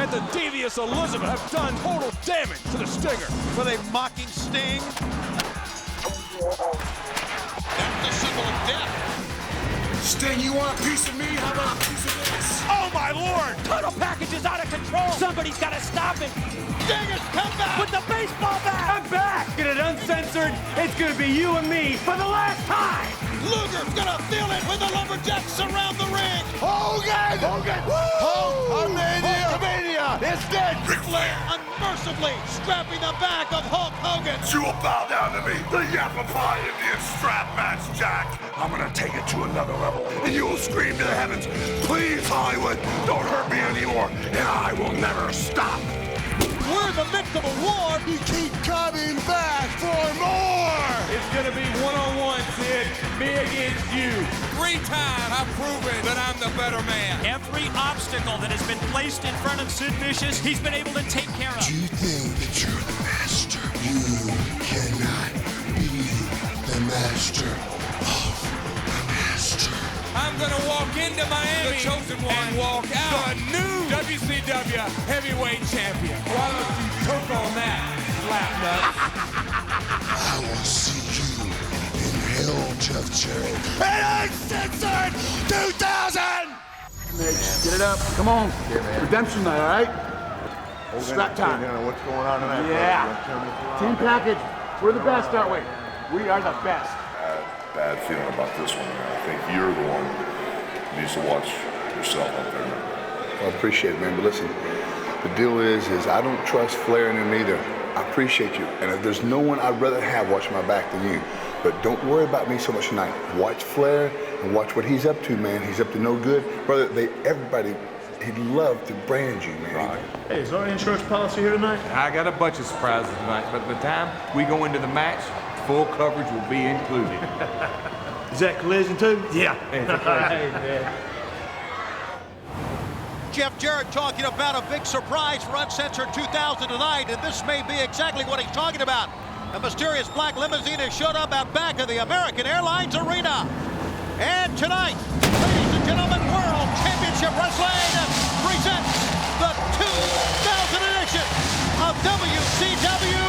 and the devious Elizabeth have done total damage to the Stinger. With a mocking Sting. That's the symbol of death. Sting, you want a piece of me? How about a piece of this? Oh my lord! Total package is out of control. Somebody's got to stop him. Sting has come back With the baseball bat. I'm back. Get it uncensored. It's going to be you and me for the last time. Luger's gonna feel it when the Lumberjacks surround the ring. Hogan! Hulkamania is dead! Ric Flair unmercifully strapping the back of Hulk Hogan. You will bow down to me, the Yappapi Indian strap match, Jack. I'm gonna take it to another level, and you will scream to the heavens, please, Hollywood, don't hurt me anymore, and I will never stop. We're in the midst of a war. You keep coming back for more! It's going to be one-on-one, Sid. Me against you. 3 times I've proven that I'm the better man. Every obstacle that has been placed in front of Sid Vicious, he's been able to take care of. You think that you're the master? You cannot be the master of the master. I'm gonna walk into Miami, the chosen one, and walk out, the new WCW heavyweight champion. Why don't you choke on that, slapnuts? I will see you in hell, Jeff Jarrett. And Uncensored 2000! Get it up. Come on. Redemption night, all right? Strap time. What's going on tonight? Yeah. Team package. We're the best, aren't we? We are the best. Bad feeling about this one. I think you're the one who needs to watch yourself out there. I appreciate it, man. But listen, the deal is I don't trust Flair and him either. I appreciate you. And if there's no one I'd rather have watching my back than you. But don't worry about me so much tonight. Watch Flair and watch what he's up to, man. He's up to no good. Brother, everybody, he'd love to brand you, man. Right. Hey, is our insurance policy here tonight? I got a bunch of surprises tonight, but by the time we go into the match, full coverage will be included. Is that collision too? Yeah. Jeff Jarrett talking about a big surprise for Uncensored 2000 tonight, and this may be exactly what he's talking about. A mysterious black limousine has showed up out back of the American Airlines Arena. And tonight, ladies and gentlemen, World Championship Wrestling presents the 2000 edition of WCW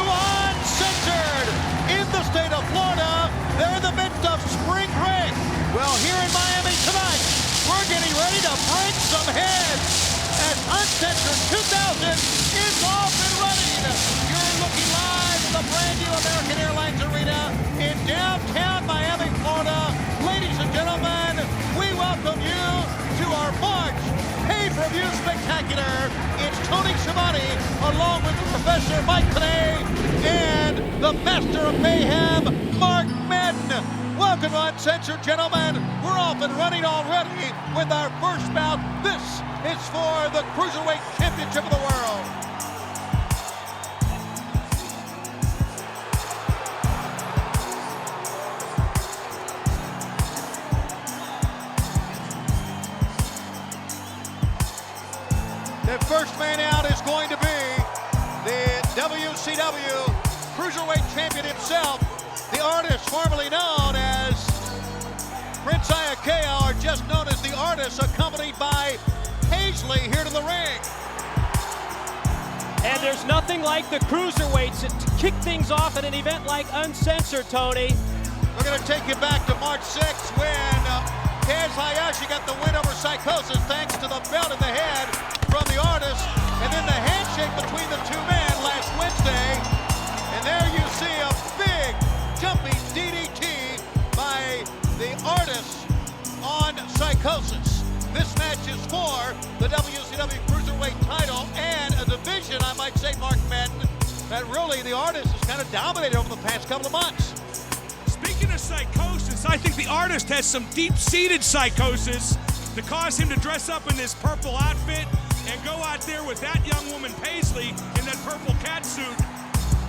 Uncensored. In the state of Florida, they're in the midst of spring break. Well, here in Miami tonight, we're getting ready to break some heads as Uncensored 2000 is off and running. You're looking live at the brand new American Airlines Arena in downtown Miami, Florida. Ladies and gentlemen, we welcome you to our March pay-per-view spectacular. It's Tony Schiavone along with Professor Mike Tenay and the Master of Mayhem, Mark Madden. Welcome to Uncensored, gentlemen. We're off and running already with our first bout. This is for the Cruiserweight Championship of the World. The first man out is going to be the WCW Cruiserweight Champion himself, the artist formerly known as Prince Iakea, or just known as the Artist, accompanied by Paisley here to the ring. And there's nothing like the cruiserweights to kick things off at an event like Uncensored, Tony. We're going to take you back to March 6th when Kaz Hayashi got the win over Psychosis thanks to the belt in the head from the Artist, and then the handshake between the two men last Wednesday. And there you see a big jumping DDT by the Artist on Psychosis. This match is for the WCW Cruiserweight title and a division, I might say, Mark Madden, that really the Artist has kind of dominated over the past couple of months. Speaking of psychosis, I think the Artist has some deep-seated psychosis to cause him to dress up in this purple outfit and go out there with that young woman Paisley in that purple catsuit.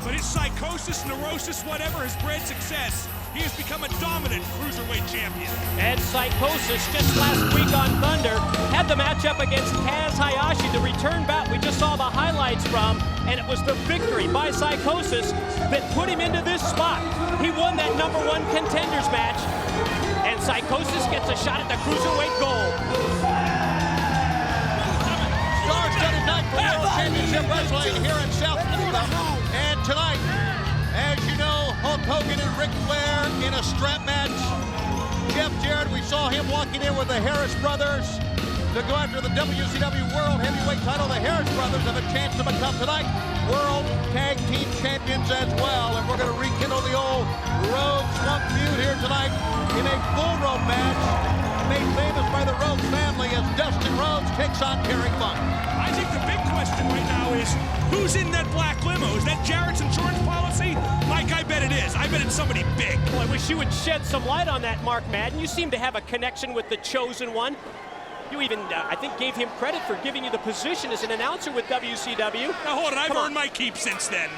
But his psychosis, neurosis, whatever has bred success. He has become a dominant Cruiserweight champion. And Psychosis just last week on Thunder had the matchup against Kaz Hayashi, the return bout we just saw the highlights from, and it was the victory by Psychosis that put him into this spot. He won that #1 contenders match, and Psychosis gets a shot at the Cruiserweight gold. Star-studded night for World Championship Wrestling here in South Florida. And tonight, as you know, Hulk Hogan and Ric Flair in a strap match. Jeff Jarrett, we saw him walking in with the Harris brothers to go after the WCW World Heavyweight title. The Harris brothers have a chance to become tonight World Tag Team Champions as well. And we're going to rekindle the old Rhodes Funk feud here tonight in a bull rope match made famous by the Rhodes family as Dustin Rhodes takes on Terry Funk. I think the big question right now is, who's in that black limo? Is that Jarrett's insurance policy? Mike, I bet it is. I bet it's somebody big. Well, I wish you would shed some light on that, Mark Madden. You seem to have a connection with the Chosen One. You even, I think, gave him credit for giving you the position as an announcer with WCW. Now, hold on. I've earned my keep since then.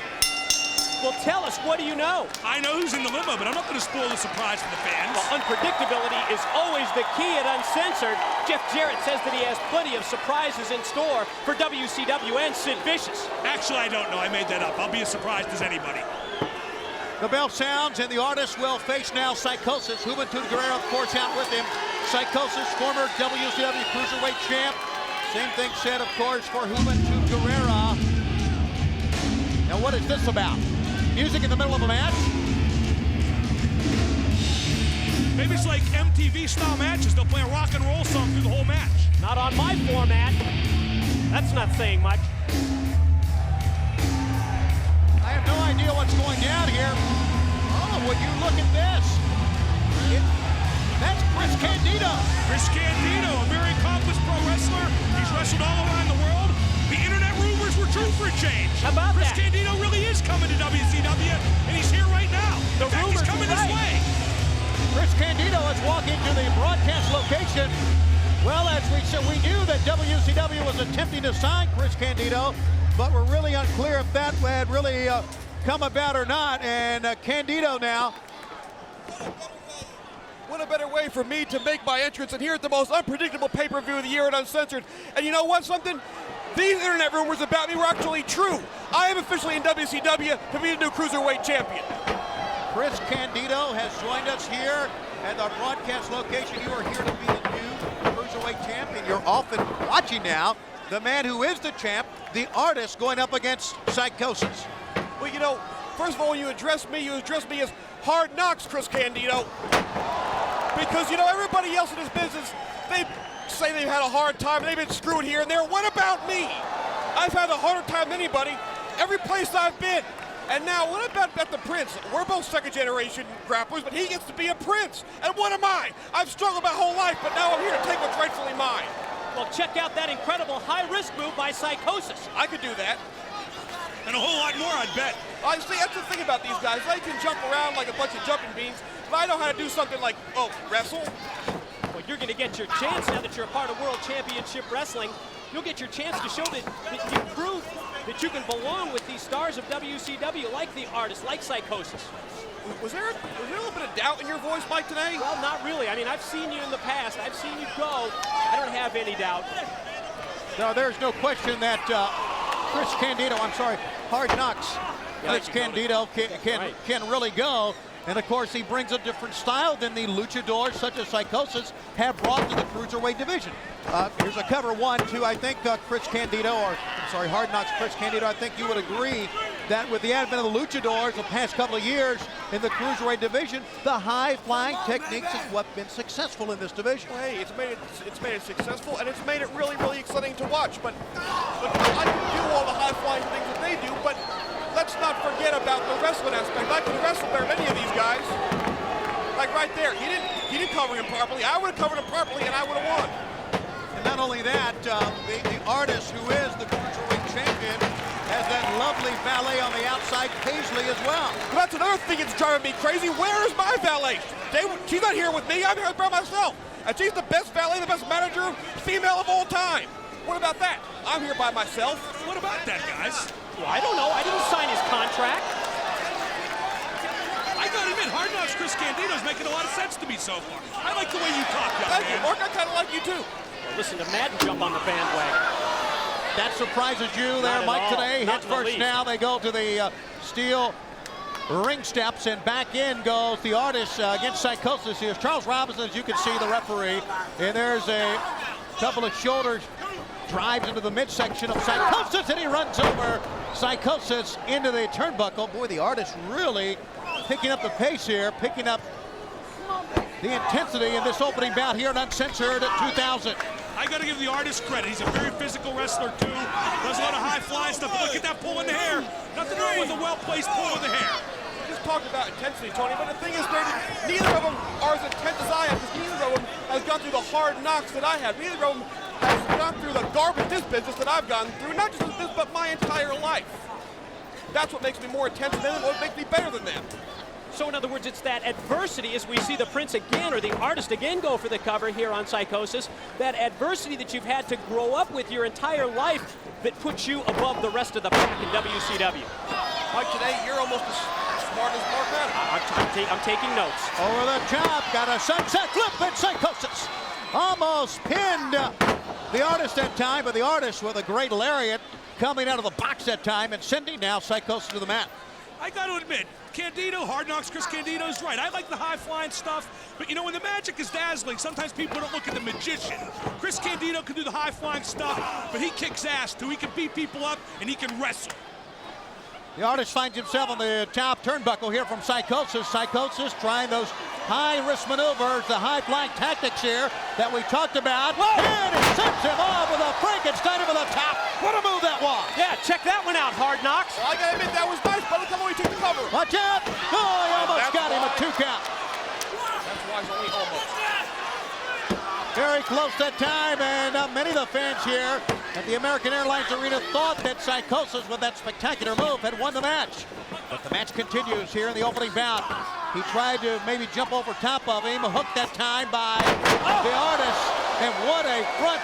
Well, tell us, what do you know? I know who's in the limo, but I'm not going to spoil the surprise for the fans. Well, unpredictability is always the key at Uncensored. Jeff Jarrett says that he has plenty of surprises in store for WCW and Sid Vicious. Actually, I don't know. I made that up. I'll be as surprised as anybody. The bell sounds, and the artist will face now Psychosis. Juventud Guerrera, of course, out with him. Psychosis, former WCW Cruiserweight champ. Same thing said, of course, for Juventud Guerrera. Now, what is this about? Music in the middle of a match? Maybe it's like MTV-style matches. They'll play a rock and roll song through the whole match. Not on my format. That's not saying much. I have no idea what's going down here. Oh, would you look at this? That's Chris Candido. Chris Candido, a very accomplished pro wrestler. He's wrestled all around the world. The internet rumors were true for a change. How about Chris that? Candido really is coming to WCW, and he's here right now. The In fact, he's rumors coming are this right. way. Chris Candido is walking to the broadcast location. Well, as we said, we knew that WCW was attempting to sign Chris Candido, but we're really unclear if that had really come about or not. And Candido now. What a better way for me to make my entrance and here at the most unpredictable pay-per-view of the year at Uncensored. And you know what, something? These internet rumors about me were actually true. I am officially in WCW to be the new Cruiserweight champion. Chris Candido has joined us here at the broadcast location. You are here to be the new Cruiserweight champion. You're often watching now the man who is the champ, the artist, going up against Psychosis. Well, you know, first of all, when you address me as Hard Knocks Chris Candido. Because, you know, everybody else in this business, they say they've had a hard time, they've been screwed here and there. What about me? I've had a harder time than anybody, every place I've been. And now, what about the Prince? We're both second-generation grapplers, but he gets to be a Prince. And what am I? I've struggled my whole life, but now I'm here to take what's rightfully mine. Well, check out that incredible high-risk move by Psychosis. I could do that. And a whole lot more, I'd bet. I see, that's the thing about these guys. They can jump around like a bunch of jumping beans, but I know how to do something like, wrestle. Well, you're going to get your chance now that you're a part of World Championship Wrestling. You'll get your chance to show that you prove that you can belong with these stars of WCW, like the artist, like Psychosis. Was there a little bit of doubt in your voice, Mike, today? Well, not really. I mean, I've seen you in the past. I've seen you go. I don't have any doubt. No, there's no question that Chris Candido, Hard Knocks, Chris Candido can really go. And of course, he brings a different style than the luchadors such as Psychosis have brought to the Cruiserweight division. Here's a cover 1-2. I think Chris Candido, Hard Knocks Chris Candido, I think you would agree that with the advent of the luchadors the past couple of years in the Cruiserweight division, the high-flying techniques is what's been successful in this division. Hey, it's made it successful, and it's made it really, really exciting to watch. But I can do all the high-flying things that they do, but let's not forget about the wrestling aspect. I can wrestle better than any of these guys. Like right there, he didn't cover him properly. I would have covered him properly, and I would have won. And not only that, the artist who is the Cruiserweight champion has that lovely valet on the outside, Paisley, as well. That's another thing that's driving me crazy. Where is my valet? She's not here with me. I'm here by myself. And she's the best valet, the best manager, female of all time. What about that? I'm here by myself. What about that, guys? Well, I don't know. I didn't sign his contract. I gotta admit, Hard Knocks Chris Candido's making a lot of sense to me so far. I like the way you talk, young Thank you, man. Mark. I kind of like you, too. Well, listen to Madden jump on the bandwagon. That surprises you Not there, at Mike, all. today. Not Heads in the first least. now. They go to the steel ring steps, and back in goes the artist against Psychosis. Here's Charles Robinson, as you can see, the referee. And there's a couple of shoulders drives into the midsection of Psychosis, and he runs over Psychosis into the turnbuckle. Boy, the Artist really picking up the pace here, picking up the intensity in this opening bout here at Uncensored at 2000. I got to give the Artist credit. He's a very physical wrestler, too. Does a lot of high-flying stuff. Look at that pull in the hair. Nothing wrong with a well-placed pull in the hair. Just talked about intensity, Tony, but the thing is, baby, neither of them are as intense as I am, because neither of them has gone through the hard knocks that I have. Neither of them has gone through the garbage this business that I've gone through, not just this, but my entire life. That's what makes me more intense than them, and what makes me better than them. So in other words, it's that adversity as we see the Prince again, or the Artist again, go for the cover here on Psychosis. That adversity that you've had to grow up with your entire life that puts you above the rest of the pack in WCW. Mike, today you're almost as smart as Mark Madden. I'm taking notes. Over the top, got a sunset flip, and Psychosis almost pinned the Artist that time, but the Artist with a great lariat coming out of the box that time and sending now Psychosis to the mat. I got to admit, Candido, Hard Knocks, Chris Candido's right. I like the high-flying stuff, but you know, when the magic is dazzling, sometimes people don't look at the magician. Chris Candido can do the high-flying stuff, but he kicks ass, too. He can beat people up, and he can wrestle. The Artist finds himself on the top turnbuckle here from Psychosis. Psychosis trying those high-risk maneuvers, the high-flying tactics here that we talked about. Whoa. And he sends him off with a Frankenstein over the top. What a move that was. Yeah, check that one out, Hard Knocks. Well, I gotta admit, that was nice. By the time we took the cover. Watch out. Oh, he almost got him a 2 count. That's why it's only almost. Very close that time, and many of the fans here at the American Airlines Arena thought that Psychosis, with that spectacular move, had won the match. But the match continues here in the opening bout. He tried to maybe jump over top of him, hooked that time by the Artist, and what a front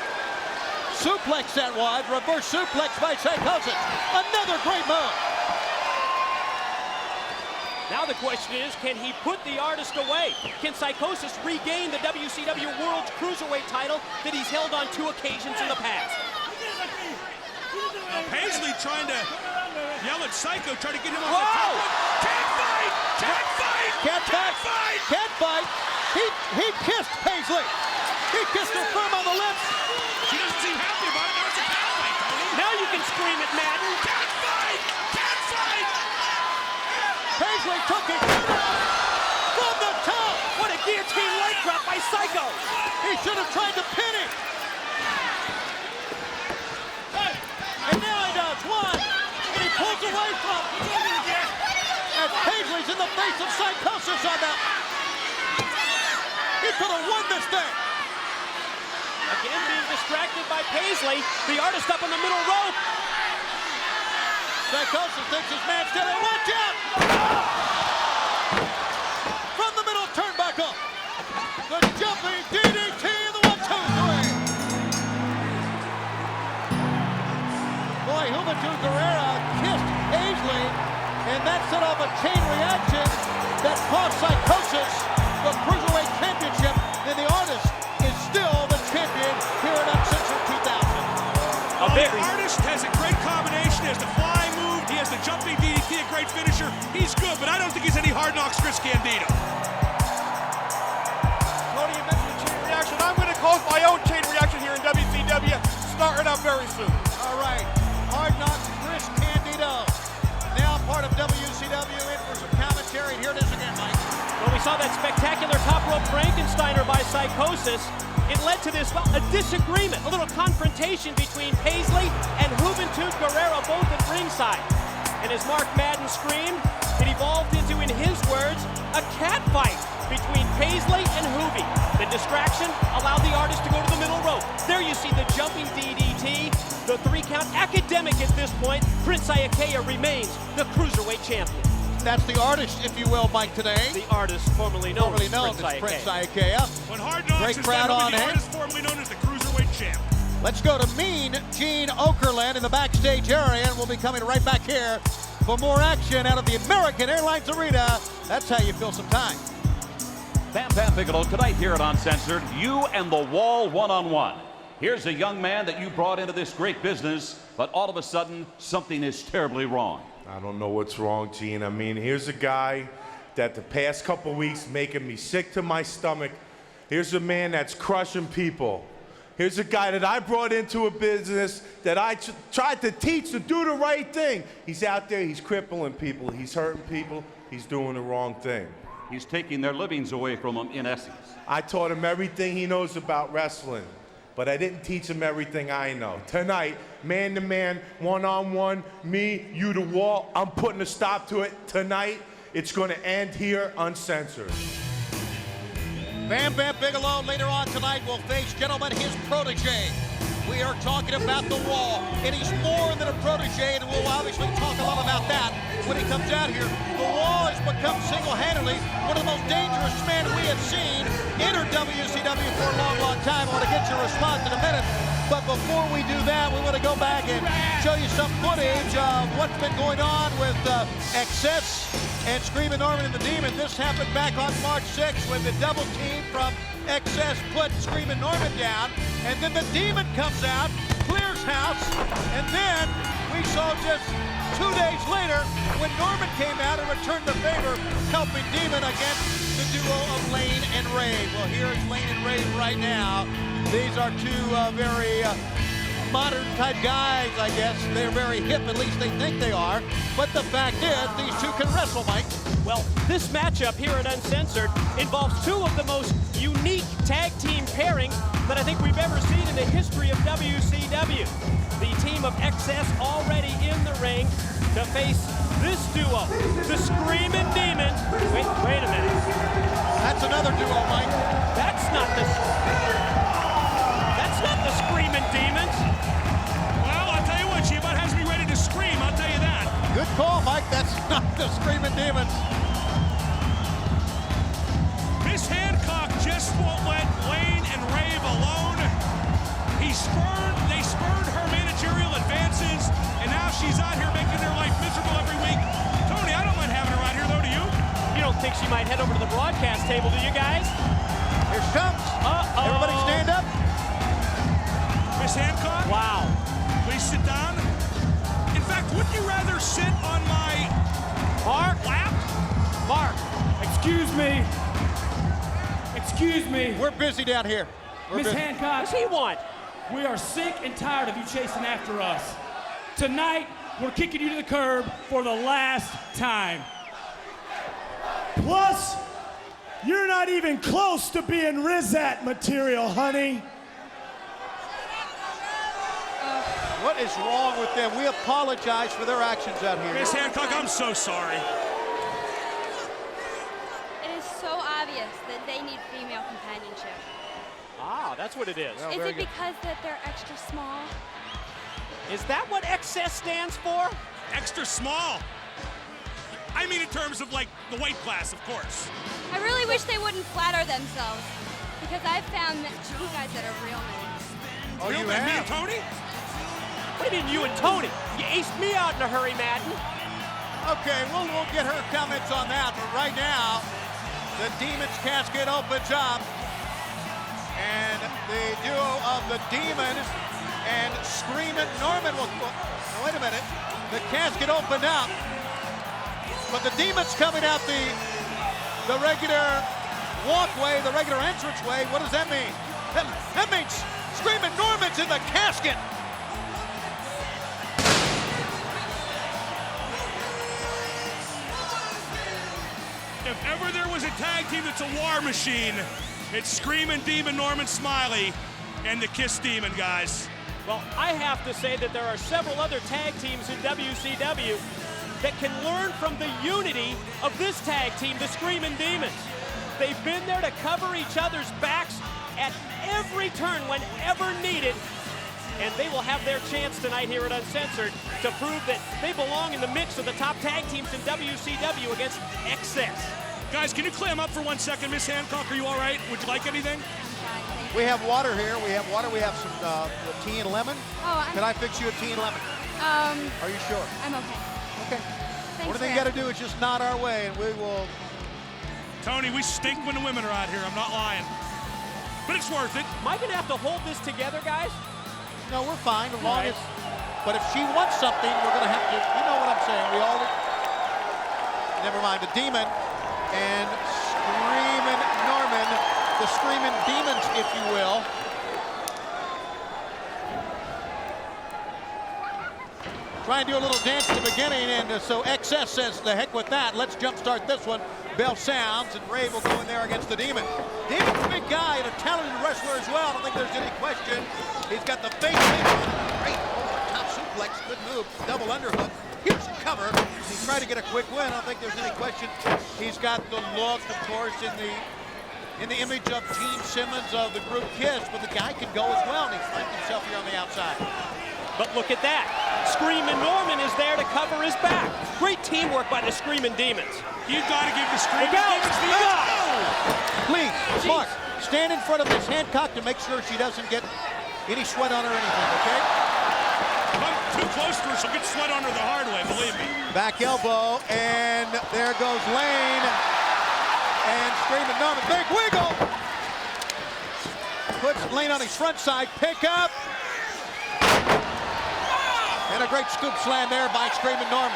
suplex that was. Reverse suplex by Psychosis. Another great move. Now the question is, can he put the Artist away? Can Psychosis regain the WCW World Cruiserweight title that he's held on 2 occasions in the past? Paisley trying to yell at Psycho, trying to get him on the top. Can't fight! Can't fight! Can't fight! Can't fight! He kissed Paisley. He kissed her firm on the lips. She doesn't seem happy about it. Now it's a can't fight, Tony. Now you can scream at Madden. Can't fight! Can't fight! Paisley took it from the top. What a guillotine leg drop by Psycho. He should have tried to pin him. And now he does one. And he pulls away from him. And Paisley's in the face of Psychosis on that. He could have won this thing. Again being distracted by Paisley. The Artist up on the middle rope. Psychosis thinks his man's dead. And watch out! From the middle turnbuckle. The jumping DDT and the 1, 2, 3. Boy, Juventud Guerrera kissed Paisley, and that set off a chain reaction that cost Psychosis the Cruiserweight Championship, and the Artist is still the champion here at Uncensored 2000. The Artist has a great combination. He has the flying move. He has the jumping DDT, a great finisher. He's good, but I don't think he's any Hard Knocks Chris Candido. Tony, you mentioned the chain reaction. I'm going to cause my own chain reaction here in WCW, starting up very soon. All right, Hard Knocks Chris Candido, now part of WCW, in for some commentary. Here it is again, Mike. Well, we saw that spectacular top rope Frankensteiner by Psychosis. It led to this, well, a disagreement, a little confrontation between Paisley and Juventud Guerrera, both at ringside. And as Mark Madden screamed, it evolved into, in his words, a cat fight between Paisley and Juvi. The distraction allowed the Artist to go to the middle rope. There you see the jumping DDT, the 3 count. Academic at this point, Prince Iaukea remains the Cruiserweight champion. That's the Artist, if you will, Mike, today. The Artist formerly known as Prince Iaukea. When Hard Knocks Great is crowd done, on the hand. Artist formerly known as the Cruiserweight champ. Let's go to Mean Gene Okerlund in the backstage area, and we'll be coming right back here for more action out of the American Airlines Arena. That's how you fill some time. Bam Bam Bigelow tonight here at Uncensored, you and the Wall one-on-one. Here's a young man that you brought into this great business, but all of a sudden, something is terribly wrong. I don't know what's wrong, Gene. I mean, here's a guy that the past couple weeks making me sick to my stomach. Here's a man that's crushing people. Here's a guy that I brought into a business that I tried to teach to do the right thing. He's out there, he's crippling people, he's hurting people, he's doing the wrong thing. He's taking their livings away from them, in essence. I taught him everything he knows about wrestling, but I didn't teach him everything I know. Tonight, man-to-man, one-on-one, me, you, the wall, I'm putting a stop to it tonight. It's going to end here uncensored. Bam Bam Bigelow later on tonight will face, gentlemen, his protege. We are talking about the Wall, and he's more than a protege, and we'll obviously talk a lot about that when he comes out here. The Wall has become single-handedly one of the most dangerous men we have seen enter WCW for a long, long time. I want to get your response in a minute, but before we do that, we want to go back and show you some footage of what's been going on with Excess and Screaming Norman and the Demon. This happened back on March 6th when the double team from Excess put Screaming Norman down, and then the Demon comes out, clears house, and then we saw just 2 days later when Norman came out and returned the favor, helping Demon against the duo of Lane and Rave. Well, here's Lane and Rave right now. These are two very modern type guys, I guess. They're very hip, at least they think they are. But the fact is, these two can wrestle, Mike. Well, this matchup here at Uncensored involves two of the most unique tag team pairings that I think we've ever seen in the history of WCW. The team of Excess already in the ring to face this duo, the Screaming Demons. Wait a minute. That's another duo, Mike. That's not the Screaming Demons. Well, I'll tell you what, she about has me ready to scream, I'll tell you that. Good call, Mike. That's not the Screaming Demons. Miss Hancock just won't let Lane and Rave alone. They spurned her managerial advances, and now she's out here making their life miserable every week. Tony, I don't mind having her out here, though, do you? You don't think she might head over to the broadcast table, do you guys? Here she comes. Everybody stand up. Miss Hancock? Wow. Please sit down. In fact, wouldn't you rather sit on my lap? Mark. Excuse me. Excuse me. We're busy down here. Miss Hancock. What does he want? We are sick and tired of you chasing after us. Tonight, we're kicking you to the curb for the last time. Plus, you're not even close to being Rizat material, honey. What is wrong with them? We apologize for their actions out here. Miss Hancock, I'm so sorry. It is so obvious that they need female companionship. Ah, that's what it is. Is it because that they're extra small? Is that what Excess stands for? Extra small. I mean in terms of, like, the weight class, of course. I really wish they wouldn't flatter themselves, because I've found that you guys that are real men. Oh, real you men? have? Me and Tony? What do you mean, you and Tony? You aced me out in a hurry, Madden. Okay, we'll get her comments on that, but right now, the Demon's casket opens up, and the duo of the Demon and Screaming Norman will, wait a minute, the casket opened up, but the Demon's coming out the regular walkway, the regular entranceway. What does that mean? That means Screaming Norman's in the casket. If ever there was a tag team that's a war machine, it's Screaming Demon Norman Smiley and the Kiss Demon, guys. Well, I have to say that there are several other tag teams in WCW that can learn from the unity of this tag team, the Screaming Demons. They've been there to cover each other's backs at every turn whenever needed, and they will have their chance tonight here at Uncensored to prove that they belong in the mix of the top tag teams in WCW against Excess. Guys, can you clam up for 1 second, Miss Hancock? Are you all right? Would you like anything? We have water here. We have water. We have some tea and lemon. Oh, Can I fix you a tea and lemon? Are you sure? I'm okay. Okay. Thanks Only thing you got to do is just nod our way, and we will. Tony, we stink when the women are out here. I'm not lying. But it's worth it. Am I going to have to hold this together, guys? No, we're fine as long as. But if she wants something, we're going to have to. You know what I'm saying? We all. Never mind. The Demon and Screaming Norman, the Screaming Demons, if you will. Try and do a little dance at the beginning, and so XS says, the heck with that. Let's jumpstart this one. Bell sounds, and Ray will go in there against the Demon. Demon's a big guy and a talented wrestler as well. I don't think there's any question. He's got the face paint on it. Great top suplex, good move, double underhook. Huge cover. He tried to get a quick win. I don't think there's any question. He's got the look, of course, in the image of Gene Simmons of the group Kiss, but the guy can go as well, and he finds himself here on the outside. But look at that. Screamin' Norman is there to cover his back. Great teamwork by the Screamin' Demons. You've got to give the Screamin' Look out. Demons the Please, Mark, stand in front of Miss Hancock to make sure she doesn't get any sweat on her or anything, okay? Come too close to her, she'll get sweat on her the hard way, believe me. Back elbow, and there goes Lane. And Screamin' Norman, big wiggle. Puts Lane on his front side, pick up. And a great scoop slam there by Screamin' Norman.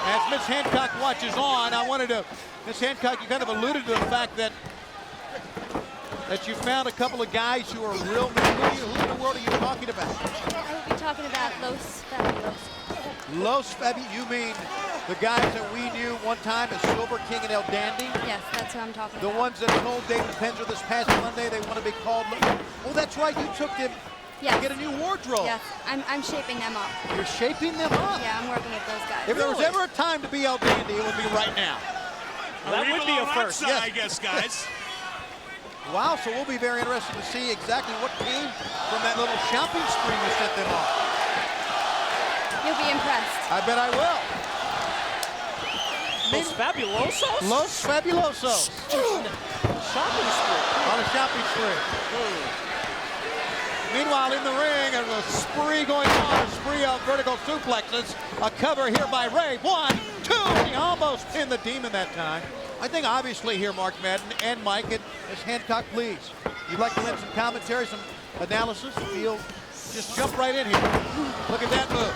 As Miss Hancock watches on, I wanted to, Miss Hancock, you kind of alluded to the fact that you found a couple of guys who are real. Who in the world are you talking about? I will be talking about Los Fabulosos. Los Fabulosos, you mean the guys that we knew one time as Silver King and El Dandy? Yes, that's what I'm talking The about. ones that told David Penzer this past Monday they want to be called. Oh, that's right, you took them Yes. to get a new wardrobe. Yes, I'm shaping them up. You're shaping them up? Yeah, I'm working with those guys. If there was ever a time to be El Dandy, it would be right now. That would be a first. Yes. I guess, guys. Wow, so we'll be very interested to see exactly what came from that little shopping spree you sent them on. You'll be impressed. I bet I will. Los Fabulosos? Los Fabulosos. Shopping spree. On a shopping spree. Meanwhile, in the ring, there's a spree going on, a spree of vertical suplexes. A cover here by Ray. 1, 2, he almost pinned the Demon that time. I think obviously here, Mark Madden and Mike and Ms. Hancock, please. You'd like to lend some commentary, some analysis? Feel, just jump right in here. Look at that move.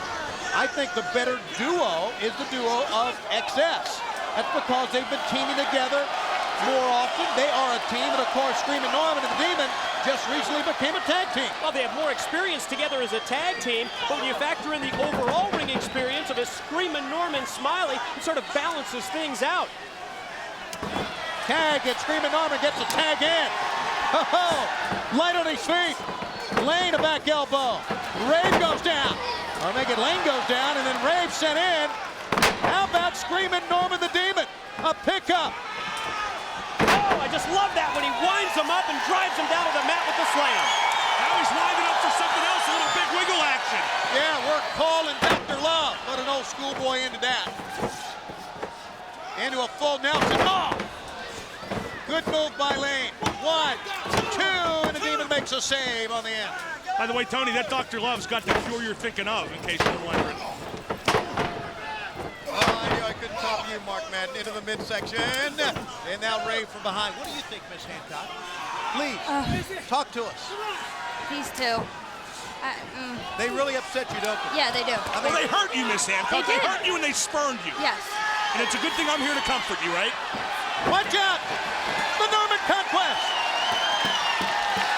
I think the better duo is the duo of XS. That's because they've been teaming together more often. They are a team, and of course, Screamin' Norman and the Demon just recently became a tag team. Well, they have more experience together as a tag team, but when you factor in the overall ring experience of a Screamin' Norman Smiley, it sort of balances things out. Tag, and Screamin' Norman gets a tag in. Oh, light on his feet. Lane a back elbow. Rave goes down. Or make it Lane goes down, and then Rave sent in. How about Screamin' Norman the Demon? A pickup. Oh, I just love that when he winds him up and drives him down to the mat with the slam. Now he's winding up for something else, a little big wiggle action. Yeah, we're calling Dr. Love. Put an old schoolboy into that. Into a full Nelson. Oh! Good move by Lane. 1, 2, and the Demon makes a save on the end. By the way, Tony, that Dr. Love's got the cure you're thinking of, in case you're wondering. I knew I couldn't talk to you, Mark Madden. Into the midsection. And now Ray from behind. What do you think, Miss Hancock? Please, talk to us. These two. They really upset you, don't they? Yeah, they do. Well, they hurt you, Miss Hancock. They They did. hurt you and they spurned you. Yes. And it's a good thing I'm here to comfort you, right? Watch out! The Norman Conquest!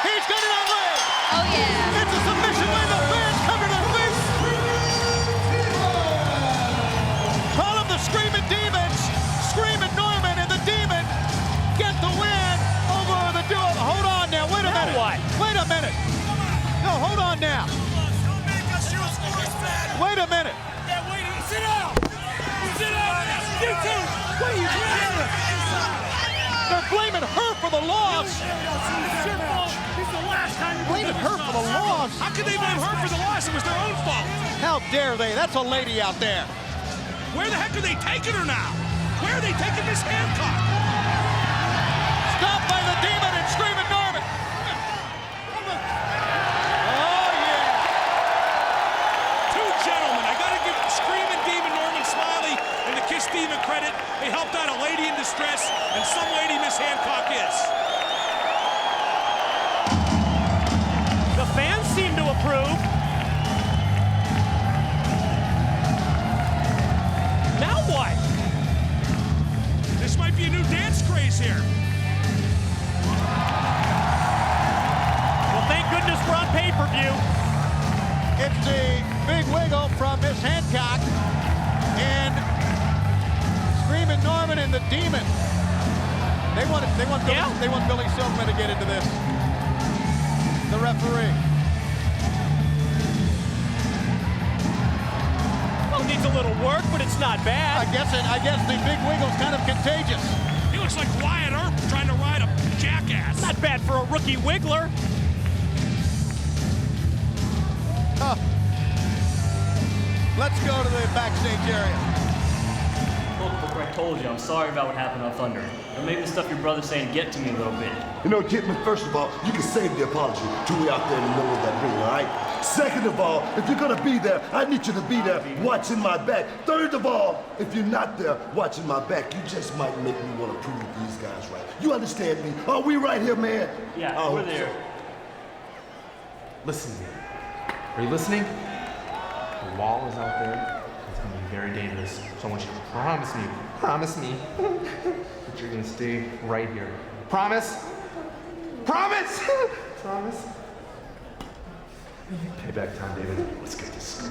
He's got it on Ray! Oh, yeah. It's a submission win. The fans cover their feet! Call them the Screamin' Demons! Screamin' Norman and the Demon get the win over the duo. Hold on now, wait a minute. what? Wait a minute. No, hold on now. Wait a minute. Sit down! Sit down! You two! What are you doing? They're blaming her for the loss. It's your fault. This is the last time you're Blaming her for the loss. How could they blame her for the loss? It was their own fault. How dare they? That's a lady out there. Where the heck are they taking her now? Where are they taking Miss Hancock? Stopped by the Demon and Screamin' Norman. Oh, yeah. Two gentlemen. I got to give Screamin' Demon Norman Smiley and the Kiss Demon credit. They helped out a lady in distress, and some lady Miss Hancock is. The fans seem to approve. Now what? This might be a new dance craze here. Well, thank goodness we're on pay-per-view. gets the big wiggle from Miss Hancock. And Screaming Norman and the Demon. They want Billy Silverman to get into this. The referee. Well, it needs a little work, but it's not bad. I guess the big wiggle's kind of contagious. He looks like Wyatt Earp trying to ride a jackass. Not bad for a rookie wiggler. Huh. Let's go to the backstage area. Look, I told you, I'm sorry about what happened on Thunder. And maybe the stuff your brother's saying get to me a little bit. You know, Kidman, first of all, you can save the apology till we out there in the middle of that ring, all right? Second of all, if you're gonna be there, I need you to be there watching my back. Third of all, if you're not there watching my back, you just might make me want to prove these guys right. You understand me? Are we right here, man? Yeah, we're there. Listen to me. Are you listening? The wall is out there. It's gonna be very dangerous. So I want you to promise me, that you're gonna stay right here. Promise? Promise? Promise? Payback time, David. Let's get this.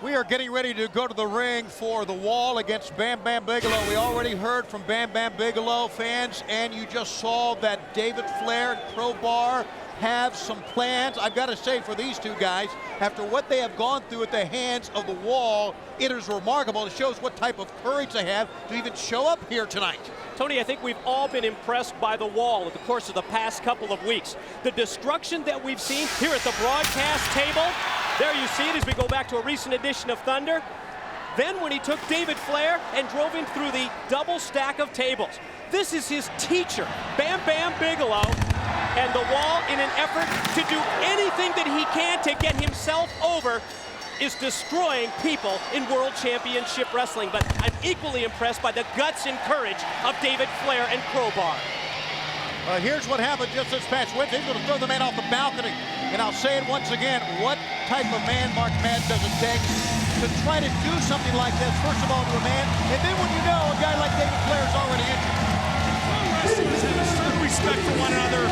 We are getting ready to go to the ring for the Wall against Bam Bam Bigelow. We already heard from Bam Bam Bigelow fans, and you just saw that David Flair and Crowbar have some plans. I've got to say, for these two guys, after what they have gone through at the hands of the Wall, it is remarkable. It shows what type of courage they have to even show up here tonight. Tony, I think we've all been impressed by the Wall in the course of the past couple of weeks. The destruction that we've seen here at the broadcast table, there you see it as we go back to a recent edition of Thunder. Then when he took David Flair and drove him through the double stack of tables. This is his teacher, Bam Bam Bigelow, and the Wall, in an effort to do anything that he can to get himself over, is destroying people in World Championship Wrestling. But I'm equally impressed by the guts and courage of David Flair and Crowbar. Here's what happened just this past Wednesday. He's going to throw the man off the balcony. And I'll say it once again, what type of man, Mark Madden, does it take to try to do something like this, first of all, to a man, and then when you know a guy like David Flair is already injured. Wrestlers have a certain respect for one another.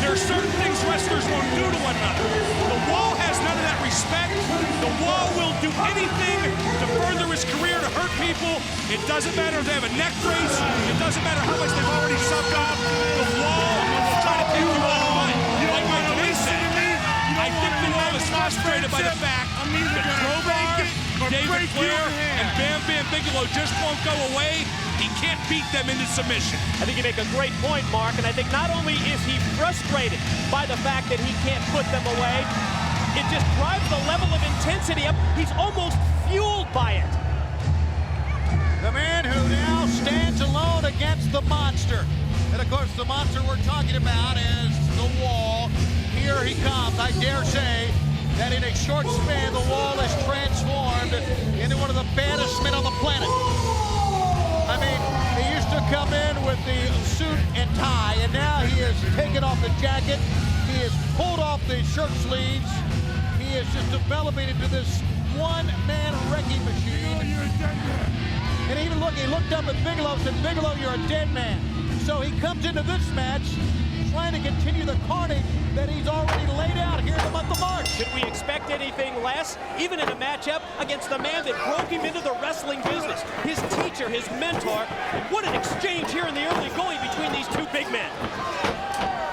There are certain things wrestlers won't do to one another. The Wall has none of that respect. The Wall will do anything to further his career, to hurt people. It doesn't matter if they have a neck brace. It doesn't matter how much they've already sucked off. The Wall will try to take you all on. Like Mike May said, I think the Wall is frustrated by the fact that Crowbar, David Flair, and Bam Bam Bigelow just won't go away. He can't beat them into submission. I think you make a great point, Mark, and I think not only is he frustrated by the fact that he can't put them away, it just drives the level of intensity up. He's almost fueled by it. The man who now stands alone against the monster. And of course, the monster we're talking about is the Wall. Here he comes. I dare say that in a short span, the Wall has transformed into one of the baddest men on the planet. I mean, he used to come in with the suit and tie, and now he has taken off the jacket. He has pulled off the shirt sleeves. He is just developing into this one-man wrecking machine. You're a dead man. And even he looked up at Bigelow and said, Bigelow, you're a dead man. So he comes into this match trying to continue the carnage that he's already laid out here in the month of March. Should we expect anything less, even in a matchup against the man that broke him into the wrestling business? His teacher, his mentor. What an exchange here in the early going between these two big men.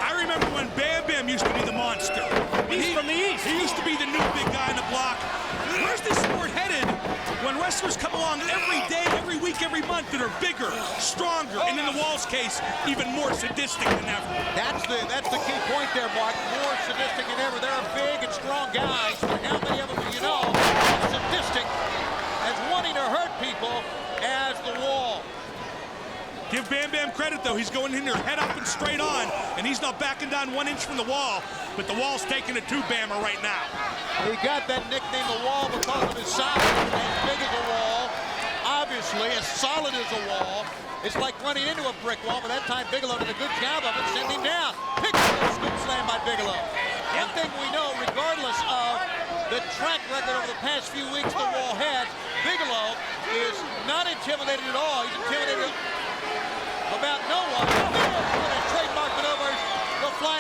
I remember when Bam Bam used to be the monster. He's from the East. He used to be the new big guy in the block. Where's this sport headed when wrestlers come along every day, every week, every month that are bigger, stronger, and in the Wall's case, even more sadistic than ever? That's the key point there, Mark. More sadistic than ever. There are big and strong guys, but how many of them do you know as sadistic as wanting to hurt people as the Wall? Give Bam Bam credit, though. He's going in there head up and straight on, and he's not backing down 1 inch from the Wall, but the Wall's taking it to Bammer right now. He got that nickname, the Wall, because of his size. As big as a wall, obviously, as solid as a wall. It's like running into a brick wall, but that time Bigelow did a good job of it, sending him down. Pick up scoop slam by Bigelow. One thing we know, regardless of the track record over the past few weeks the Wall has, Bigelow is not intimidated at all. He's intimidated about no one. Trademark maneuvers, the fly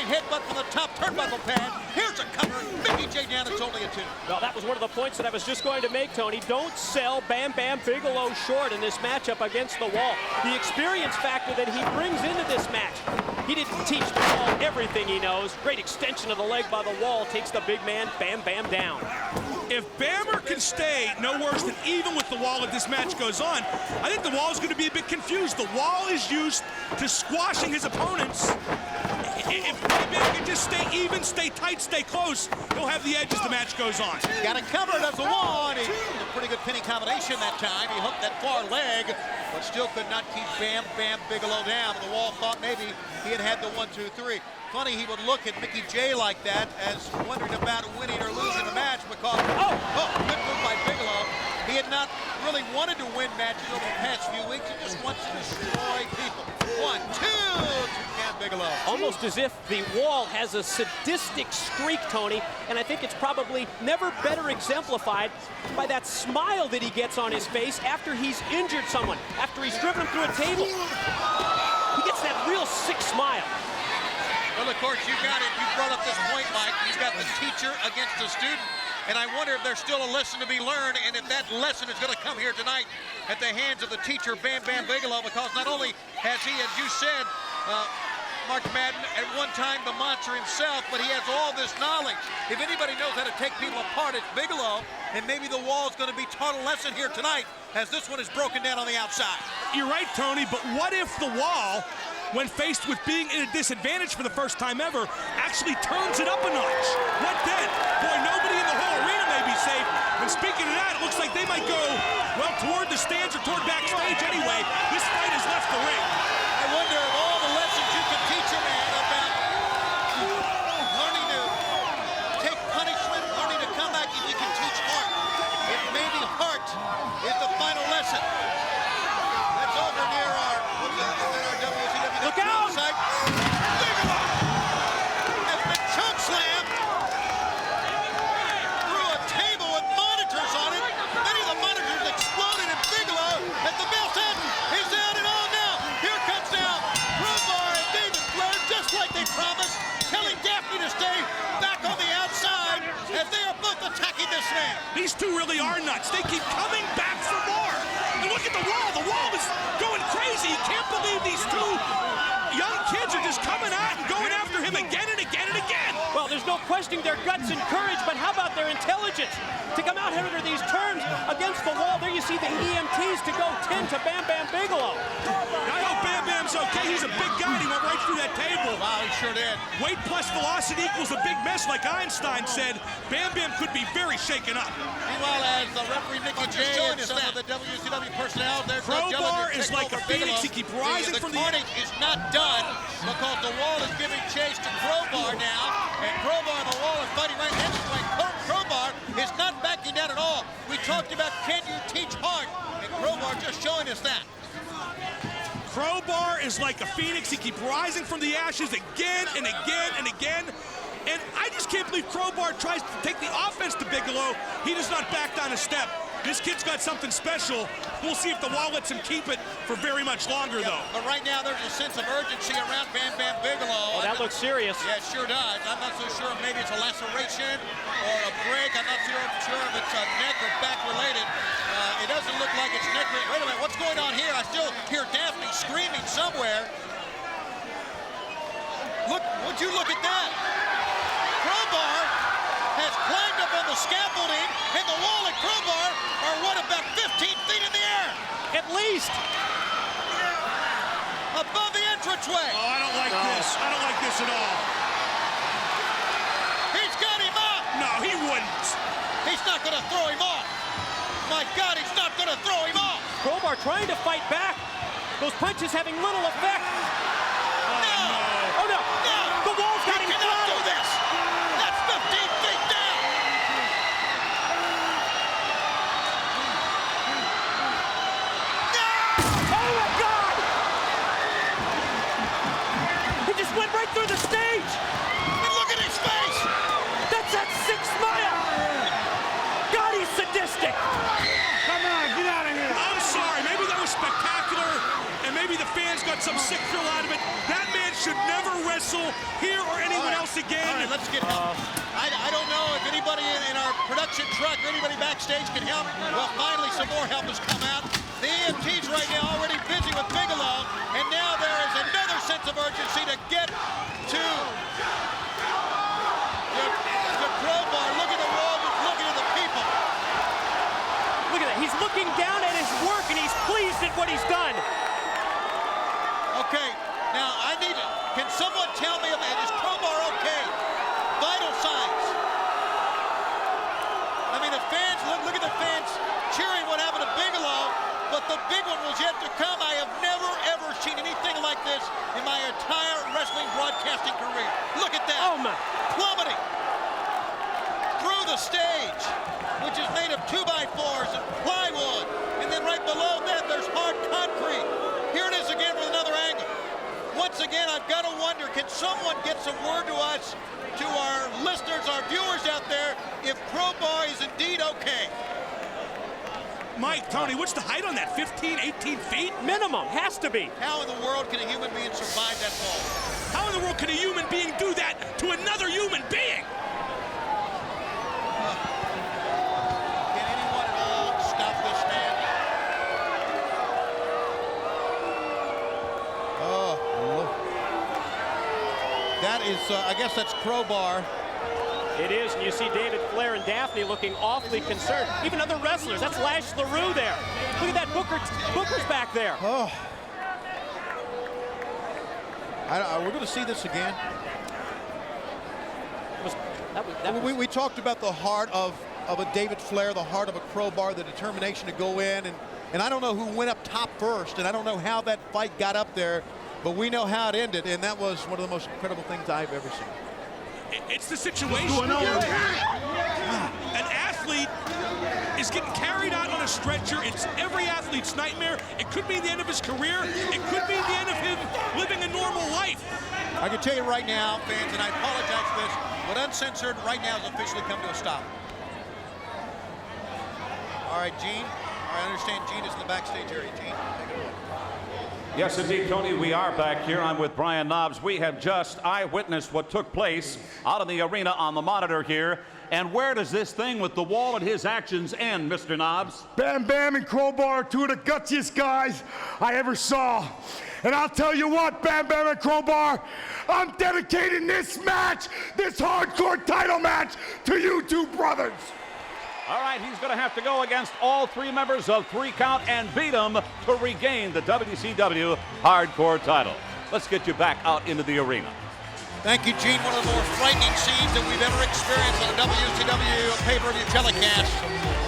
from the top turnbuckle pad. Here's a cover. Mickey J down. It's only a 2. Well, that was one of the points that I was just going to make, Tony. Don't sell Bam Bam Bigelow short in this matchup against the Wall. The experience factor that he brings into this match. He didn't teach the Wall everything he knows. Great extension of the leg by the Wall takes the big man Bam Bam down. If Bammer can stay no worse than even with the Wall if this match goes on, I think the Wall is going to be a bit confused. The Wall is used to squashing his opponents. If Bam can just stay even, stay tight, stay close, he'll have the edge as the match goes on. Got it covered as the Wall, and he did a pretty good pinning combination that time. He hooked that far leg, but still could not keep Bam Bam Bigelow down. The Wall thought maybe he had the 1, 2, 3. Funny he would look at Mickey J like that as wondering about winning or losing a match because, good move by Bigelow. He had not really wanted to win matches over the past few weeks. He just wants to destroy people. 1, 2 to Cam Bigelow. Almost as if the Wall has a sadistic streak, Tony, and I think it's probably never better exemplified by that smile that he gets on his face after he's injured someone, after he's driven him through a table. He gets that real sick smile. Well, of course, you got it. You brought up this point, Mike. You've got the teacher against the student. And I wonder if there's still a lesson to be learned and if that lesson is going to come here tonight at the hands of the teacher, Bam Bam Bigelow, because not only has he, as you said, Mark Madden, at one time the monster himself, but he has all this knowledge. If anybody knows how to take people apart, it's Bigelow, and maybe the Wall is going to be taught a lesson here tonight as this one is broken down on the outside. You're right, Tony, but what if the Wall, when faced with being in a disadvantage for the first time ever, actually turns it up a notch? What then? Boy, nobody in the whole arena may be safe. And speaking of that, it looks like they might go, well, toward the stands or toward backstage anyway. This fight has left the ring. I wonder if all the lessons you can teach a man about learning to take punishment, learning to come back, if you can teach heart. If maybe heart is the final lesson. That's over near our WCW. Look out! Site. Bigelow has been choke slammed through a table with monitors on it. Many of the monitors exploded, and Bigelow at the bell said he's down and all now. Here comes now Crowbar and David Flair, just like they promised, telling Daphne to stay back on the outside as they are both attacking this man. These two really are nuts. They keep coming back for more. And look at the Wall. The Wall is going crazy. You can't believe these two young kids are just coming out and going after him again and again and again. Well, there's no questioning their guts and courage, but how about their intelligence? To come out here under these terms against the Wall, there you see the EMTs to go 10 to Bam Bam Bigelow. I hope Bam Bam's okay. He's a big guy and he went right through that table. Wow, he sure did. Weight plus velocity equals a big mess, like Einstein said. Bam Bam could be very shaken up. Meanwhile, as the referee Mickey J and some of the WCW personnel, there's Crowbar is like a phoenix. He keeps rising from the carnage is not done because the Wall is giving chase to Crowbar now, and Crowbar and the Wall are fighting right hand to right. Crowbar is not backing down at all. We talked about can you teach heart, and Crowbar just showing us that. Crowbar is like a phoenix. He keeps rising from the ashes again and again and again. And I just can't believe Crowbar tries to take the offense to Bigelow. He does not back down a step. This kid's got something special. We'll see if the Wall lets him keep it for very much longer, though. But right now, there's a sense of urgency around Bam Bam Bigelow. Oh, that looks serious. Yeah, it sure does. I'm not so sure. Maybe it's a laceration or a break. I'm not sure if it's neck or back related. It doesn't look like it's neck related. Wait a minute, what's going on here? I still hear Daphne screaming somewhere. Look, would you look at that? Crowbar has climbed up on the scaffolding, and the Wall and Crowbar are, what, about 15 feet in the air? At least. Above the entranceway. Oh, I don't like this. I don't like this at all. He's got him up. No, he wouldn't. He's not going to throw him off. My God, he's not going to throw him off. Crowbar trying to fight back. Those punches having little effect. Oh, no. No. The Wall's got him cannot do throttled. this. That's 15 feet down. No. Oh, my God. He just went right through the stage. And look at his face. That's that sick smile. God, he's sadistic. Come on, get out of here. I'm sorry. Maybe that was spectacular, and maybe the fans got some sick thrill out of it. That man should never wrestle here or anyone else again. All right, let's get help. I don't know if anybody in our production truck or anybody backstage can help. Well, finally some more help has come out. The EMT's right now already busy with Bigelow, and now there is another sense of urgency to get to the crowbar. Look at the wall, looking at the people. Look at that. He's looking down at his work, and he's pleased at what he's done. Okay, now I need it. Can someone tell me about is crowbar okay? Vital signs. I mean, the fans, look at the fans cheering what happened to Bigelow, but the big one was yet to come. I have never, ever seen anything like this in my entire wrestling broadcasting career. Look at that. Oh, my. Plummeting through the stage, which is made of 2x4s and plywood. And then right below that, there's hard concrete. Here it is again with another angle. Once again, I've got to wonder, can someone get some word to us, to our listeners, our viewers out there, if crowbar is indeed okay? Mike, Tony, what's the height on that? 15, 18 feet? Minimum, has to be. How in the world can a human being survive that fall? How in the world can a human being do that to another human being? Can anyone at all stop this man? That is, I guess that's crowbar. It is, and you see David Flair and Daphne looking awfully concerned. Even other wrestlers, that's Lash LaRue there. Look at that, Booker's back there. Oh. We're going to see this again. We talked about the heart of a David Flair, the heart of a crowbar, the determination to go in, and I don't know who went up top first, and I don't know how that fight got up there, but we know how it ended, and that was one of the most incredible things I've ever seen. It's the situation. What's going on? An athlete is getting carried out on a stretcher. It's every athlete's nightmare. It could be the end of his career. It could be the end of him living a normal life. I can tell you right now, fans, and I apologize for this, but Uncensored right now has officially come to a stop. All right, Gene. I understand Gene is in the backstage area. Gene, take it away. Yes, indeed, Tony, we are back here. I'm with Brian Knobbs. We have just eyewitnessed what took place out in the arena on the monitor here. And where does this thing with the Wall and his actions end, Mr. Knobbs? Bam Bam and Crowbar are two of the gutsiest guys I ever saw. And I'll tell you what, Bam Bam and Crowbar, I'm dedicating this match, this hardcore title match, to you two brothers. All right, he's going to have to go against all three members of 3 Count and beat them to regain the WCW Hardcore title. Let's get you back out into the arena. Thank you, Gene. One of the more frightening scenes that we've ever experienced on a WCW pay-per-view telecast.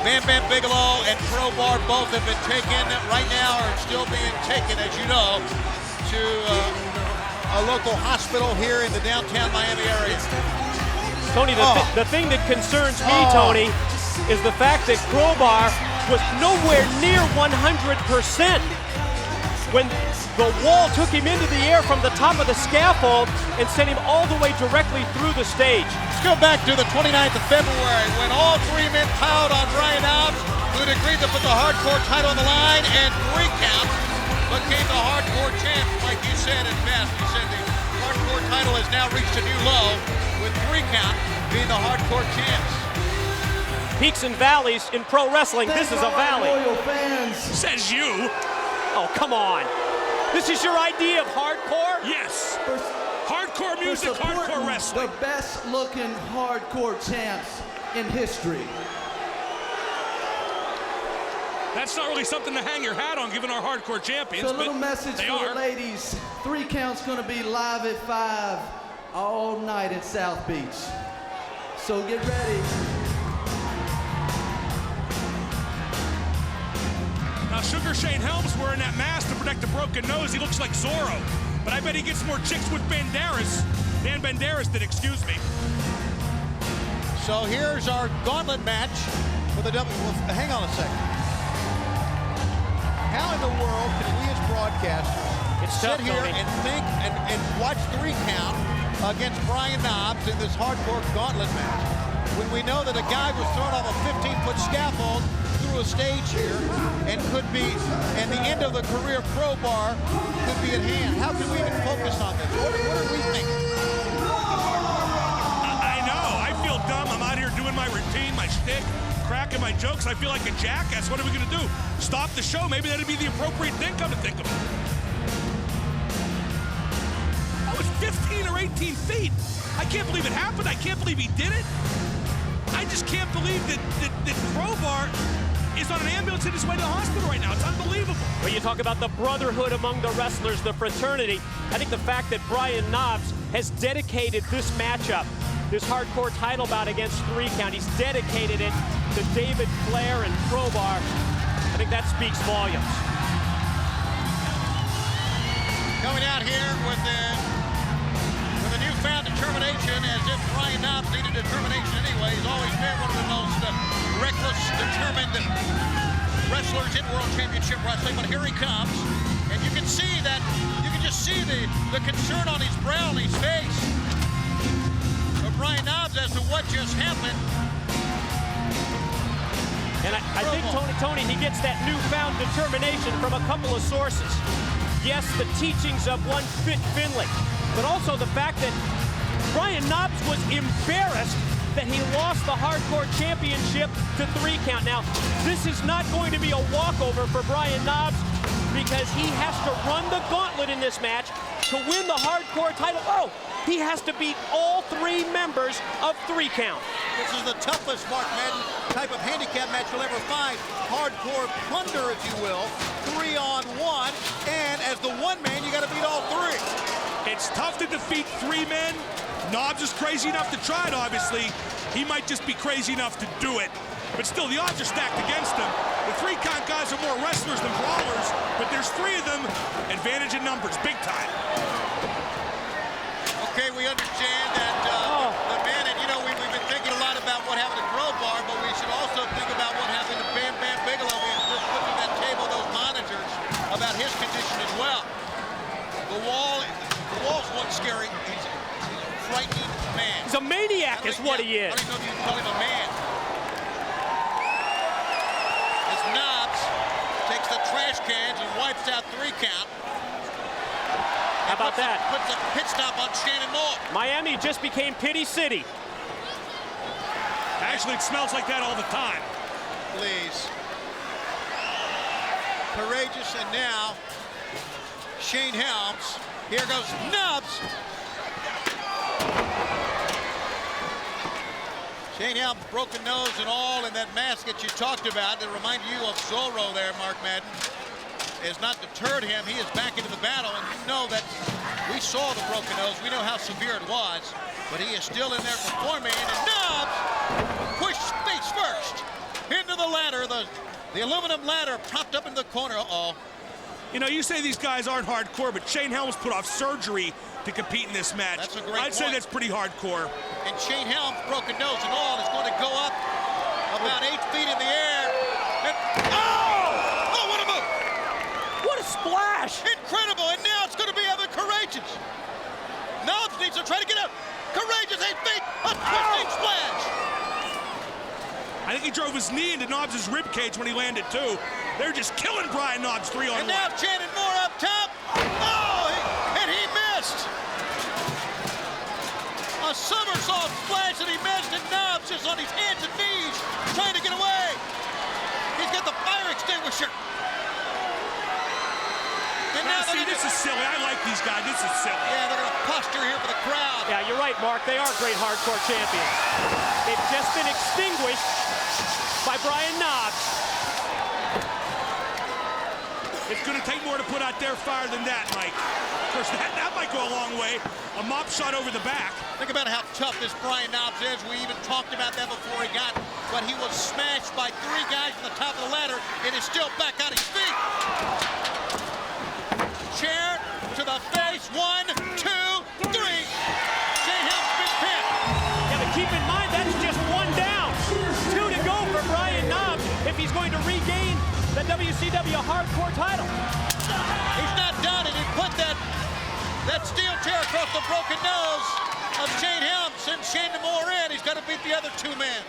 Bam Bam Bigelow and Crowbar both have been taken right now, are still being taken, as you know, to a local hospital here in the downtown Miami area. Tony, the thing that concerns me, Tony, is the fact that Crowbar was nowhere near 100% when the Wall took him into the air from the top of the scaffold and sent him all the way directly through the stage. Let's go back to the 29th of February when all three men piled on Brian Knobbs, who had agreed to put the hardcore title on the line, and 3 Count became the hardcore champ. Like you said at best, you said the hardcore title has now reached a new low, with 3 Count being the hardcore champs. Peaks and valleys in pro wrestling. This is a valley. Loyal fans. Says you. Oh, come on. This is your idea of hardcore? Yes. Hardcore music, hardcore wrestling. The best looking hardcore champs in history. That's not really something to hang your hat on, given our hardcore champions. So a little message for the ladies. 3 Count's going to be live at 5 all night in South Beach. So get ready. Now, Sugar Shane Helms wearing that mask to protect a broken nose. He looks like Zorro. But I bet he gets more chicks with Banderas. Dan Banderas did, excuse me. So here's our gauntlet match for the W. Well, hang on a second. How in the world can we as broadcasters sit here and think and watch 3 Count against Brian Knobbs in this hardcore gauntlet match when we know that a guy was thrown off a 15-foot scaffold through a stage here and could be, and the end of the career Crowbar could be at hand? How can we even focus on this? What are we thinking? stick, cracking my jokes. I feel like a jackass. What are we going to do? Stop the show? Maybe that'd be the appropriate thing, come to think of it. That was 15 or 18 feet. I can't believe it happened. I can't believe he did it. I just can't believe that Crowbar is on an ambulance in his way to the hospital right now. It's unbelievable. When you talk about the brotherhood among the wrestlers, the fraternity, I think the fact that Brian Knobbs has dedicated this matchup, this hardcore title bout against 3 Count, he's dedicated it to David Flair and Crowbar. I think that speaks volumes. Coming out here with a newfound determination, as if Brian Knobbs needed determination anyway. He's always been one of the most reckless, determined wrestlers in World Championship Wrestling, but here he comes, and you can see that, you can just see the concern on his brow and his face of Brian Knobbs as to what just happened. And I think, Tony, he gets that newfound determination from a couple of sources. Yes, the teachings of one Fit Finlay, but also the fact that Brian Knobbs was embarrassed that he lost the Hardcore Championship to 3 Count. Now, this is not going to be a walkover for Brian Knobbs because he has to run the gauntlet in this match to win the Hardcore title. Oh, he has to beat all 3 members of 3 Count. This is the toughest, Mark Madden, type of handicap match you'll ever find. Hardcore plunder, if you will. 3-on-1, and as the one man, you got to beat all 3. It's tough to defeat 3 men. Knobbs is crazy enough to try it, obviously. He might just be crazy enough to do it. But still, the odds are stacked against him. The 3 Count guys are more wrestlers than brawlers, but there's 3 of them. Advantage in numbers, big time. Okay, we understand that the man, and you know, we've been thinking a lot about what happened to Crowbar, but we should also think about what happened to Bam Bam Bigelow. We just looked at that table, those monitors, about his condition as well. The wall's one scary. He's a frightening man. He's a maniac is what he is. I don't know if you can call him a man. As Knobbs takes the trash cans and wipes out 3 Count. How about that? Puts a pit stop on Shannon Moore. Miami just became Pity City. Actually, it smells like that all the time. Please. Courageous, and now Shane Helms. Here goes Knobbs. Shane Helms, broken nose and all, and that mask that you talked about that reminded you of Zorro there, Mark Madden, has not deterred him. He is back into the battle, and you know that we saw the broken nose. We know how severe it was, but he is still in there performing, and Knobbs pushed face first into the ladder, the aluminum ladder propped up in the corner. You know, you say these guys aren't hardcore, but Shane Helms put off surgery to compete in this match. That's a great I'd say that's pretty hardcore. And Shane Helms, broken nose and all, is going to go up about 8 feet in the air. And, oh, what a move! What a splash! Incredible, and now it's going to be Evan Courageous. Knobbs needs to try to get up. Courageous, 8 feet, a twisting splash. I think he drove his knee into Knobbs' rib cage when he landed, too. They're just killing Brian Knobbs 3-on-1. And now Shannon Moore up top. Oh, and he missed. A somersault splash, and he missed, and Knobbs just on his hands and knees trying to get away. He's got the fire extinguisher. And now see, this is silly. I like these guys. This is silly. Yeah, they're going to posture here for the crowd. Yeah, you're right, Mark. They are great hardcore champions. They've just been extinguished by Brian Knobbs. It's going to take more to put out their fire than that, Mike. Of course, that might go a long way. A mop shot over the back. Think about how tough this Brian Knobbs is. We even talked about that before he got, but he was smashed by 3 guys at the top of the ladder and is still back on his feet. Chair to the face. 1, 2, 3. Shane Helms been pinned. Yeah, but keep in mind, that's just 1 down. 2 to go for Brian Knobbs if he's going to regain the WCW Hardcore title. He's not done, and he put that steel chair across the broken nose of Shane Helms, and Shane Moore in. He's got to beat the other 2 men.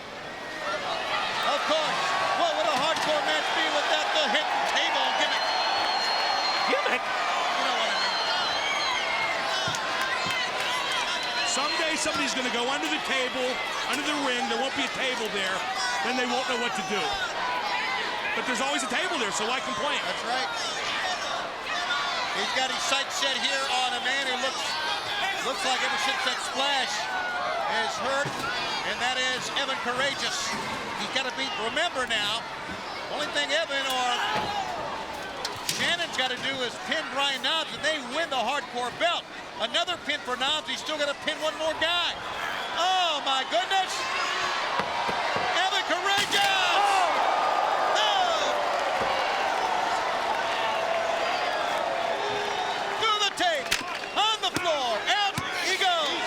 Of course. What would a hardcore match be without the hidden table gimmick? Gimmick? You know what I mean. Someday somebody's going to go under the table, under the ring. There won't be a table there. then they won't know what to do. But there's always a table there, so why complain? That's right. He's got his sights set here on a man who looks like ever since that splash is hurt, and that is Evan Courageous. He's got to beat, remember now, only thing Evan or Shannon's got to do is pin Brian Knobbs, and they win the hardcore belt. Another pin for Knobbs. He's still got to pin one more guy. Oh, my goodness. Evan Courageous! Oh! Through the tape, on the floor, out he goes.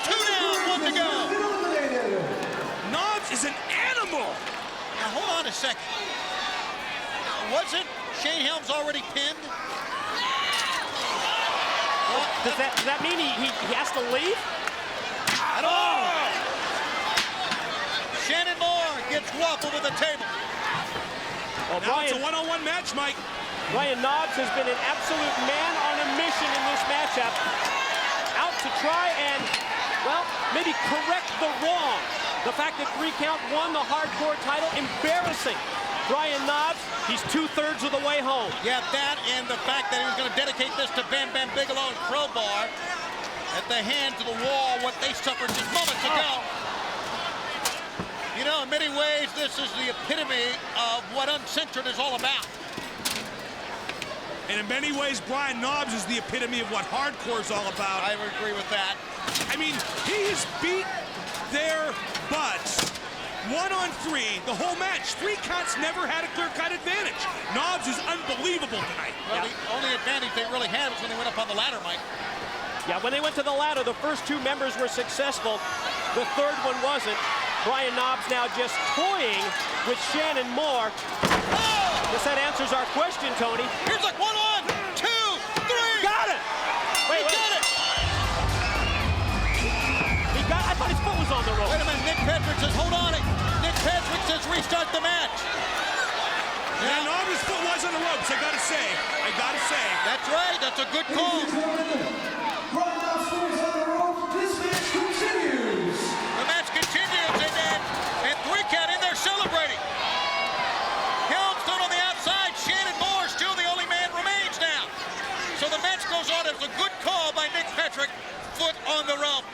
2 down, 1 to go. Knobbs is an animal. Now, hold on a second. Wasn't Shane Helms already pinned? Does that mean he has to leave? I don't know. Shannon Moore gets waffled with the table. Well, now it's a one-on-one match, Mike. Brian Knobbs has been an absolute man on a mission in this matchup. Out to try and, well, maybe correct the wrong. The fact that 3 Count won the hardcore title, embarrassing. Brian Knobbs, he's 2/3 of the way home. Yeah, that and the fact that he was going to dedicate this to Bam Bam Bigelow and Crowbar at the hands of the wall, what they suffered just moments ago. You know, in many ways, this is the epitome of what Uncensored is all about. And in many ways, Brian Knobbs is the epitome of what hardcore is all about. I would agree with that. I mean, he has beat their butts. 1-on-3, the whole match. 3 Counts never had a clear-cut advantage. Knobbs is unbelievable tonight. Well, the only advantage they really had was when they went up on the ladder, Mike. Yeah, when they went to the ladder, the first 2 members were successful. The third one wasn't. Brian Knobbs now just toying with Shannon Moore. Oh! Guess that answers our question, Tony. Here's like 1, 2, 3. Got it! Wait. Got it! I thought his foot was on the rope. Wait a minute, Nick Patrick says, hold on it. Nick Patrick says, restart the match. Yeah, Knobbs' foot was on the ropes, I gotta say. That's right, that's a good call. Brian Knobbs' foot is on the rope. This match continues. The match continues, and 3 Count in there celebrating. Helms still on the outside. Shannon Moore still the only man remains now. So the match goes on. It was a good call by Nick Patrick. Foot on the rope.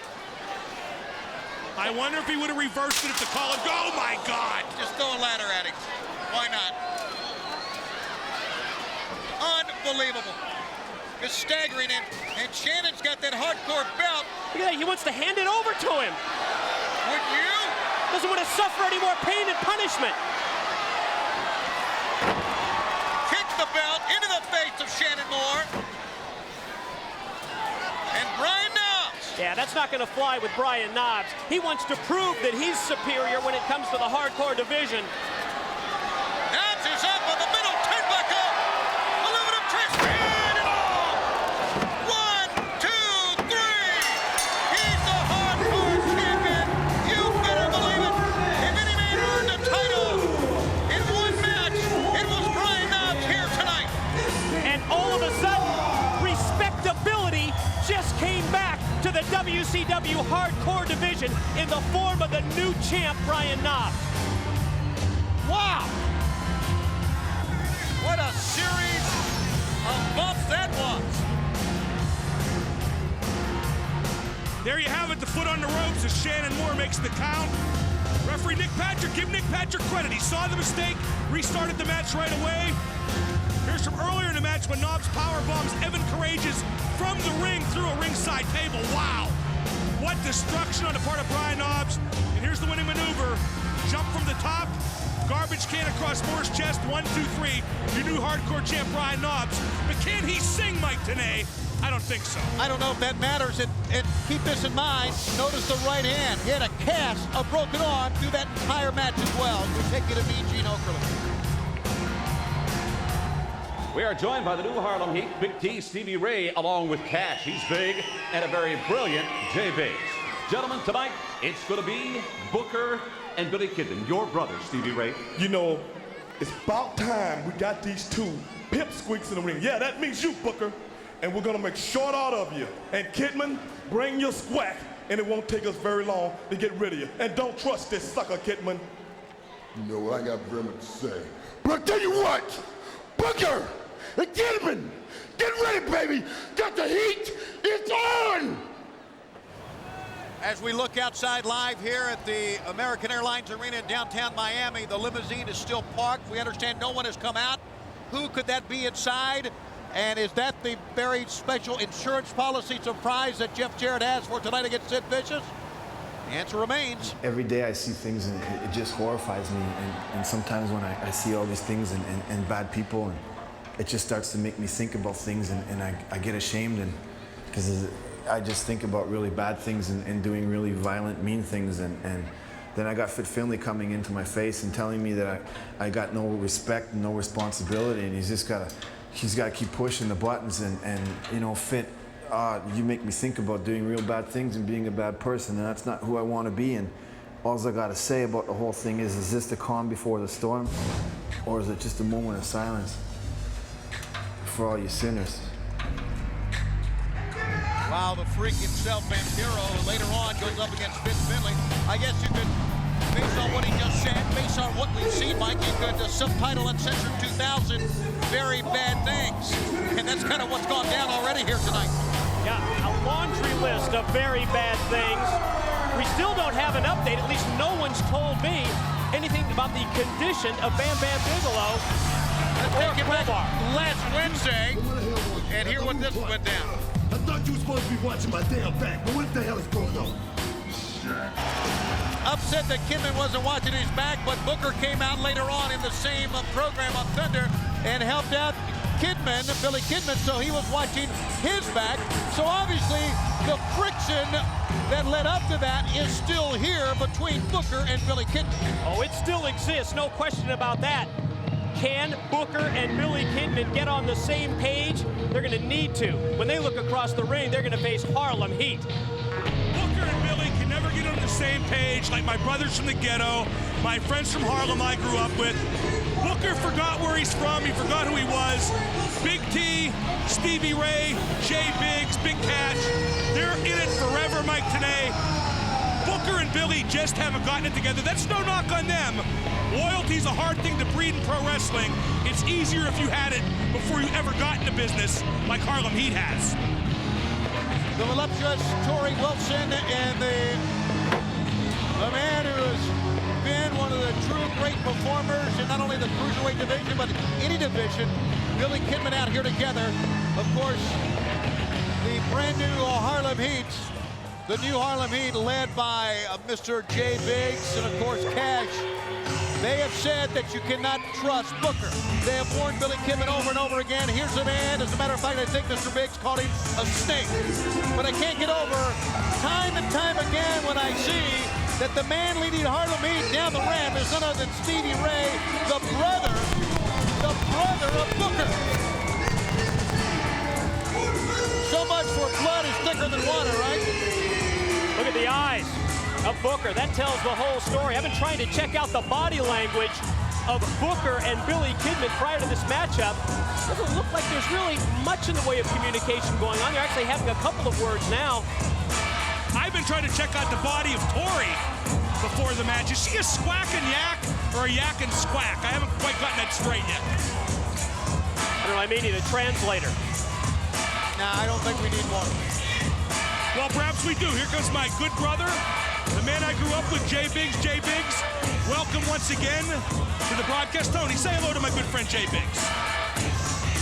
I wonder if he would have reversed it if the call had gone. Oh, my God. Just throw a ladder at him. Why not? Unbelievable. It's staggering, and Shannon's got that hardcore belt. Look at that, he wants to hand it over to him. Would you? Doesn't want to suffer any more pain and punishment. Kick the belt into the face of Shannon Moore. And Brian Knobbs. Yeah, that's not going to fly with Brian Knobbs. He wants to prove that he's superior when it comes to the hardcore division. Knobbs is up on the middle turnbuckle. Aluminum twist and all. 1, 2, 3. He's the hardcore champion. You better believe it. If any man earned a title in one match, it was Brian Knobbs here tonight. And all of a sudden, respectability just came back to the WCW hardcore division in the form of the new champ, Brian Knobbs. Wow! What a series of bumps that was. There you have it, the foot on the ropes as Shannon Moore makes the count. Referee Nick Patrick, give Nick Patrick credit. He saw the mistake, restarted the match right away. Here's from earlier in the match when Knobbs power bombs Evan Courageous from the ring through a ringside table. Wow! What destruction on the part of Brian Knobbs. And here's the winning maneuver. Jump from the top, garbage can across Moore's chest, 1, 2, 3. Your new hardcore champ, Brian Knobbs. But can he sing, Mike Tenay? I don't think so. I don't know if that matters. And keep this in mind. Notice the right hand. He had a cast, a broken arm through that entire match as well. We take you to meet Gene Okerlund. We are joined by the new Harlem Heat, Big T, Stevie Ray, along with Cash. He's big, and a very brilliant Jay Bates. Gentlemen, tonight, it's going to be Booker and Billy Kidman, your brother, Stevie Ray. You know, it's about time we got these 2 pipsqueaks in the ring. Yeah, that means you, Booker. And we're going to make short out of you. And Kidman, bring your squack, and it won't take us very long to get rid of you. And don't trust this sucker, Kidman. You know what? I got very much to say. But I tell you what, Booker and Kidman, get ready, baby. Got the heat. It's on. As we look outside live here at the American Airlines Arena in downtown Miami, the limousine is still parked. We understand no one has come out. Who could that be inside? And is that the very special insurance policy surprise that Jeff Jarrett has for tonight against Sid Vicious? The answer remains. Every day I see things and it just horrifies me. And sometimes when I see all these things and bad people, and it just starts to make me think about things, and I get ashamed, and because I just think about really bad things and doing really violent, mean things. And then I got Fit Finlay coming into my face and telling me that I got no respect and no responsibility, and he's got to keep pushing the buttons. And you know, Fit, you make me think about doing real bad things and being a bad person, and that's not who I want to be. And all I got to say about the whole thing is this the calm before the storm, or is it just a moment of silence for all you sinners? Wow, the freak himself, Vampiro, later on goes up against Fit Finlay. I guess you could, based on what he just said, based on what we've seen, Mike, you could subtitle Uncensored 2000, Very Bad Things. And that's kind of what's gone down already here tonight. Yeah, a laundry list of very bad things. We still don't have an update, at least no one's told me anything about the condition of Bam Bam Bigelow. Let's take it back last Wednesday and hear what this went down. I thought you were supposed to be watching my damn back, but what the hell is going on? Upset that Kidman wasn't watching his back, but Booker came out later on in the same program on Thunder and helped out Kidman, Billy Kidman, so he was watching his back. So obviously the friction that led up to that is still here between Booker and Billy Kidman. Oh, it still exists, no question about that. Can Booker and Billy Kidman get on the same page? They're going to need to. When they look across the ring, they're going to face Harlem Heat. Booker and Billy can never get on the same page like my brothers from the ghetto, my friends from Harlem I grew up with. Booker forgot where he's from. He forgot who he was. Big T, Stevie Ray, Jay Biggs, Big Cash. They're in it forever, Mike, today. Booker and Billy just haven't gotten it together. That's no knock on them. Loyalty's a hard thing to breed in pro wrestling. It's easier if you had it before you ever got into business, like Harlem Heat has. The voluptuous Tori Wilson and the man who has been one of the true great performers in not only the cruiserweight division, but any division. Billy Kidman out here together. Of course, the brand new Harlem Heat. The new Harlem Heat led by Mr. Jay Biggs and, of course, Cash. They have said that you cannot trust Booker. They have warned Billy Kidman over and over again. Here's the man. As a matter of fact, I think Mr. Biggs called him a snake. But I can't get over time and time again when I see that the man leading Harlem Heat down the ramp is none other than Stevie Ray, the brother of Booker. So much for blood is thicker than water, right? Look at the eyes of Booker. That tells the whole story. I've been trying to check out the body language of Booker and Billy Kidman prior to this matchup. Doesn't look like there's really much in the way of communication going on. They're actually having a couple of words now. I've been trying to check out the body of Tori before the match. Is she a squack and yak or a yak and squack? I haven't quite gotten that straight yet. I don't know, I may need a translator. Nah, I don't think we need one. Well, perhaps we do. Here comes my good brother, the man I grew up with, Jay Biggs. Jay Biggs, welcome once again to the broadcast. Tony, say hello to my good friend Jay Biggs.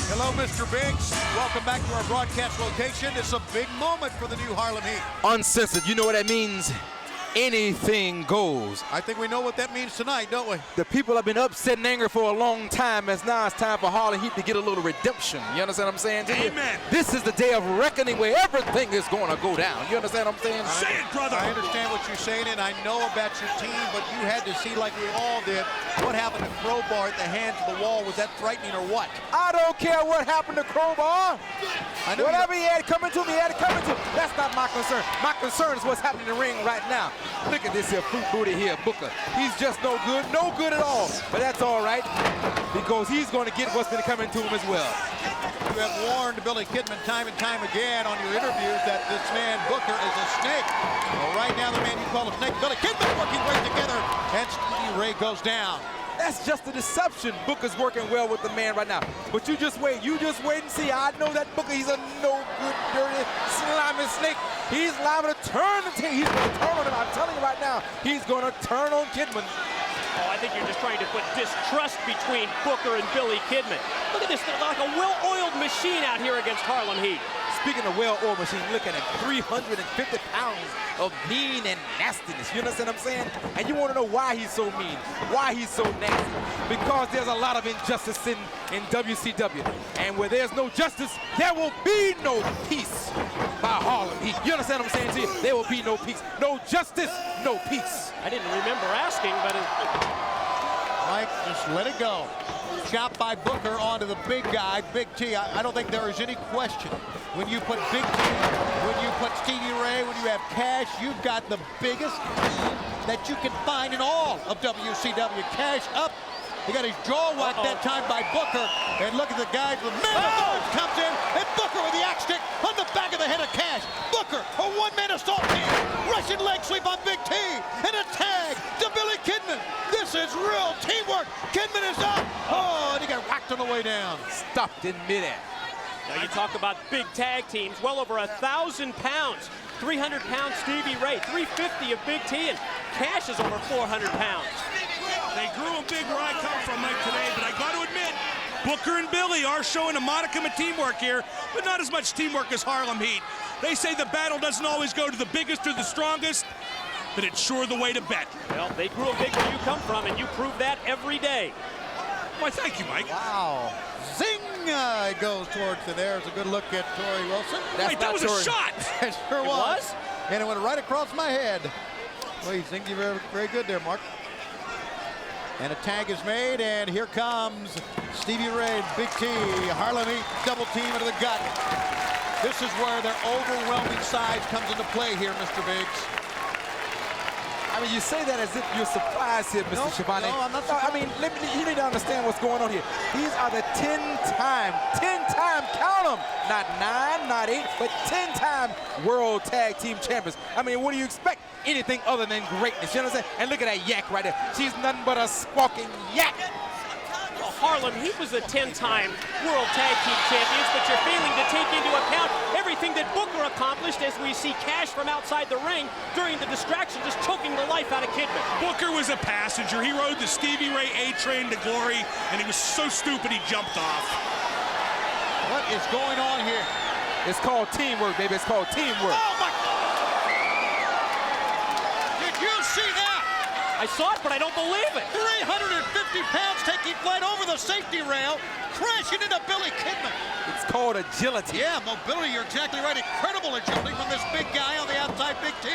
Hello, Mr. Biggs. Welcome back to our broadcast location. It's a big moment for the new Harlem Heat. Uncensored, you know what that means? Anything goes. I think we know what that means tonight, don't we? The people have been upset and angry for a long time, as now it's time for Harlem Heat to get a little redemption. You understand what I'm saying to you? Amen. This is the day of reckoning where everything is going to go down. You understand what I'm saying? Say it, brother. I understand what you're saying, and I know about your team, but you had to see, like we all did, what happened to Crowbar at the hands of the wall. Was that frightening or what? I don't care what happened to Crowbar. Whatever he had coming to me, he had it coming to me. That's not my concern. My concern is what's happening in the ring right now. Look at this here fruit booty here, Booker. He's just no good at all. But that's all right, because he's going to get what's been coming to him as well. You have warned Billy Kidman time and time again on your interviews that this man, Booker, is a snake. Well, right now, the man you call a snake, Billy Kidman, working great together, and Stevie Ray goes down. That's just a deception. Booker's working well with the man right now. But you just wait. You just wait and see. I know that Booker, he's a no good, dirty, slimy snake. He's liable to turn the team. He's going to turn on him. I'm telling you right now, he's going to turn on Kidman. Oh, I think you're just trying to put distrust between Booker and Billy Kidman. Look at this, they're like a well-oiled machine out here against Harlem Heat. Speaking of well-oiled machine, look at him, 350 pounds of mean and nastiness. You understand what I'm saying? And you want to know why he's so mean, why he's so nasty. Because there's a lot of injustice in WCW. And where there's no justice, there will be no peace by Harlem Heat. You understand what I'm saying to you? There will be no peace. No justice, no peace. I didn't remember asking, but... Mike, just let it go. Chopped by Booker onto the big guy, Big T. I don't think there is any question. When you put Big T, when you put Stevie Ray, when you have Cash, you've got the biggest team that you can find in all of WCW. Cash up. He got his jaw whacked that time by Booker. And look at the guy. The man of Thorns comes in, and Booker with the axe stick on the back of the head of Cash. Booker, a one-man assault team. Russian leg sweep on Big T. And a tag to Billy Kidman. This is real teamwork. Kidman is up. Oh, and he got whacked on the way down. Stopped in midair. Now you talk about big tag teams, well over 1,000 pounds. 300-pound Stevie Ray, 350 of Big T, and Cash is over 400 pounds. They grew them big where I come from, Mike, today, but I got to admit, Booker and Billy are showing a modicum of teamwork here, but not as much teamwork as Harlem Heat. They say the battle doesn't always go to the biggest or the strongest, but it's sure the way to bet. Well, they grew them big where you come from, and you prove that every day. Why, thank you, Mike. Wow. Zing! It goes towards the there. It's a good look at Torrie Wilson. Wait, that was a shot! It sure It was. And it went right across my head. Well, you think you're very, very good there, Mark. And a tag is made, and here comes Stevie Ray, Big T, Harlem Heat, double team into the gut. This is where their overwhelming size comes into play here, Mr. Biggs. I mean, you say that as if you're surprised here, Mr. Schiavone. No, I'm not surprised. I mean, you need to understand what's going on here. These are the 10-time, count them, not 9, not 8, but 10-time World Tag Team Champions. I mean, what do you expect? Anything other than greatness, you understand? And look at that yak right there. She's nothing but a squawking yak. Well, Harlem Heat was the 10-time World Tag Team Champions, but you're failing to take into account everything that Booker accomplished as we see Cash from outside the ring during the distraction just choking the life out of Kidman. Booker was a passenger. He rode the Stevie Ray A-Train to glory, and he was so stupid he jumped off. What is going on here? It's called teamwork, baby. It's called teamwork. Oh, my God! Did you see that? I saw it, but I don't believe it. 350 pounds taking flight over the safety rail, crashing into Billy Kidman. It's called agility. Yeah, mobility, you're exactly right. Incredible agility from this big guy on the outside, Big T.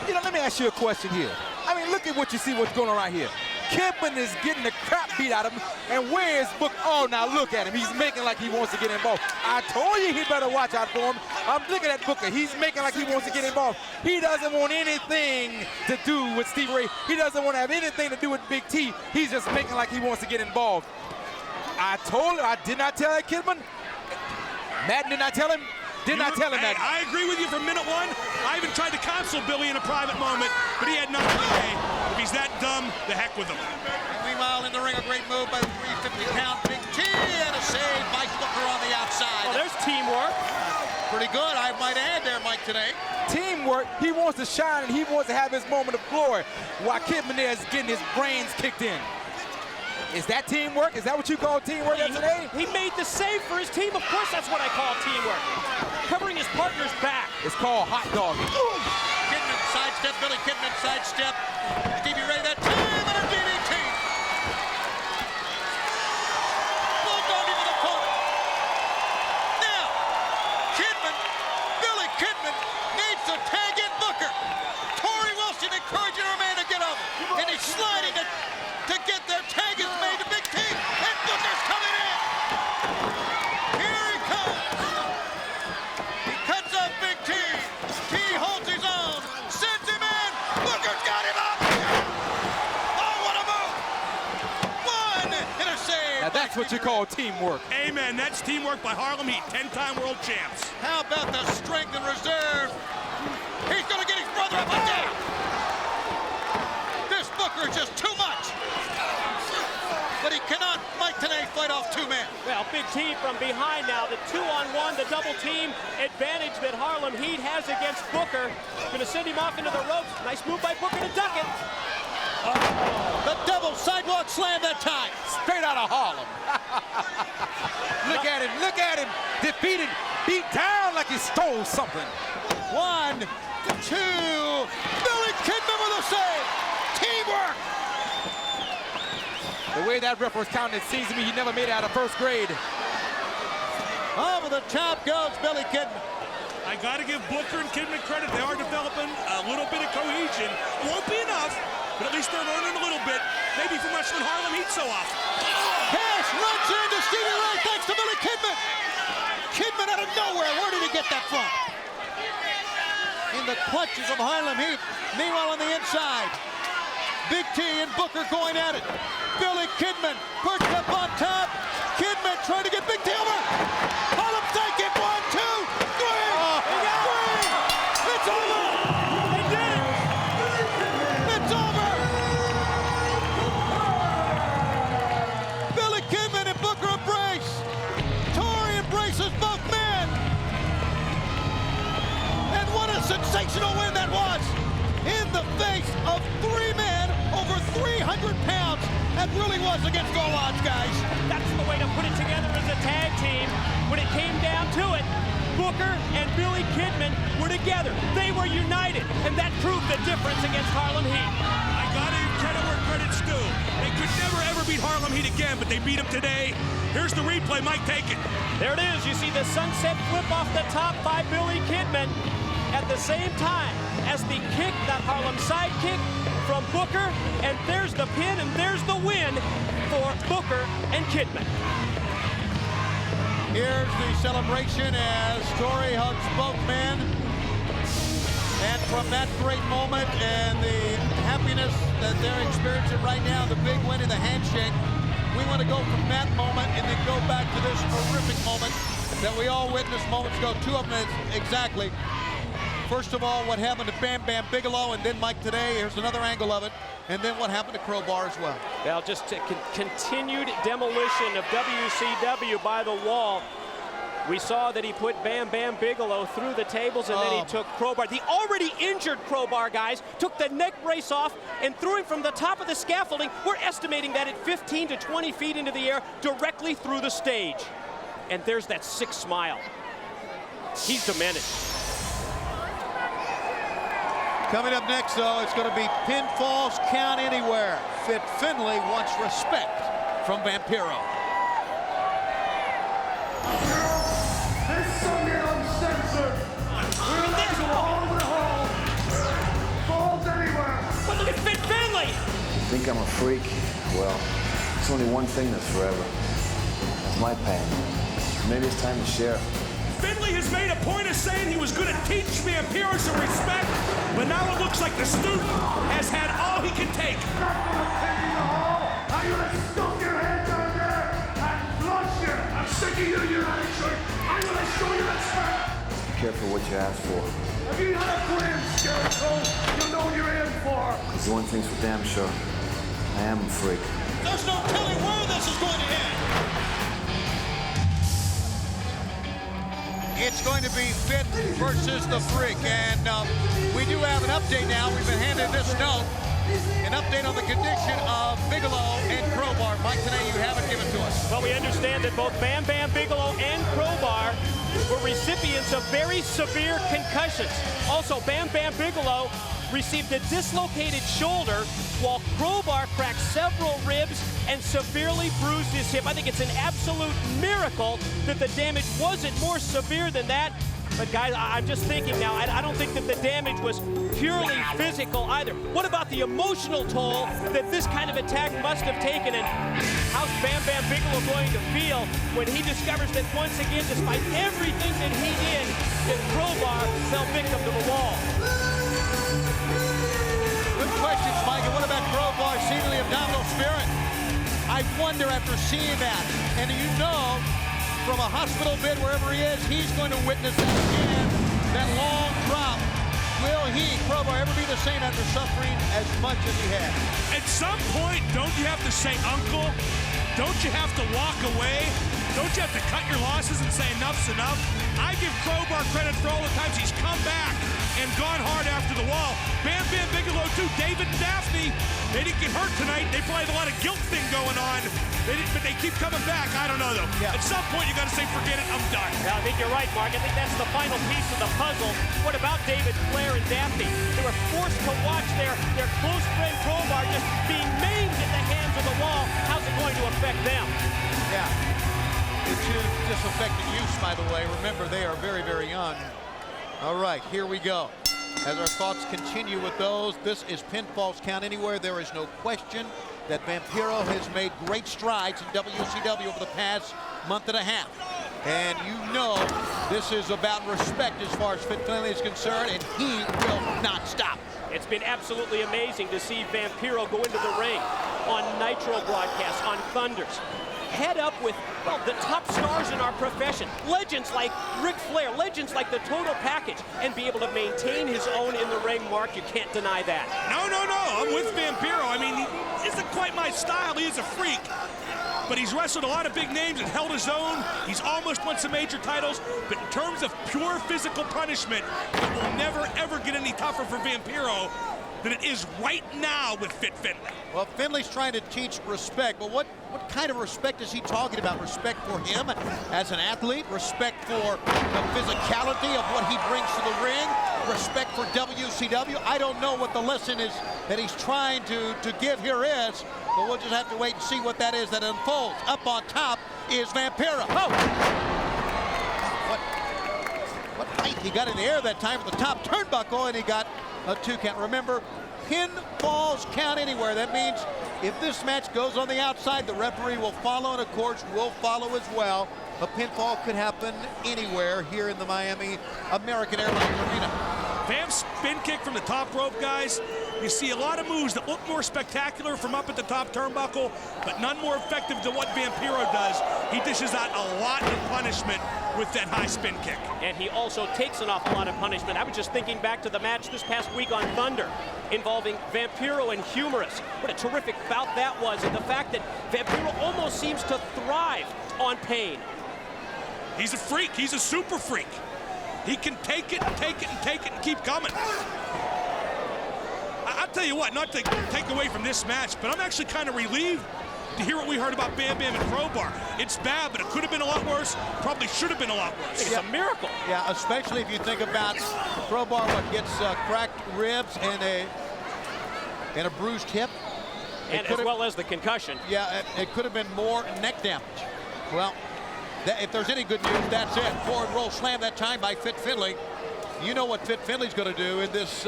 You know, let me ask you a question here. I mean, look at what you see, what's going on right here. Kidman is getting the crap beat out of him, and where is Booker? Oh, now look at him. He's making like he wants to get involved. I told you he better watch out for him. I'm looking at Booker. He's making like he wants to get involved. He doesn't want anything to do with Stevie Ray. He doesn't want to have anything to do with Big T. He's just making like he wants to get involved. I told him. I did not tell that Kidman. Madden did not tell him. Did not tell him that. I agree with you from minute one. I even tried to counsel Billy in a private moment, but he had nothing to say. If he's that dumb, the heck with him. And meanwhile, in the ring, a great move by the 350-pound Big T, and a save by Booker on the outside. Well, there's teamwork. Pretty good, I might add there, Mike, today. Teamwork. He wants to shine, and he wants to have his moment of glory, while Kidman there is getting his brains kicked in. Is that teamwork? Is that what you call teamwork today? He made the save for his team. Of course, that's what I call teamwork. Covering his partner's back. It's called hot dogging. Kidman sidestep, Billy Kidman sidestep. Stevie Ray that time, and a DDT. Bulldog into the corner. Now, Kidman, Billy Kidman needs to tag in Booker. Torrie Wilson encouraging her man to get over. And he's sliding to get their tag is made to Big T. And Booker's coming in. Here he comes. He cuts off Big T. T holds his own. Sends him in. Booker's got him up. That's what you call teamwork. Amen. That's teamwork by Harlem Heat, 10-time world champs. How about the strength and reserve? He's going to get his brother up and down. This Booker is just too much. But he cannot, Mike Tenay, fight off two men. Well, Big T from behind now. The 2-on-1, the double team advantage that Harlem Heat has against Booker. Going to send him off into the ropes. Nice move by Booker to duck it. The double sidewalk slam that time. Straight out of Harlem. Look at him, defeated, beat down like he stole something. 1, 2, Billy Kidman with a save. Teamwork. The way that ref was counting, it seems to me he never made it out of first grade. Over the top goes Billy Kidman. I got to give Booker and Kidman credit. They are developing a little bit of cohesion. Won't be enough, but at least they're learning a little bit, maybe from wrestling Harlem Heat so often. Cash runs into Stevie Ray thanks to Billy Kidman. Kidman out of nowhere. Where did he get that from? In the clutches of Harlem Heat. Meanwhile on the inside, Big T and Booker going at it. Billy Kidman perched up on top. Kidman trying to get Big T over. Harlem thinking 1, 2, 3. It's over. They did it. It's over. Billy Kidman and Booker embrace. Torrie embraces both men. And what a sensational win that was. In the face of 3 men over 300 pounds. That really was against all odds, guys. That's the way to put it together as a tag team. When it came down to it, Booker and Billy Kidman were together. They were united, and that proved the difference against Harlem Heat. I got to give credit where credit's due. They could never, ever beat Harlem Heat again, but they beat them today. Here's the replay. Mike, take it. There it is. You see the sunset flip off the top by Billy Kidman at the same time as the kick, that Harlem side kick from Booker, and there's the pin, and there's the win for Booker and Kidman. Here's the celebration as Torrie hugs both men. And from that great moment and the happiness that they're experiencing right now, the big win and the handshake, we want to go from that moment and then go back to this horrific moment that we all witnessed moments ago. 2 of them exactly. First of all, what happened to Bam Bam Bigelow, and then Mike today, here's another angle of it, and then what happened to Crowbar as well. Well, just continued demolition of WCW by the Wall. We saw that he put Bam Bam Bigelow through the tables, and then he took Crowbar, the already injured Crowbar, guys, took the neck brace off and threw him from the top of the scaffolding. We're estimating that at 15 to 20 feet into the air, directly through the stage. And there's that sick smile. He's demented. Coming up next, though, it's going to be pinfalls count anywhere. Fit Finlay wants respect from Vampiro. This Sunday uncensored. We'll let you all over the hall. Falls anywhere. But look at Fit Finlay. You think I'm a freak? Well, it's only one thing that's forever. That's my pain. Maybe it's time to share. Finlay has made a point of saying he was going to teach Vampiro some respect, but now it looks like the student has had all he can take. I'm gonna stump your head down there and flush you. I'm sick of you, your attitude. I'm gonna show you respect. Be careful what you ask for. If you had a plan, Scarecrow, you know what you're in for. Because the one thing's for damn sure. I am a freak. There's no telling where this is going to end. It's going to be Fit versus the Freak, and we do have an update now. We've been handed this note, an update on the condition of Bigelow and Crowbar. Mike, today you haven't given to us. Well, we understand that both Bam Bam Bigelow and Crowbar were recipients of very severe concussions. Also, Bam Bam Bigelow received a dislocated shoulder, while Crowbar cracked several ribs and severely bruised his hip. I think it's an absolute miracle that the damage wasn't more severe than that. But guys, I'm just thinking now, I don't think that the damage was purely physical either. What about the emotional toll that this kind of attack must have taken, and how's Bam Bam Bigelow going to feel when he discovers that once again, despite everything that he did, that Crowbar fell victim to the wall? Good questions, Mike. And what about Crowbar's seemingly abdominal spirit? I wonder after seeing that, And you know, from a hospital bed, wherever he is, he's going to witness that again, that long drop. Will he, Crowbar, ever be the same after suffering as much as he has? At some point, don't you have to say uncle? Don't you have to walk away? Don't you have to cut your losses and say enough's enough? I give Crowbar credit for all the times he's come back and gone hard after the wall. Bam Bam Bigelow too, David and Daphne. They didn't get hurt tonight. They probably have a lot of guilt thing going on. But they keep coming back. I don't know though. Yeah. At some point you got to say, forget it, I'm done. Yeah, I think you're right, Mark. I think that's the final piece of the puzzle. What about David, Flair, and Daphne? They were forced to watch their close friend Crowbar just being maimed at the hands of the wall. How's it going to affect them? Yeah. It's disaffected use, by the way. Remember, they are very, very young. All right, here we go. As our thoughts continue with those, this is Pinfalls Count Anywhere. There is no question that Vampiro has made great strides in WCW over the past month and a half. And you know this is about respect as far as Fit Finlay is concerned, and he will not stop. It's been absolutely amazing to see Vampiro go into the ring on Nitro broadcasts, on Thunders. Head up with, well, the top stars in our profession. Legends like Ric Flair, legends like the Total Package, and be able to maintain his own in the ring, Mark. You can't deny that. No. I'm with Vampiro. I mean, he isn't quite my style. He is a freak. But he's wrestled a lot of big names and held his own. He's almost won some major titles. But in terms of pure physical punishment, it will never, ever get any tougher for Vampiro than it is right now with Fit Finlay. Well, Finlay's trying to teach respect, but what kind of respect is he talking about? Respect for him as an athlete? Respect for the physicality of what he brings to the ring? Respect for WCW? I don't know what the lesson is that he's trying to give here is, but we'll just have to wait and see what that is that unfolds. Up on top is Vampiro. Oh! What height he got in the air that time at the top turnbuckle, and he got a 2 count. Remember, Pinfalls Count Anywhere. That means if this match goes on the outside, the referee will follow, and of course will follow as well. A pinfall could happen anywhere here in the Miami American Airlines Arena. Vam's spin kick from the top rope, guys. You see a lot of moves that look more spectacular from up at the top turnbuckle, but none more effective than what Vampiro does. He dishes out a lot of punishment with that high spin kick. And he also takes an awful lot of punishment. I was just thinking back to the match this past week on Thunder involving Vampiro and Humorous. What a terrific bout that was, and the fact that Vampiro almost seems to thrive on pain. He's a freak. He's a super freak. He can take it and take it and take it and keep coming. I'll tell you what, not to take away from this match, but I'm actually kind of relieved to hear what we heard about Bam Bam and Crowbar. It's bad, but it could have been a lot worse. Probably should have been a lot worse. It's a miracle. Yeah, especially if you think about Crowbar, what gets cracked ribs and a bruised hip. And as well as the concussion. Yeah, it could have been more neck damage. Well, if there's any good news, that's it. Forward roll slam that time by Fit Finlay. You know what Fit Finlay's going to do in this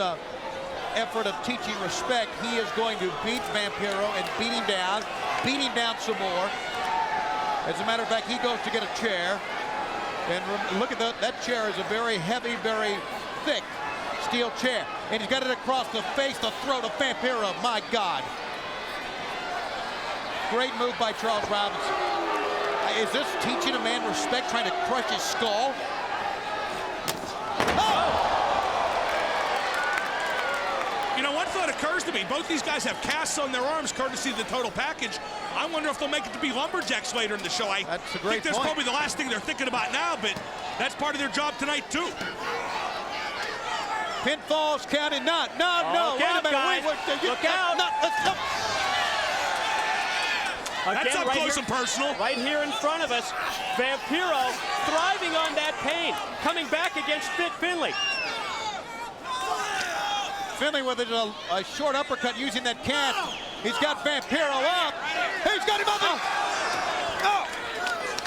effort of teaching respect. He is going to beat Vampiro and beat him down some more. As a matter of fact, he goes to get a chair. And look at that chair is a very heavy, very thick steel chair. And he's got it across the face, the throat of Vampiro. My God. Great move by Charles Robinson. Is this teaching a man respect, trying to crush his skull? Oh! You know, one thought occurs to me. Both these guys have casts on their arms, courtesy of the Total Package. I wonder if they'll make it to be lumberjacks later in the show. That's a great think that's point. probably the last thing they're thinking about now, but that's part of their job tonight, too. Pinfalls counted not. No. Wait a minute. Guys. Look out. No. That's up right close here, and personal. Right here in front of us, Vampiro thriving on that pain, coming back against Fit Finlay. Finlay with a short uppercut using that cast. He's got Vampiro up. He's got him up. Oh,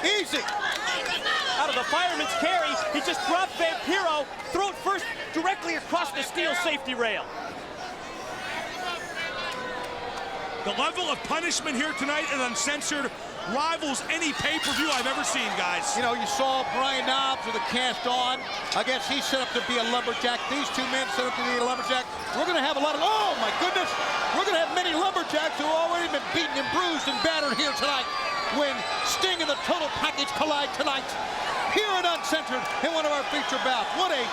easy. Out of the fireman's carry, he just dropped Vampiro, throat first, directly across the steel safety rail. The level of punishment here tonight and uncensored rivals any pay-per-view I've ever seen, guys. You know, you saw Brian Knobbs with a cast on. I guess he's set up to be a lumberjack. These two men set up to be a lumberjack. We're going to have a lot of, oh my goodness, we're going to have many lumberjacks who have already been beaten and bruised and battered here tonight. when Sting and the Total Package collide tonight here at Uncensored in one of our feature bouts. What a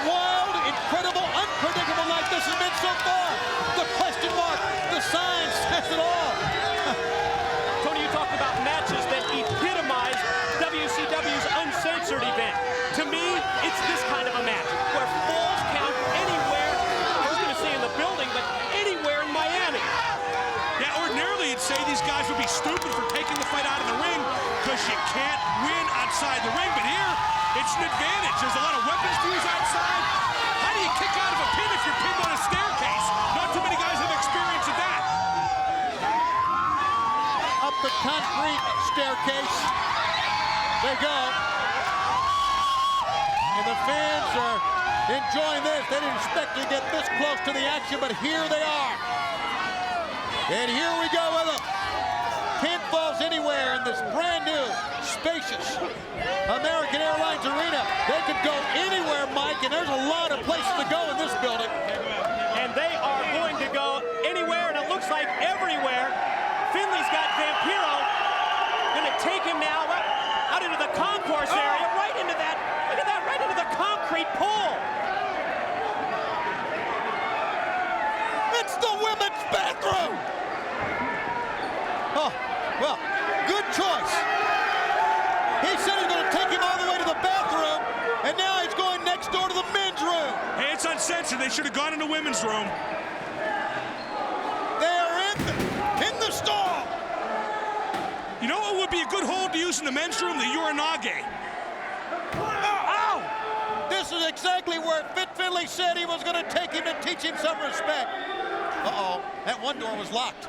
wild, incredible, unpredictable night this has been so far. The question mark, the sign says it all. Tony, you talked about matches that epitomize WCW's Uncensored event. To me, it's this kind of a match where falls count anywhere, I was going to say in the building, but anywhere in Miami. Yeah, ordinarily you'd say these guys would be stupid for taking the fight out of the ring because you can't win outside the ring, but here, it's an advantage. There's a lot of weapons to use outside. How do you kick out of a pin if you're pinned on a staircase? Not too many guys have experience of that. Up the concrete staircase they go. And the fans are enjoying this. They didn't expect to get this close to the action, but here they are. And here we go with them. Pinfalls anywhere in this brand new, spacious American Airlines Arena. They could go anywhere, Mike, and there's a lot of places to go in this building. And they are going to go anywhere, and it looks like everywhere. Finley's got Vampiro. Going to take him now out into the concourse area, right into that, look at that, right into the concrete pool. It's the women's bathroom. Oh, well, good choice. He said he's going to take him all the way to the bathroom, and now he's going next door to the men's room. Hey, it's Uncensored. They should have gone in the women's room. They are in the stall. You know what would be a good hold to use in the men's room? The Uranage. Ow! This is exactly where Fit Finley said he was going to take him to teach him some respect. Uh-oh, that one door was locked.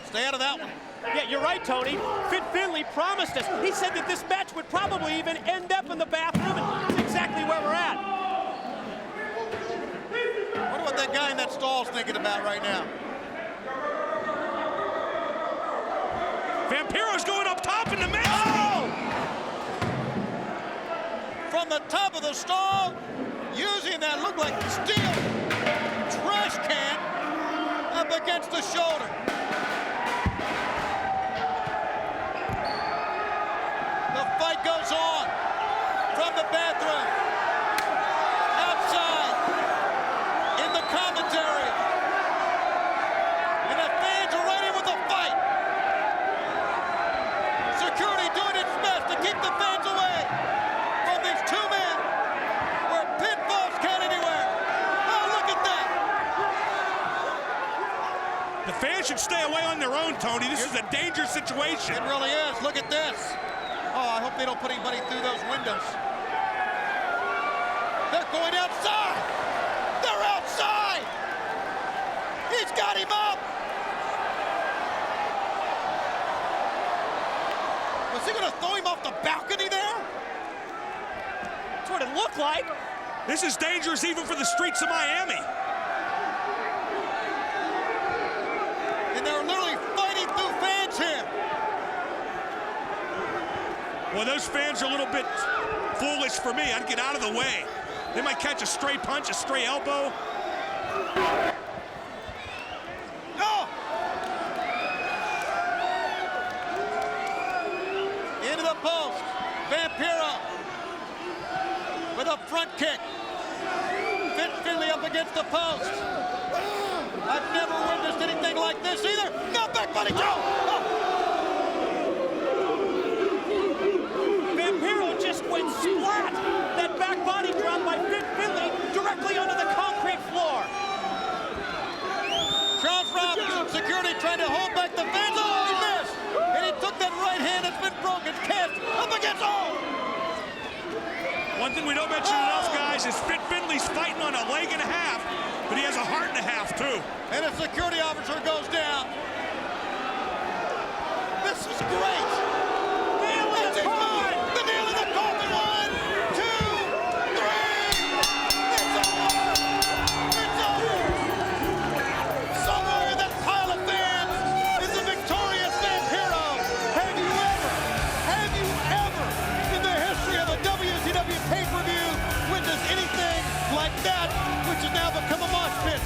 Stay out of that one. Yeah, you're right, Tony. Fit Finley promised us. He said that this match would probably even end up in the bathroom, and that's exactly where we're at. I wonder what that guy in that stall's thinking about right now. Vampiro's going up top in the men's room. From the top of the stall, using that look like steel trash can up against the shoulder. The fight goes on from the bathroom, outside, in the commentary, and the fans are right in with the fight. Security doing its best to keep the fans away from these two men where pinfalls count anywhere. Oh, look at that. The fans should stay away on their own, Tony. This is a dangerous situation. It really is. Look at this. Oh, I hope they don't put anybody through those windows. They're going outside. They're outside. He's got him up. Was he going to throw him off the balcony there? That's what it looked like. This is dangerous even for the streets of Miami. And they're literally fighting through fans here. Well, those fans are a little bit foolish for me. I'd get out of the way. They might catch a stray punch, a stray elbow. No! Into the post. Vampiro with a front kick. Fit Finley up against the post. I've never witnessed anything like this either. No, back body Joe! Oh. Vampiro just went splat. That back body drop by Fit Finley directly onto the concrete floor. Charles Robinson, security trying to hold back the fans. Oh, he missed. And he took that right hand that's been broken. Cast up against One thing we don't mention enough, guys, is Fit Finley's fighting on a leg and a half, but he has a heart and a half, too. And a security officer goes down. This is great. Nail in the coffin. The nail in the coffin. 1, 2, 3. It's over. It's over. Somewhere in that pile of fans is a victorious Vampiro. Have you ever, in the history of a WCW pay-per-view, witnessed anything like that, which has now become a mosh pit?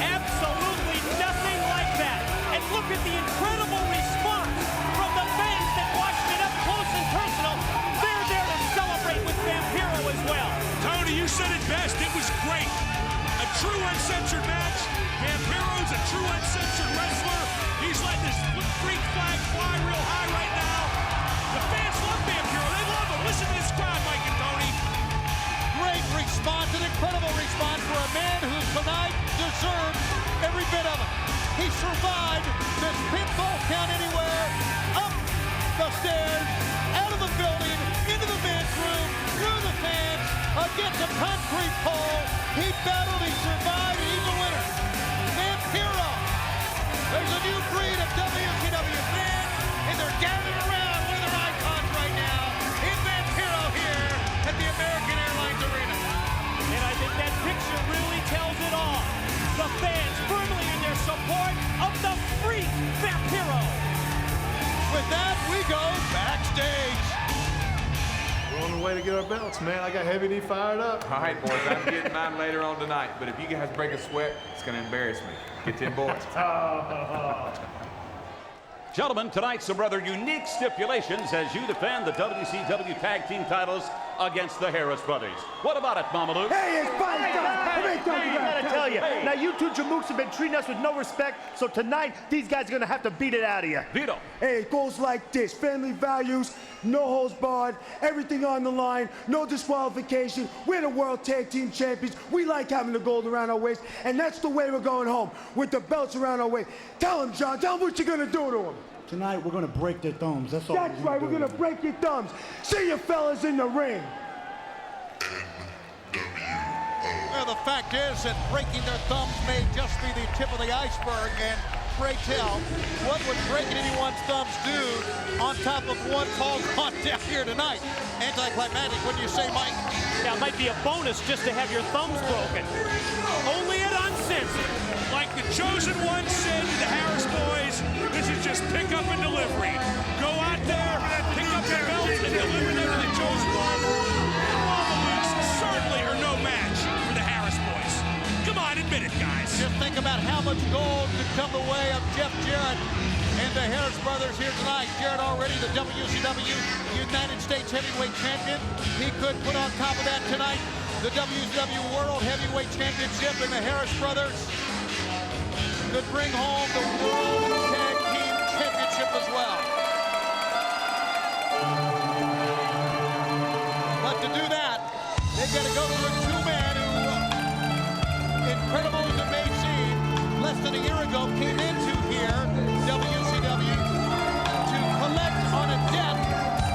Absolutely nothing like that. And look at with the incredible response from the fans that watched it up close and personal. They're there to celebrate with Vampiro as well. Tony, you said it best. It was great. A true uncensored match. Vampiro's a true uncensored wrestler. He's letting his freak flag fly real high right now. The fans love Vampiro. They love him. Listen to this crowd, Mike and Tony. Great response, an incredible response for a man who tonight deserves every bit of it. He survived this pinfall count anywhere, up the stairs, out of the building, into the men's room, through the fans, against a concrete pole. He battled, he survived, and he's a winner. Vampiro. There's a new breed of WCW fans, and they're gathered around one of their icons right now in Vampiro here at the American Airlines Arena. And I think that picture really tells it all. The fans firmly in their support of the freak Vampiro. With that, we go backstage. We're on the way to get our belts, man. I got Heavy D fired up. All right, boys, I'm getting mine later on tonight. But if you guys break a sweat, it's going to embarrass me. Get them boys. Gentlemen, tonight some rather unique stipulations as you defend the WCW Tag Team titles against the Harris Brothers. What about it, Mama Luke? Hey, it's fine. I gotta tell you, now you two jamooks have been treating us with no respect, so tonight these guys are gonna have to beat it out of you. Vito. Hey, it goes like this: family values, no holds barred, everything on the line, no disqualification. We're the World Tag Team Champions. We like having the gold around our waist, and that's the way we're going home, with the belts around our waist. Tell them, John. Tell them what you're gonna do to them. Tonight, we're going to break their thumbs. That's all. That's right. We're going to break your thumbs. See you fellas in the ring. Well, the fact is that breaking their thumbs may just be the tip of the iceberg. And pray tell, what would breaking anyone's thumbs do on top of what falls on down here tonight? Anticlimactic, wouldn't you say, Mike? Yeah, it might be a bonus just to have your thumbs broken. Only at Uncensored. Like the chosen one said to the Harris boys, this is just pick up and delivery. Go out there, pick up your belts, and deliver them to the chosen one. Mamalukes certainly are no match for the Harris boys. Come on, admit it, guys. Just think about how much gold could come the way of Jeff Jarrett and the Harris brothers here tonight. Jarrett already the WCW United States Heavyweight Champion. He could put on top of that tonight the WCW World Heavyweight Championship, and the Harris brothers could bring home the World Tag Team Championship as well. But to do that, they've got to go through a two-man who, incredible as it may seem, less than a year ago came into here, WCW, to collect on a debt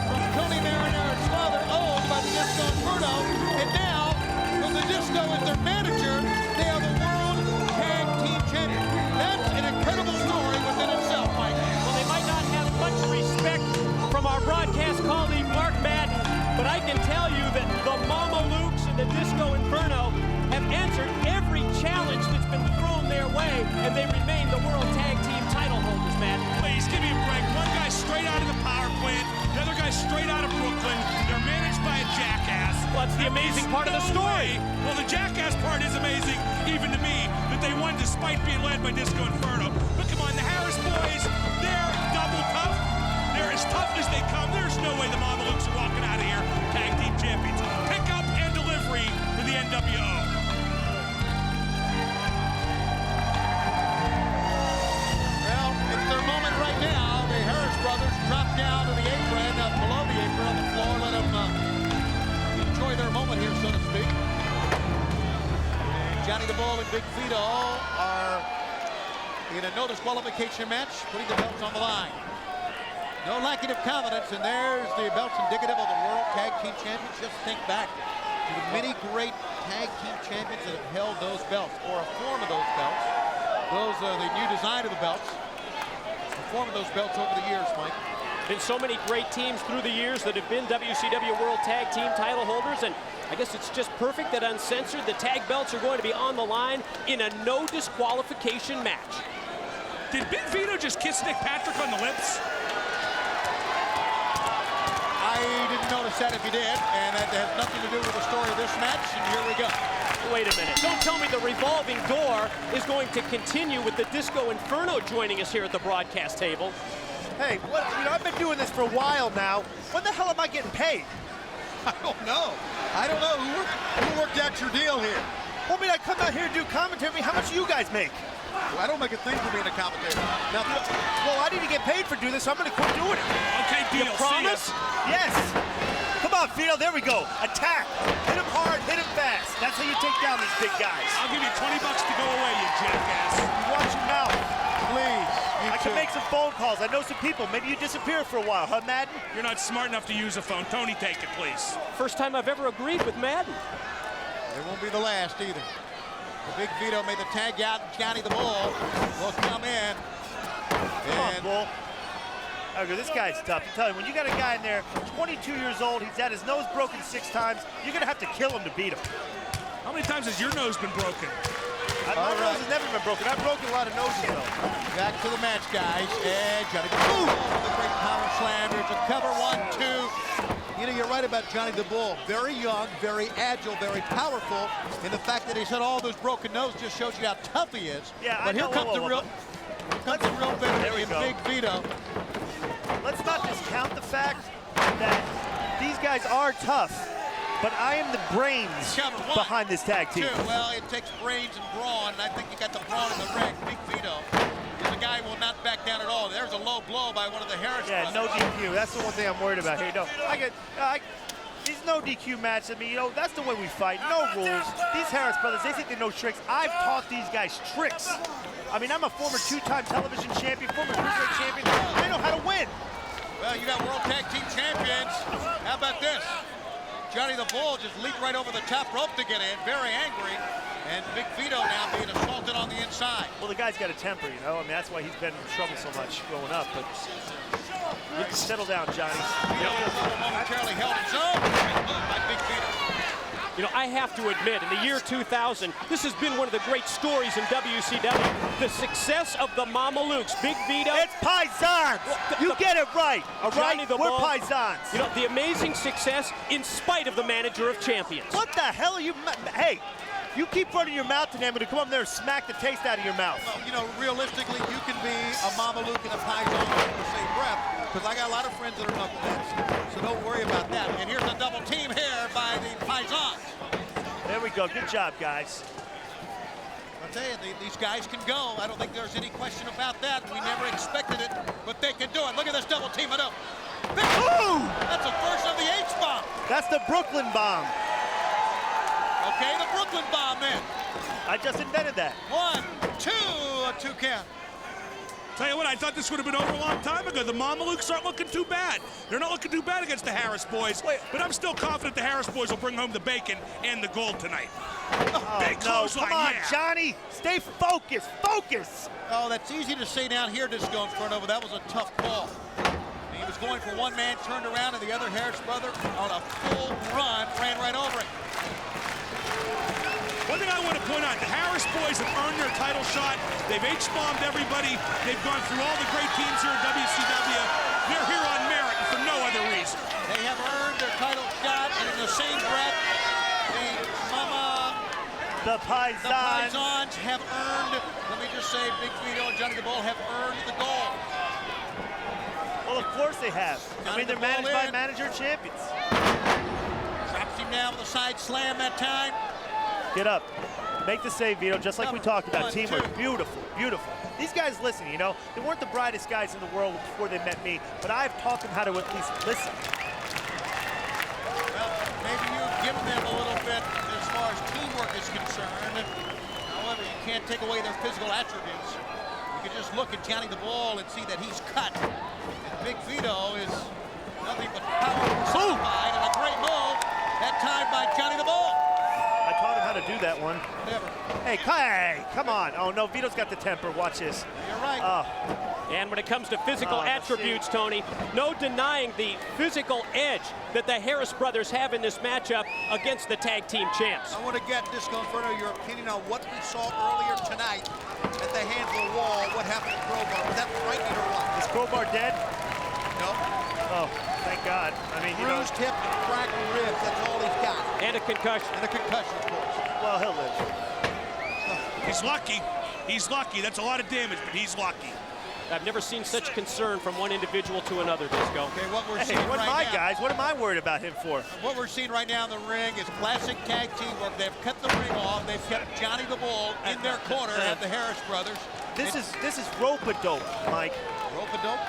from Tony Marinare's father owed by the Disco Inferno, and now, with the Disco as their manager, they are the World Tag Team Champions. That's an incredible story within itself, Mike. Well, they might not have much respect from our broadcast colleague Mark Madden, but I can tell you that the Mamalukes and the Disco Inferno have answered every challenge that's been thrown their way, and they remain the World Tag Team title holders, Matt. Please, give me a break. One guy's straight out of the power plant, the other guy's straight out of Brooklyn. They're managed by a jackass. Well, that's the amazing part of the story. Well, the jackass part is amazing, even to me, that they won despite being led by Disco Inferno. But come on, the Harris boys, they're double tough. They're as tough as they come. There's no way the Mamalukes are walking out of here tag team champions. Pick up and delivery for the NWO. Well, it's their moment right now. The Harris brothers drop down to the apron, below the apron on the floor. Let them enjoy their moment here, so to speak. And Johnny the Bull and Big Vito are in a no disqualification match, putting the belts on the line. No lacking of confidence, and there's the belts indicative of the World Tag Team Champions. Just think back to the many great tag team champions that have held those belts, or a form of those belts. Those are the new design of the belts. The form of those belts over the years, Mike. Been so many great teams through the years that have been WCW World Tag Team title holders, and I guess it's just perfect that Uncensored, the tag belts are going to be on the line in a no disqualification match. Did Big Vito just kiss Nick Patrick on the lips? I didn't notice that if you did, and that has nothing to do with the story of this match, and here we go. Wait a minute. Don't tell me the revolving door is going to continue with the Disco Inferno joining us here at the broadcast table. Hey, I've been doing this for a while now. When the hell am I getting paid? I don't know. Who worked out your deal here? Well, I mean, I come out here and do commentary. How much do you guys make? Well, I don't make a thing for being a commentator. Nothing. Well, I need to get paid for doing this, so I'm going to quit doing it. Okay, deal. You promise? Yes. Come on, Vito. There we go. Attack. Hit him hard. Hit him fast. That's how you take down these big guys. I'll give you $20 to go away, you jackass. Watch your mouth. Please. I can make some phone calls. I know some people. Maybe you disappear for a while, huh, Madden? You're not smart enough to use a phone. Tony, take it, please. First time I've ever agreed with Madden. It won't be the last either. The Big Vito made the tag out, and Johnny the Bull will come in. Come on, Bull. Okay, this guy's tough. I'm telling you, when you got a guy in there, 22 years old, he's had his nose broken 6 times, you're going to have to kill him to beat him. How many times has your nose been broken? My nose has never been broken. I've broken a lot of noses, though. Back to the match, guys. And Johnny the Bull. The great power slam. Here's a cover. 1, 2. You know, you're right about Johnny the Bull. Very young, very agile, very powerful. And the fact that he's had all those broken noses just shows you how tough he is. Yeah, but here comes the real veteran in Big Vito. Let's not discount the fact that these guys are tough, but I am the brains behind this tag team. 2. Well, it takes brains and brawn, and I think you got the brawn in the ring. Big Vito. The guy will not back down at all. There's a low blow by one of the Harris brothers. No DQ. That's the one thing I'm worried about here. No, these no DQ matches. I mean, that's the way we fight. No rules. These Harris brothers, they think they know tricks. I've taught these guys tricks. I mean, I'm a former 2-time television champion, former cruiserweight champion. I know how to win. Well, you got World Tag Team Champions. How about this? Johnny the Bull just leaped right over the top rope to get in, very angry. And Big Vito now being assaulted on the inside. Well, the guy's got a temper, you know? I mean, that's why he's been in trouble so much growing up. But you can settle down, Johnny. Momentarily held his own. Great move by Big Vito. You know, I have to admit, in the year 2000, this has been one of the great stories in WCW. The success of the Mamalukes. Big Vito. It's Paisans. You get it right. All right? We're Paisans. You know, the amazing success in spite of the manager of champions. What the hell are you... Hey, you keep running your mouth and I'm going to come up there and smack the taste out of your mouth. Well, you know, realistically, you can be a Mamaluke and a Paisan in the same breath, because I got a lot of friends that are knuckleheads, so don't worry about that. And here's a double team here by the Paisans. There we go. Good job, guys. I'll tell you, these guys can go. I don't think there's any question about that. We never expected it, but they can do it. Look at this double team. Ooh! That's a version of the H-bomb. That's the Brooklyn bomb. Okay, the Brooklyn bomb then. I just invented that. 1, 2, a 2 count. Tell you what, I thought this would have been over a long time ago. The Mamalukes aren't looking too bad. They're not looking too bad against the Harris boys. But I'm still confident the Harris boys will bring home the bacon and the gold tonight. Big clothesline, come on, yeah. Johnny. Stay focused. Focus. Oh, that's easy to say down here, Disco Inferno, but that was a tough call. He was going for one man, turned around, and the other Harris brother on a full run ran right over it. One thing I want to point out, the Harris boys have earned their title shot. They've H-bombed everybody. They've gone through all the great teams here in WCW. They're here on merit and for no other reason. They have earned their title shot, and in the same breath, the Paisans have earned, let me just say, Big Vito and Johnny the Bull have earned the gold. Well, of course they have. I mean, they're managed by manager champions. Drops him down with a side slam that time. Get up. Make the save, Vito, just like we talked about. 1, Teamwork. 2. Beautiful, beautiful. These guys listen, you know. They weren't the brightest guys in the world before they met me, but I've taught them how to at least listen. Well, maybe you've given them a little bit as far as teamwork is concerned. However, you can't take away their physical attributes. You can just look at Johnny the Bull and see that he's cut. And Big Vito is nothing but power personified, and a great move that time by Johnny the Bull. I taught him how to do that one. Never. Hey, come on. Oh, no, Vito's got the temper. Watch this. You're right. And when it comes to physical attributes, Tony, no denying the physical edge that the Harris brothers have in this matchup against the tag team champs. I want to get, Disco Inferno, your opinion on what we saw earlier tonight at the hands of the wall. What happened to Crowbar? Was that frightening or what? Is Crowbar dead? No. Oh, thank God. I mean, bruised hip and cracked ribs. That's all he's got. And a concussion. And a concussion, of course. Well, he'll live. He's lucky. He's lucky. That's a lot of damage, but he's lucky. I've never seen such concern from one individual to another, Disco. Okay, what we're Hey, seeing what right my now, guys? What am I worried about him for? What we're seeing right now in the ring is classic tag teamwork. They've cut the ring off. They've kept Johnny the Bull in their corner. Have the Harris brothers. This is rope-a-dope, Mike. Rope-a-dope?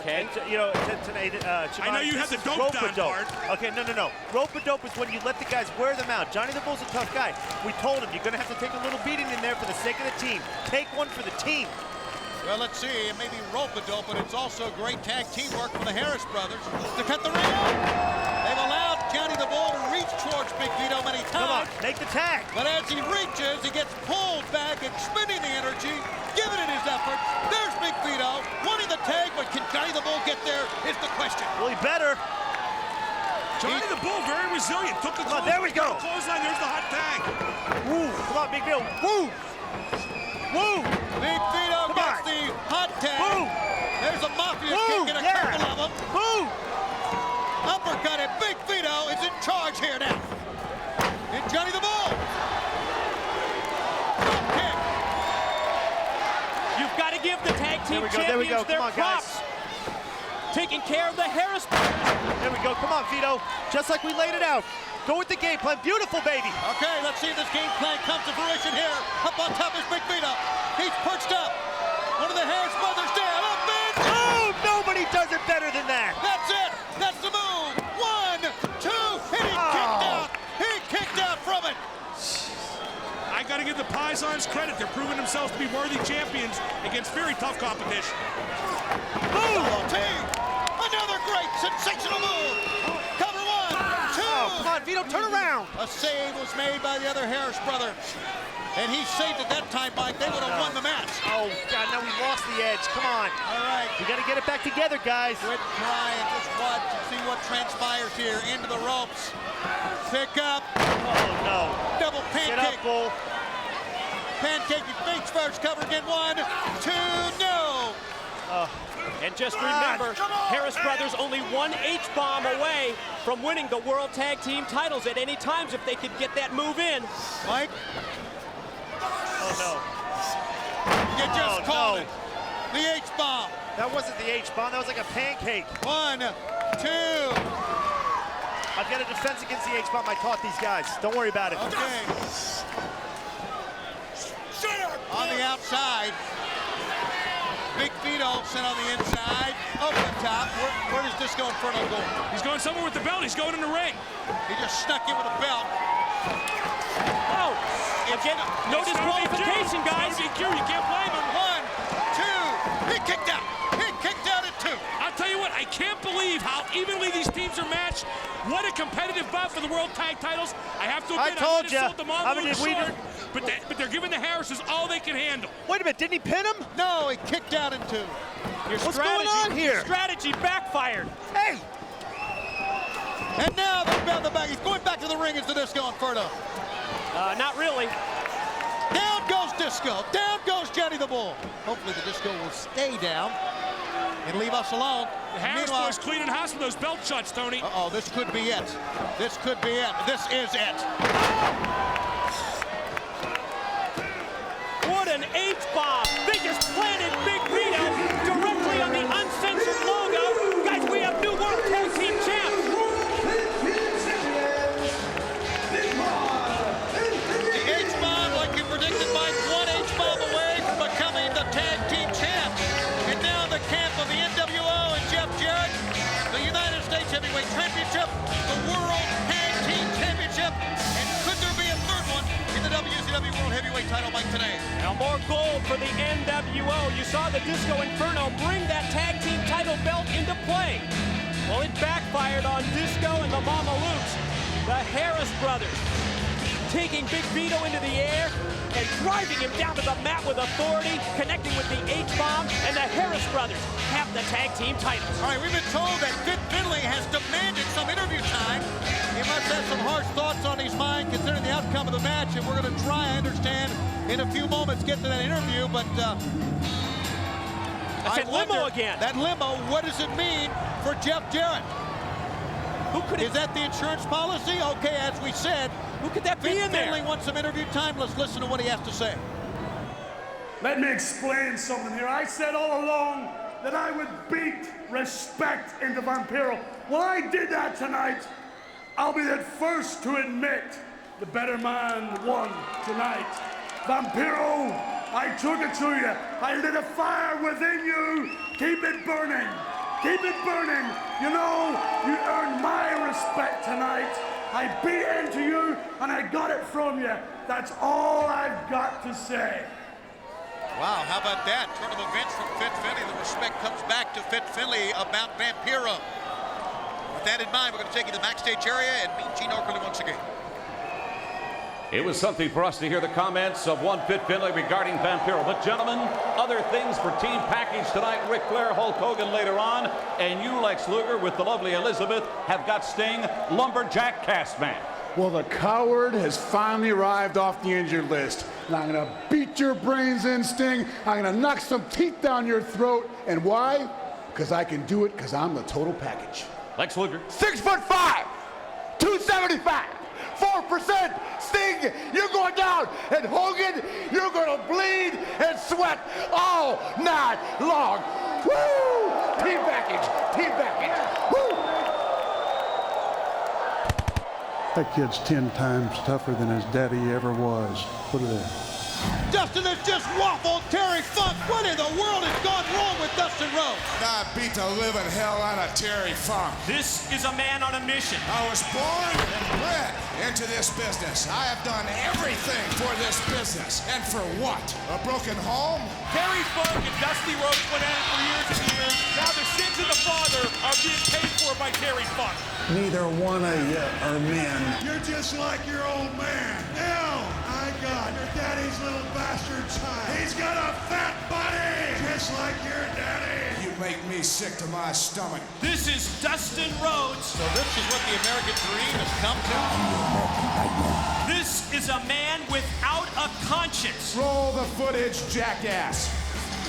Okay. I know you have the dope down part. Okay, no. Rope-a-dope is when you let the guys wear them out. Johnny the Bull's a tough guy. We told him, you're going to have to take a little beating in there for the sake of the team. Take one for the team. Well, let's see. It may be rope-a-dope, but it's also great tag teamwork from the Harris brothers to cut the ring off. They've allowed Johnny the Bull to reach towards Big Vito many times. Come on, make the tag. But as he reaches, he gets pulled back, expending the energy, giving it his effort. There's Big Vito wanting the tag, but can Johnny the Bull get there is the question. Well, he better. Johnny the Bull, very resilient. Took the there we go. Clothesline, there's the hot tag. Woo, come on, Big Vito. Woo. Woo. Big Vito gets the hot tag. Woo. There's a Mafia kick and a couple of them. Woo. Uppercut, and Big Vito is in charge here now. And Johnny the Bull. Kick. You've got to give the tag team There we go. champions their Come on, props. guys. Taking care of the Harris brothers. There we go. Come on, Vito. Just like we laid it out. Go with the game plan. Beautiful, baby. Okay, let's see if this game plan comes to fruition here. Up on top is Big Vito. He's perched up. One of the Harris brothers down. Up and oh, nobody does it better than that. That's it. That's the move. 1, 2, and he kicked out. He kicked out from it. I got to give the Pisons credit. They're proving themselves to be worthy champions against very tough competition. Solo team. Another great sensational move. Cover 1, 2. Oh, come on, Vito, turn around. A save was made by the other Harris brothers. And he saved at that time, Mike. They would have won the match. Oh, God, now we lost the edge. Come on. All right. We got to get it back together, guys. Quit crying. Just watch and see what transpires here. Into the ropes. Pick up. Oh, no. Double pancake. Get up, Bull. Pancake face first. Cover again. 1, 2, no. And just remember, Harris brothers only one H-bomb away from winning the World Tag Team titles at any times if they could get that move in. Mike? Oh, no. You just called it. The H-bomb. That wasn't the H-bomb. That was like a pancake. 1, 2. I've got a defense against the H-bomb. I taught these guys. Don't worry about it. Okay. On the outside. Big Vito sent on the inside. Over the top. Where does Disco Inferno go? He's going somewhere with the belt. He's going in the ring. He just snuck in with a belt. Oh! Again, no disqualification, guys. You can't blame him. 1, 2. He kicked out. He kicked out at 2. I'll tell you what, I can't believe how evenly these teams are matched. What a competitive bout for the World Tag Titles. I have to admit, I told you. But they're giving the Harrises all they can handle. Wait a minute, didn't he pin him? No, he kicked out in 2. What's going on here? Your strategy backfired. Hey! And now they're down the back. He's going back to the ring as the Disco Inferno. Not really. Down goes Disco. Down goes Johnny the Bull. Hopefully the Disco will stay down and leave us alone. The Harris boys cleaning house with those belt shots, Tony. Uh-oh, this could be it. This could be it. This is it. What an H-bomb. They just planted Big Vito directly on the uncensored logo. Guys, we have new World Tag Team champs. The H-bomb, like you predicted, Mike, one H-bomb away from becoming the tag team champs. And now the camp of the NWO and Jeff Jarrett, the United States Heavyweight Championship, the World Tag Team Championship, and could there be a third one in the WCW World Heavyweight title, Mike, today? Now more gold for the NWO. You saw the Disco Inferno bring that tag team title belt into play. Well, it backfired on Disco and the Mama Lukes. The Harris brothers taking Big Vito into the air and driving him down to the mat with authority, connecting with the H-bomb, and the Harris brothers have the tag team titles. All right, we've been told that Vic Finley has demanded some interview time. He must have some harsh thoughts on his mind considering the outcome of the match, and we're going to try, I understand, in a few moments get to that interview, but I said limo again. That limo, what does it mean for Jeff Jarrett? Is that the insurance policy? Okay, as we said. Who could that be in there? Finley wants some interview time. Let's listen to what he has to say. Let me explain something here. I said all along that I would beat respect into Vampiro. Well, I did that tonight. I'll be the first to admit the better man won tonight. Vampiro, I took it to you. I lit a fire within you. Keep it burning. Keep it burning. You know, you earned my respect tonight. I beat into you, and I got it from you. That's all I've got to say. Wow, how about that? Turn of events from Fit Finley. The respect comes back to Fit Finley about Vampiro. With that in mind, we're going to take you to the backstage area and meet Gene Okerlund once again. It was something for us to hear the comments of one Fit Finley regarding Vampiro. But gentlemen, other things for Team Package tonight. Ric Flair, Hulk Hogan later on, and you, Lex Luger, with the lovely Elizabeth, have got Sting, Lumberjack Castman. Well, the coward has finally arrived off the injured list. And I'm going to beat your brains in, Sting. I'm going to knock some teeth down your throat. And why? Because I can do it because I'm the total package. Lex Luger. 6'5", 275, 4%. Sting, you're going down. And Hogan, you're going to bleed and sweat all night long. Woo! Team package. Team package. Woo! That kid's 10 times tougher than his daddy ever was. Put it there. Dustin has just waffled Terry Funk. What in the world has gone wrong with Dustin Rhodes? I beat the living hell out of Terry Funk. This is a man on a mission. I was born and bred into this business. I have done everything for this business. And for what? A broken home? Terry Funk and Dusty Rhodes went at it for years and years. Now the sins of the father are being paid for by Terry Funk. Neither one of you are men. You're just like your old man. Now, I got your daddy's little bastard child. He's got a fat body, just like your daddy. You make me sick to my stomach. This is Dustin Rhodes. So this is what the American dream has come to? This is a man without a conscience. Roll the footage, jackass.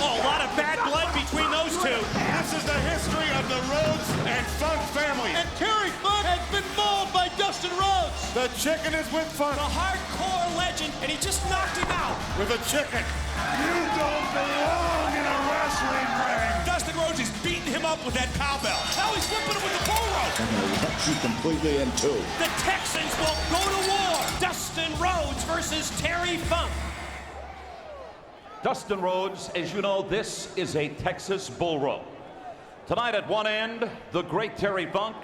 Oh, a lot of bad blood between those two. This is the history of the Rhodes and Funk family. And Terry Funk has been mauled by Dustin Rhodes. The chicken is with Funk. The hardcore legend, and he just knocked him out. With a chicken. You don't belong in a wrestling ring. Dustin Rhodes is beating him up with that cowbell. Now he's whipping him with the bull rope. I'm going to cut you completely in two. The Texans will go to war. Dustin Rhodes versus Terry Funk. Dustin Rhodes, as you know, this is a Texas bull rope. Tonight at one end, the great Terry Funk,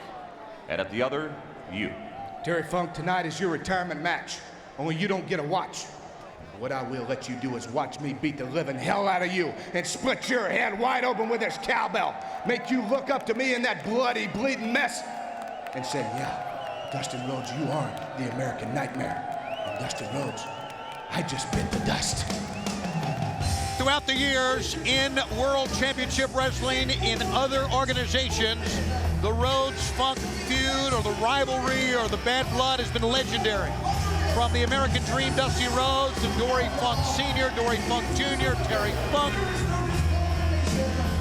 and at the other, you. Terry Funk, tonight is your retirement match. Only you don't get a watch. What I will let you do is watch me beat the living hell out of you and split your head wide open with this cowbell. Make you look up to me in that bloody, bleeding mess and say, yeah, Dustin Rhodes, you are the American nightmare. And Dustin Rhodes, I just bit the dust. Throughout the years in World Championship Wrestling, in other organizations, the Rhodes-Funk feud or the rivalry or the bad blood has been legendary. From the American Dream, Dusty Rhodes, to Dory Funk Sr., Dory Funk Jr., Terry Funk.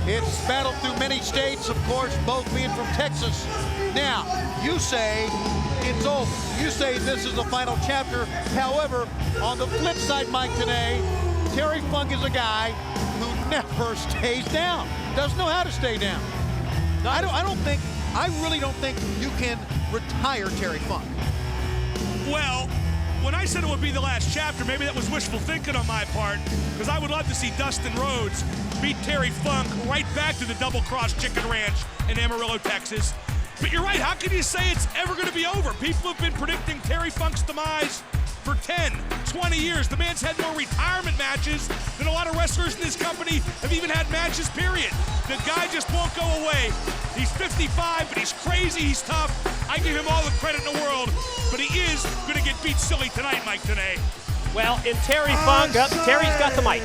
It's battled through many states, of course, both being from Texas. Now, you say it's over. You say this is the final chapter. However, on the flip side, Mike, today, Terry Funk is a guy who never stays down. Doesn't know how to stay down. I really don't think you can retire Terry Funk. Well, when I said it would be the last chapter, maybe that was wishful thinking on my part, because I would love to see Dustin Rhodes beat Terry Funk right back to the Double Cross Chicken Ranch in Amarillo, Texas. But you're right, how can you say it's ever going to be over? People have been predicting Terry Funk's demise for 10, 20 years. The man's had more retirement matches than a lot of wrestlers in this company have even had matches, period. The guy just won't go away. He's 55, but he's crazy, he's tough. I give him all the credit in the world, but he is going to get beat silly tonight, Mike, today. Well, in Terry Funk, Terry's got the mic.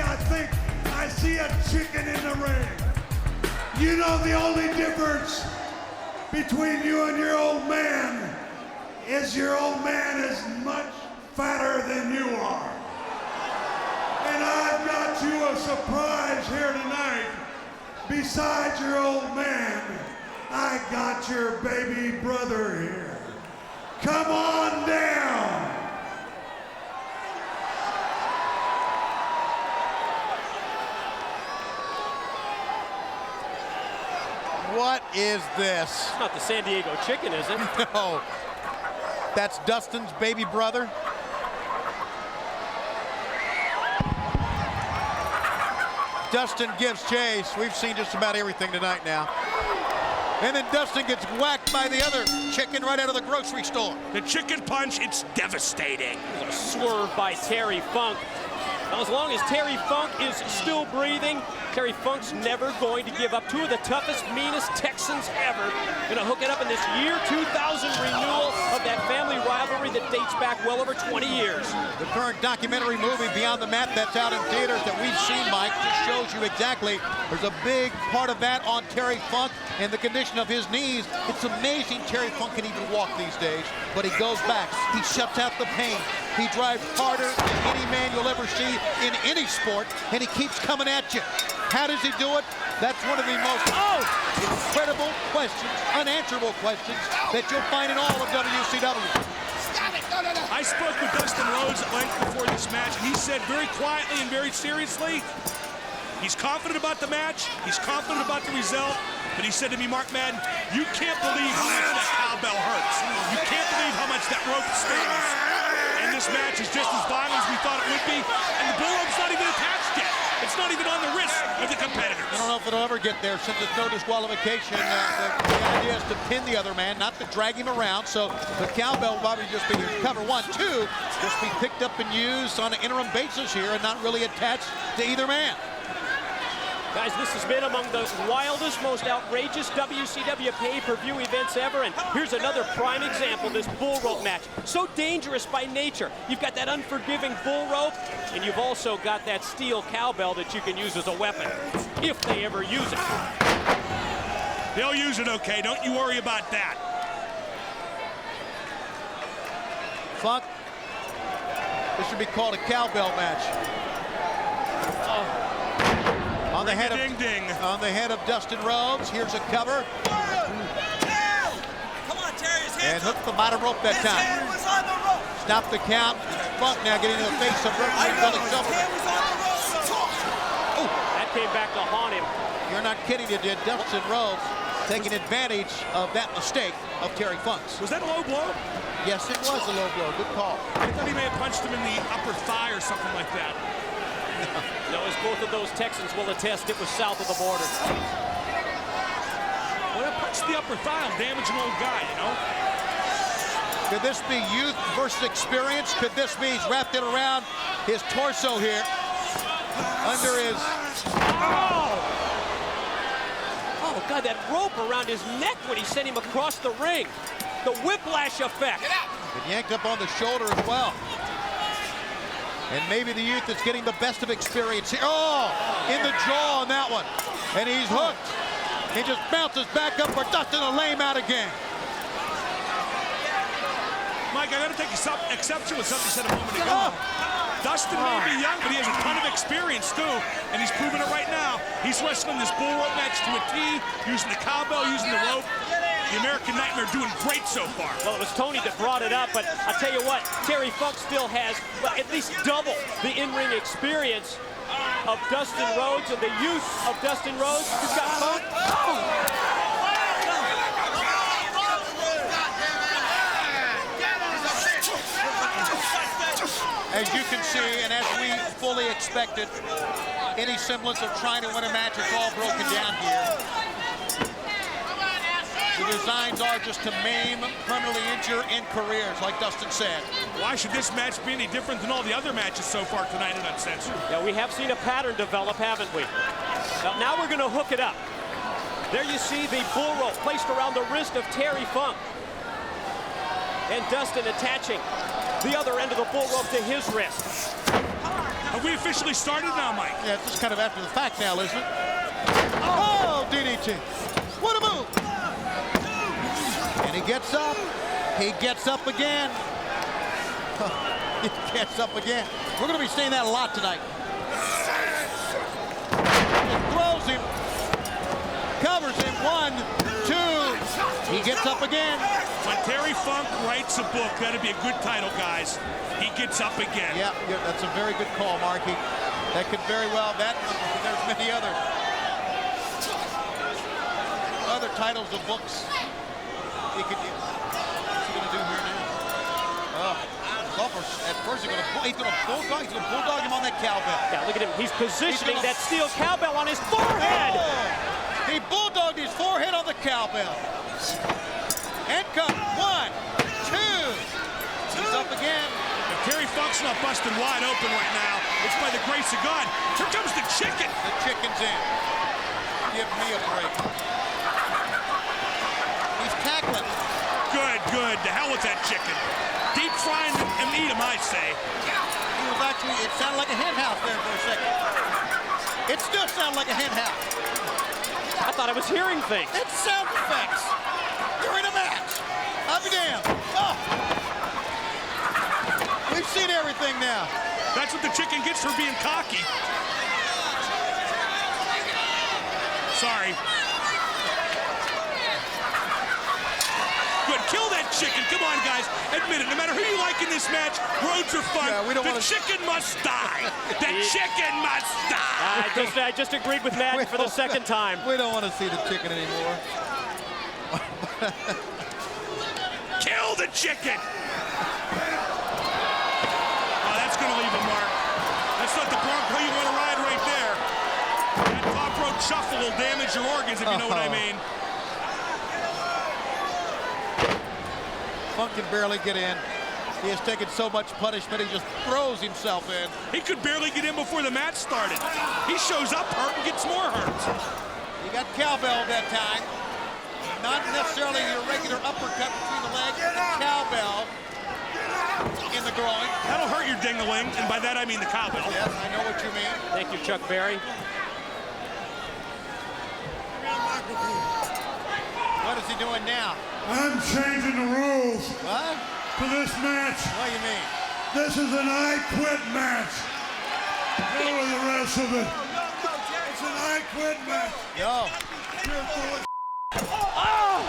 I think. I see a chicken in the ring. You know the only difference between you and your old man is your old man is much fatter than you are. And I've got you a surprise here tonight. Besides your old man, I got your baby brother here. Come on down. What is this? It's not the San Diego Chicken, is it? No. That's Dustin's baby brother. Dustin gives chase. We've seen just about everything tonight now. And then Dustin gets whacked by the other chicken right out of the grocery store. The chicken punch, it's devastating. A swerve by Terry Funk. Now, as long as Terry Funk is still breathing, Terry Funk's never going to give up. Two of the toughest, meanest Texans ever. Gonna hook it up in this year 2000 renewal of that family rivalry that dates back well over 20 years. The current documentary movie, Beyond the Mat, that's out in theaters that we've seen, Mike, just shows you exactly. There's a big part of that on Terry Funk and the condition of his knees. It's amazing Terry Funk can even walk these days, but he goes back. He shuts out the pain. He drives harder than any man you'll ever see in any sport, and he keeps coming at you. How does he do it? That's one of the most incredible questions, unanswerable questions that you'll find in all of WCW. I spoke with Dustin Rhodes at length before this match, and he said very quietly and very seriously, he's confident about the match, he's confident about the result, but he said to me, Mark Madden, you can't believe how much that cowbell hurts. You can't believe how much that rope stings. And this match is just as violent as we thought it would be, and the bull rope's not even attached yet. It's not even on the wrist of the competitors. I don't know if it'll ever get there since it's no disqualification. The idea is to pin the other man, not to drag him around. So the cowbell will probably just be cover 1, 2, just be picked up and used on an interim basis here and not really attached to either man. Guys, this has been among the wildest, most outrageous WCW pay-per-view events ever, and here's another prime example, this bull rope match. So dangerous by nature. You've got that unforgiving bull rope, and you've also got that steel cowbell that you can use as a weapon, if they ever use it. They'll use it, okay? Don't you worry about that. Funk, this should be called a cowbell match. On the head of Dustin Rhodes. Here's a cover. Come on, Terry. And hook the bottom rope that time. Stop the count. Funk now getting in the face of referee Billy Silver. That came back to haunt him. You're not kidding, you did. Dustin Rhodes taking advantage of that mistake of Terry Funk's. Was that a low blow? Yes, it was a low blow. Good call. I thought he may have punched him in the upper thigh or something like that. No, as both of those Texans will attest, it was south of the border. Well, that punched the upper thigh will damage an old guy, you know? Could this be youth versus experience? Could this be he's wrapped it around his torso here? Under his... Oh, God, that rope around his neck when he sent him across the ring. The whiplash effect. Been yanked up on the shoulder as well. And maybe the youth is getting the best of experience here. Oh, in the jaw on that one. And he's hooked. He just bounces back up for Dustin to lay him out again. Mike, I got to take exception with something you said a moment ago. Dustin may be young, but he has a ton of experience, too. And he's proving it right now. He's wrestling this bull rope match to a T, using the cowbell, using the rope. The American Nightmare doing great so far. Well, it was Tony that brought it up, but I'll tell you what, Terry Funk still has at least double the in-ring experience of Dustin Rhodes and the use of Dustin Rhodes. He's got Funk. As you can see, and as we fully expected, any semblance of trying to win a match, it's all broken down here. The designs are just to maim, permanently injure, end careers, like Dustin said. Why should this match be any different than all the other matches so far tonight in Uncensored? Yeah, we have seen a pattern develop, haven't we? Now we're going to hook it up. There you see the bull rope placed around the wrist of Terry Funk. And Dustin attaching the other end of the bull rope to his wrist. Have we officially started now, Mike? Yeah, it's just kind of after the fact now, isn't it? Oh, DDT. What a move. And he gets up. He gets up again. He gets up again. We're going to be saying that a lot tonight. Just throws him. Gets up again. When Terry Funk writes a book, that'd be a good title, guys. He gets up again. Yeah, that's a very good call, Marky. That could very well, there's many other titles of books he could use. What's he going to do here now? At first he's going to bulldog him on that cowbell. Yeah, look at him. He's positioning that steel cowbell on his forehead. Oh, he bulldogged his forehead on the cowbell. Handcuff. 1, 2. He's up again. If Terry Funk's not busted wide open right now, it's by the grace of God. Here comes the chicken. The chicken's in. Give me a break. He's tackling. Good. The hell with that chicken. Deep frying and eat him, I say. He was actually, it sounded like a hen house there for a second. It still sounded like a hen house. I thought I was hearing things. It's sound effects during a match. I'll be damned. Oh. We've seen everything now. That's what the chicken gets for being cocky. Sorry. Good, kill that chicken. Come on, guys. Admit it. No matter who you like in this match, roads are fun. Yeah, we don't the chicken must die. The chicken must die. I just agreed with Matt for the second time. We don't want to see the chicken anymore. Kill the chicken. Oh, that's going to leave a mark. That's not the Bronco you want to ride right there. That top rope shuffle will damage your organs, if you know what I mean. Funk can barely get in. He has taken so much punishment, he just throws himself in. He could barely get in before the match started. He shows up hurt and gets more hurt. He got cowbell that time. Not necessarily your regular uppercut between the legs, but the cowbell in the groin. That'll hurt your ding-a-ling, and by that I mean the cowbell. Yes, I know what you mean. Thank you, Chuck Berry. What is he doing now? I'm changing the rules. What? For this match. What do you mean? This is an I Quit match. Go with the rest of it. It's an I Quit match. Yo. Oh!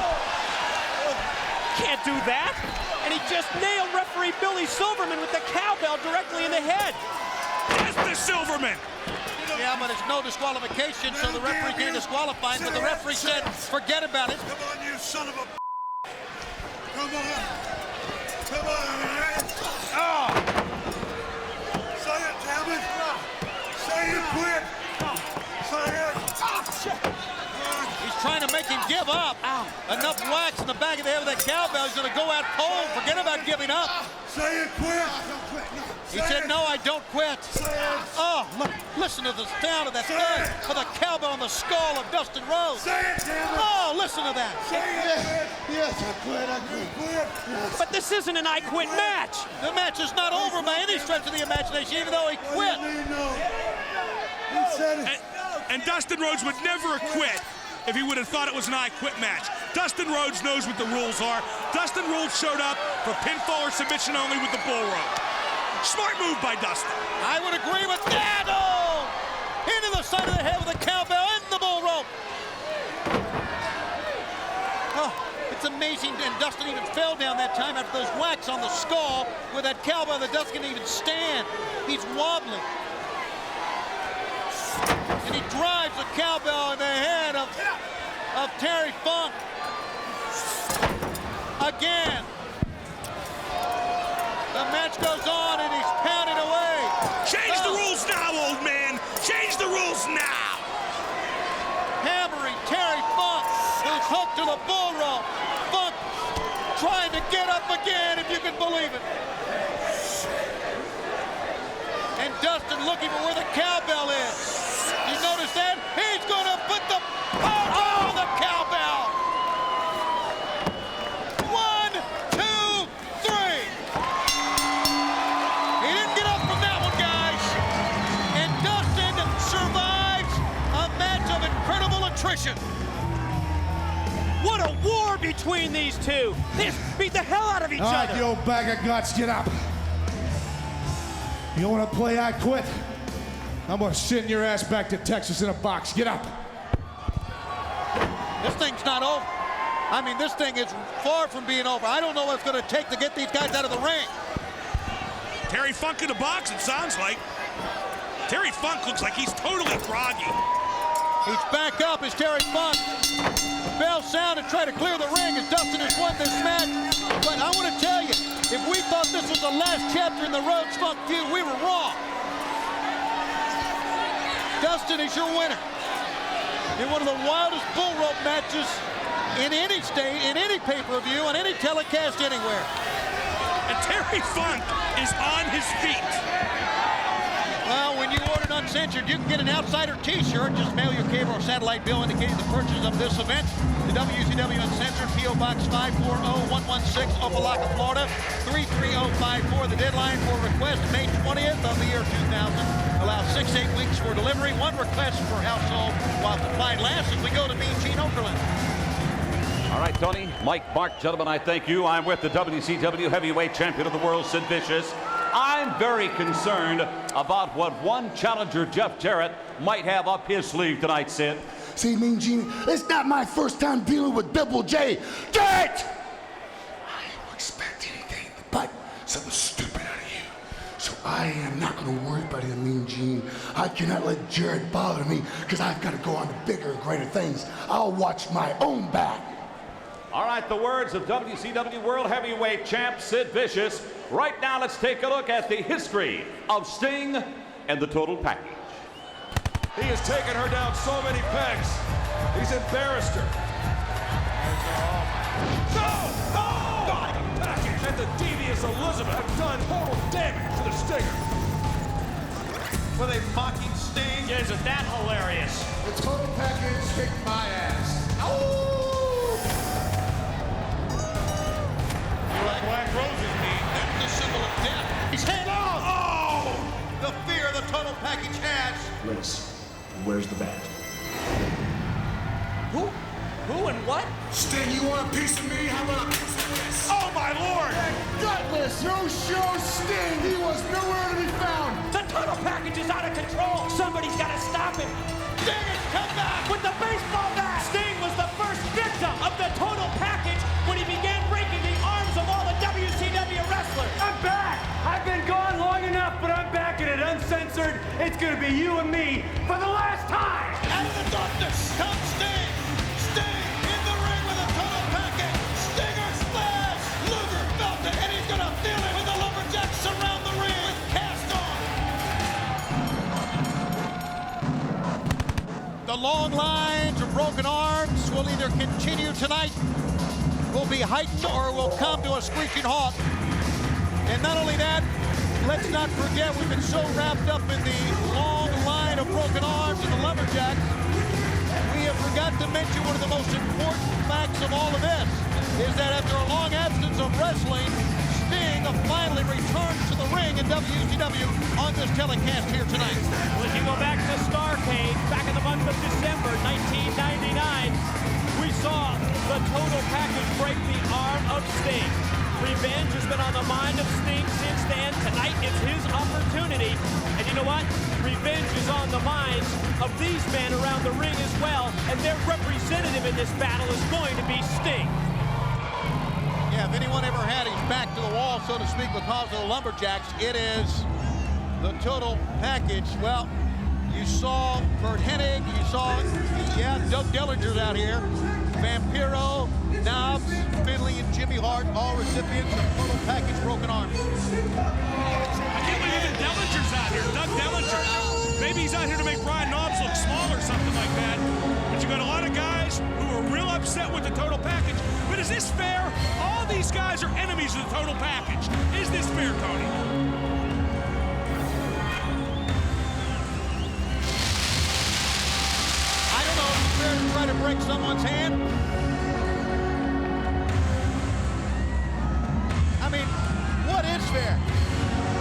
Can't do that. And he just nailed referee Billy Silverman with the cowbell directly in the head. That's the Silverman. Yeah, but it's no disqualification, so the referee can't disqualify him. But the referee said, forget about it. Come on, you son of a... Come on. Come on, man. Oh! Say it, damn it. Say you quit. Say it. He's trying to make him give up. Ow. Enough wax in the back of the head with that cowbell. He's going to go out cold. Forget about giving up. Say you quit. He said, no, I don't quit. Oh, look, listen to the sound of that thud of the cowbell on the skull of Dustin Rhodes. Say it, damn it. Oh, listen to that. Say it. Yes, I quit. Yes. But this isn't an I Quit match. The match is not over by any stretch of the imagination, even though he quit. He said it. And Dustin Rhodes would never have quit if he would have thought it was an I Quit match. Dustin Rhodes knows what the rules are. Dustin Rhodes showed up for pinfall or submission only with the bull rope. Smart move by Dustin. I would agree with that. Oh! Into the side of the head with the cowbell and the bull rope. Oh, it's amazing. And Dustin even fell down that time after those whacks on the skull with that cowbell that Dustin can even stand. He's wobbling. And he drives the cowbell in the head of Terry Funk. Again. The match goes on and he's pounding away. Change the rules now, old man. Change the rules now. Hammering Terry Funk, who's hooked to the bull rope. Funk trying to get up again, if you can believe it. And Dustin looking for where the cowbell is. You notice that? He's going to put the on the cowbell. 1, 2, 3. He didn't get up from that one, guys. And Dustin survives a match of incredible attrition. What a war between these two. They beat the hell out of each All right, other. you old bag of guts, get up. You want to play I Quit? I'm going to send your ass back to Texas in a box. Get up. This thing's not over. I mean, this thing is far from being over. I don't know what it's going to take to get these guys out of the ring. Terry Funk in the box, it sounds like. Terry Funk looks like he's totally groggy. He's back up as Terry Funk. Bell sound and try to clear the ring as Dustin has won this match. But I want to tell you, if we thought this was the last chapter in the Rhodes Funk feud, we were wrong. Dustin is your winner in one of the wildest bull rope matches in any state, in any pay-per-view, on any telecast anywhere. And Terry Funk is on his feet. Well, when you ordered Uncensored, you can get an Outsider t-shirt. Just mail your cable or satellite bill indicating the purchase of this event. The WCW Uncensored, P.O. Box 540116, Opelika, Florida, 33054. The deadline for request, May 20th of the year 2000. Allow 6-8 weeks for delivery. One request per household while supply lasts as we go to Mean Gene Okerlund. All right, Tony, Mike, Mark, gentlemen, I thank you. I'm with the WCW Heavyweight Champion of the World, Sid Vicious. I'm very concerned about what one challenger, Jeff Jarrett, might have up his sleeve tonight, Sid. See, Mean Gene, it's not my first time dealing with Double J. Jarrett! I don't expect anything but something stupid out of you. So I am not going to worry about it, Mean Gene. I cannot let Jarrett bother me because I've got to go on to bigger and greater things. I'll watch my own back. All right, the words of WCW World Heavyweight Champ Sid Vicious. Right now, let's take a look at the history of Sting and the Total Package. He has taken her down so many pegs. He's embarrassed her. No! Package and the devious Elizabeth have done total damage to the Stinger. Were they mocking Sting? Yeah, isn't that hilarious? The Total Package kicked my ass. Oh! Black Rose's knee. That's the symbol of death. He's head on. Oh! The fear the Total Package has. Liz, where's the bat? Who and what? Sting, you want a piece of me? How about a piece of this? Oh, my Lord! Gutless, no-show Sting. He was nowhere to be found. The Total Package is out of control. Somebody's got to stop him. Sting has come back With the baseball bat. Sting was the first victim of the Total Package when he began breaking the arms of all the WCW wrestlers. I'm back! I've been gone long enough, but I'm back at it uncensored. It's gonna be you and me for the last time! Out of the darkness comes Sting. Sting in the ring with a Total Package. Stinger splash. Luger felt it, and he's gonna feel it when the Lumberjacks surround the ring with cast on. The long lines of broken arms will either continue tonight, will be heightened, or will come to a screeching halt. And not only that, let's not forget we've been so wrapped up in the long line of broken arms and the Lumberjacks, we have forgot to mention one of the most important facts of all of this, is that after a long absence of wrestling, Sting finally returns to the ring in WCW on this telecast here tonight. Well, if you go back to Starrcade, back in the month of December 1999, we saw the Total Package break the arm of Sting. Revenge has been on the mind of Sting since then. Tonight is his opportunity. And you know what? Revenge is on the minds of these men around the ring as well. And their representative in this battle is going to be Sting. Yeah, if anyone ever had his back to the wall, so to speak, because of the Lumberjacks, it is the Total Package. Well, you saw Bert Hennig, you saw, Doug Dillinger's out here, Vampiro, Knobs, Finley, and Jimmy Hart, all recipients of Total Package broken arms. I can't believe even Dellinger's out here. Doug Dellinger. Maybe he's out here to make Brian Knobs look small or something like that. But you got a lot of guys who are real upset with the Total Package. But is this fair? All these guys are enemies of the Total Package. Is this fair, Tony? I don't know if it's fair to try to break someone's hand. I mean, what is fair?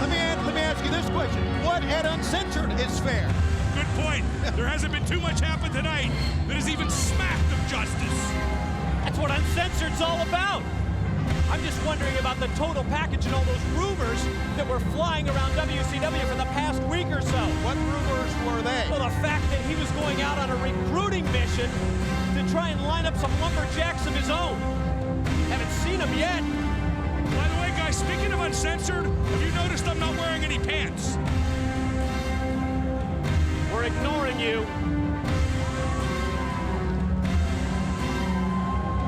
Let me ask you this question. What at Uncensored is fair? Good point. There hasn't been too much happen tonight that has even smacked of justice. That's what Uncensored's all about. I'm just wondering about the Total Package and all those rumors that were flying around WCW for the past week or so. What rumors were they? Well, the fact that he was going out on a recruiting mission to try and line up some lumberjacks of his own. Haven't seen him yet. By the way, guys, speaking of uncensored, have you noticed I'm not wearing any pants? We're ignoring you.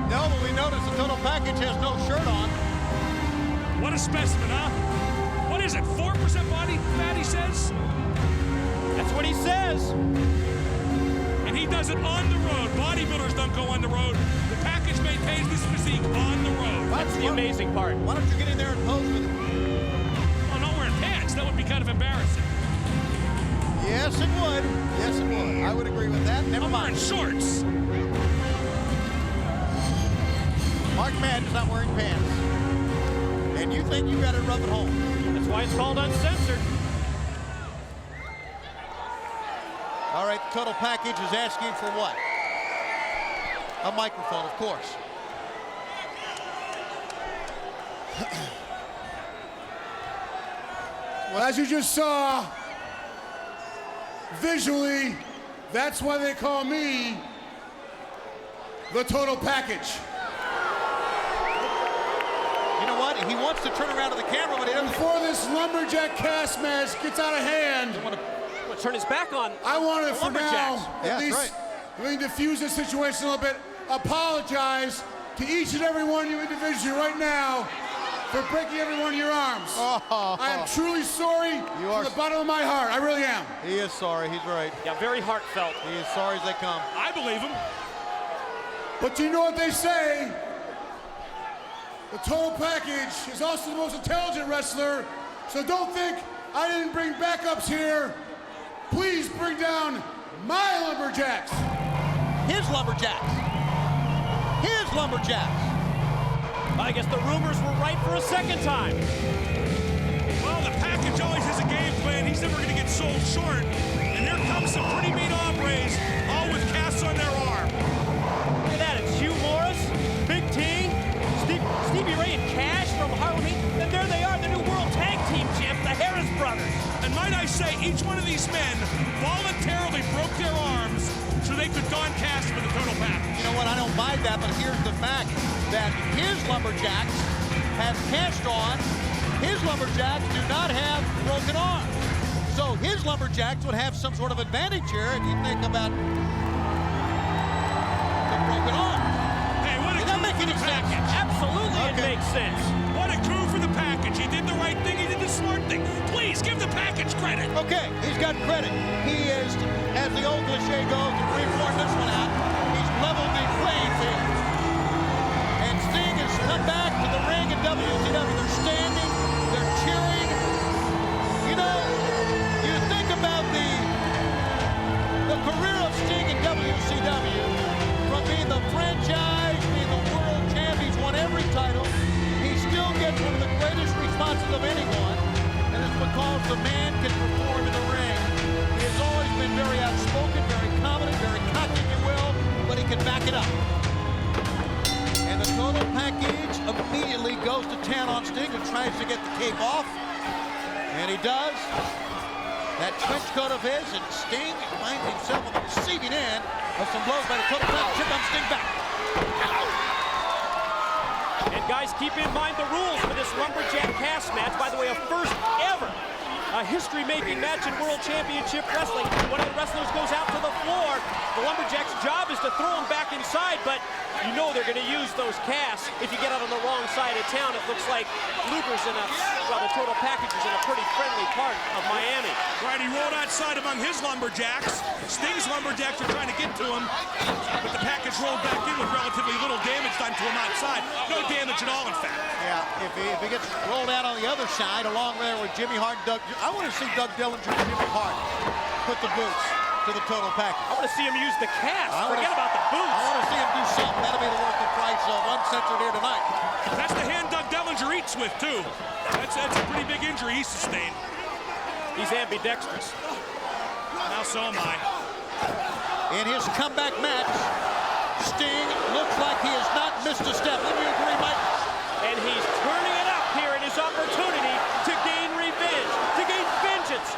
No, but we noticed the total package has no shirt on. What a specimen, huh? What is it, 4% body fat, he says? That's what he says. And he does it on the road. Bodybuilders don't go on the road. The package maintains this physique on the road. That's the amazing part. Why don't you get in there and pose with it? Oh, not wearing pants. That would be kind of embarrassing. Yes, it would. Yes, it would. I would agree with that. Never I'm mind. wearing shorts. Mark Madden's not wearing pants. And you think you got to rub it home. That's why it's called uncensored. All right, the total package is asking for what? A microphone, of course. Well, as you just saw, visually, that's why they call me the total package. You know what? He wants to turn around to the camera, but he doesn't. Before this lumberjack cast match gets out of hand, turn his back on. I want to, for now, Yeah, at least, really diffuse the situation a little bit, apologize to each and every one of you individually right now for breaking every one of your arms. I am truly sorry from the bottom of my heart. I really am. He is sorry. He's right. Yeah, very heartfelt. He is sorry as they come. I believe him. But you know what they say? The total package is also the most intelligent wrestler, so don't think I didn't bring backups here. Please bring down my lumberjacks. His lumberjacks. His lumberjacks. I guess the rumors were right for a second time. Well, the package always has a game plan. He's never going to get sold short. And here comes some pretty mean hombres, all with casts on their arm. Look at that. It's Hugh Morris, Big T, Stevie Ray and Cash from Harlem Heat. And there they are, the new World Tag Team champs, the Harris Brothers. And might I say, each one of these men voluntarily broke their arms so they could don cast for the total package. You know what? I don't buy that, but here's the fact that his lumberjacks have cast on. His lumberjacks do not have broken arms. So his lumberjacks would have some sort of advantage here if you think about the broken arm. Hey, what a Does that make any sense? Absolutely, it makes sense. What a coup for the package. He did the right thing. He did the smart thing. Please give the package credit. Okay, he's got credit. He is, as the old cliche goes, to reform this one out, he's leveled the playing field. And Sting has come back to the ring in WCW. They're standing, they're cheering. You know, you think about the career of Sting in WCW, from being the franchise, being the world champ, he's won every title. He still gets one of the greatest responses of anyone, and it's because the man can perform in the ring. He has always been very outspoken, very confident, very cocky, if you will, but he can back it up. And the total package immediately goes to town on Sting and tries to get the cape off. And he does. That trench coat of his, and Sting finds himself on the receiving end of some blows by the total package. Here comes Sting back. And guys, keep in mind the rules for this lumberjack cast match. By the way, a first ever history-making match in World Championship Wrestling. One of the wrestlers goes out to the floor. The lumberjack's job is to throw him back inside, but you know they're going to use those casts. If you get out on the wrong side of town, it looks like Luger's in a, well, the total package is in a pretty friendly part of Miami. Right, he rolled outside among his lumberjacks. Sting's lumberjacks are trying to get to him, but the package rolled back in with relatively little damage done to him outside. No damage at all, in fact. Yeah, if he gets rolled out on the other side, along there with Jimmy Hart and Doug, I want to see Doug Dillinger and Jimmy Hart put the boots to the total package. I want to see him use the cast. Forget about the boots. I want to see him do something. That'll be worth the price of uncensored here tonight. That's the hand Doug Dillinger eats with, too. That's a pretty big injury he sustained. He's ambidextrous. Now so am I. In his comeback match, Sting looks like he has not missed a step. Wouldn't you agree, Mike? And he's turning it up here in his opportunity to gain revenge, to gain vengeance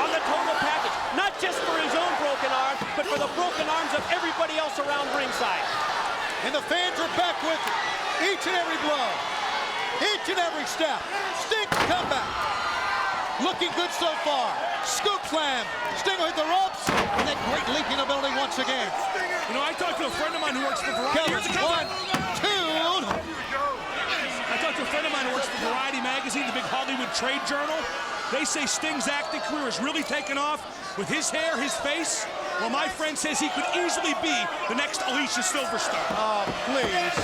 on the total package. Not just for his own broken arm, but for the broken broken arms of everybody else around ringside. And the fans are back with each and every blow, each and every step. Sting's comeback, looking good so far. Scoop slam, Sting hit the ropes, and that great leaping ability once again. You know, I talked to a friend of mine who works for Variety. Here's the cover. 1, 2. I talked to a friend of mine who works for Variety magazine, the big Hollywood trade journal. They say Sting's acting career has really taken off with his hair, his face. Well, my friend says he could easily be the next Alicia Silverstone. Oh, please.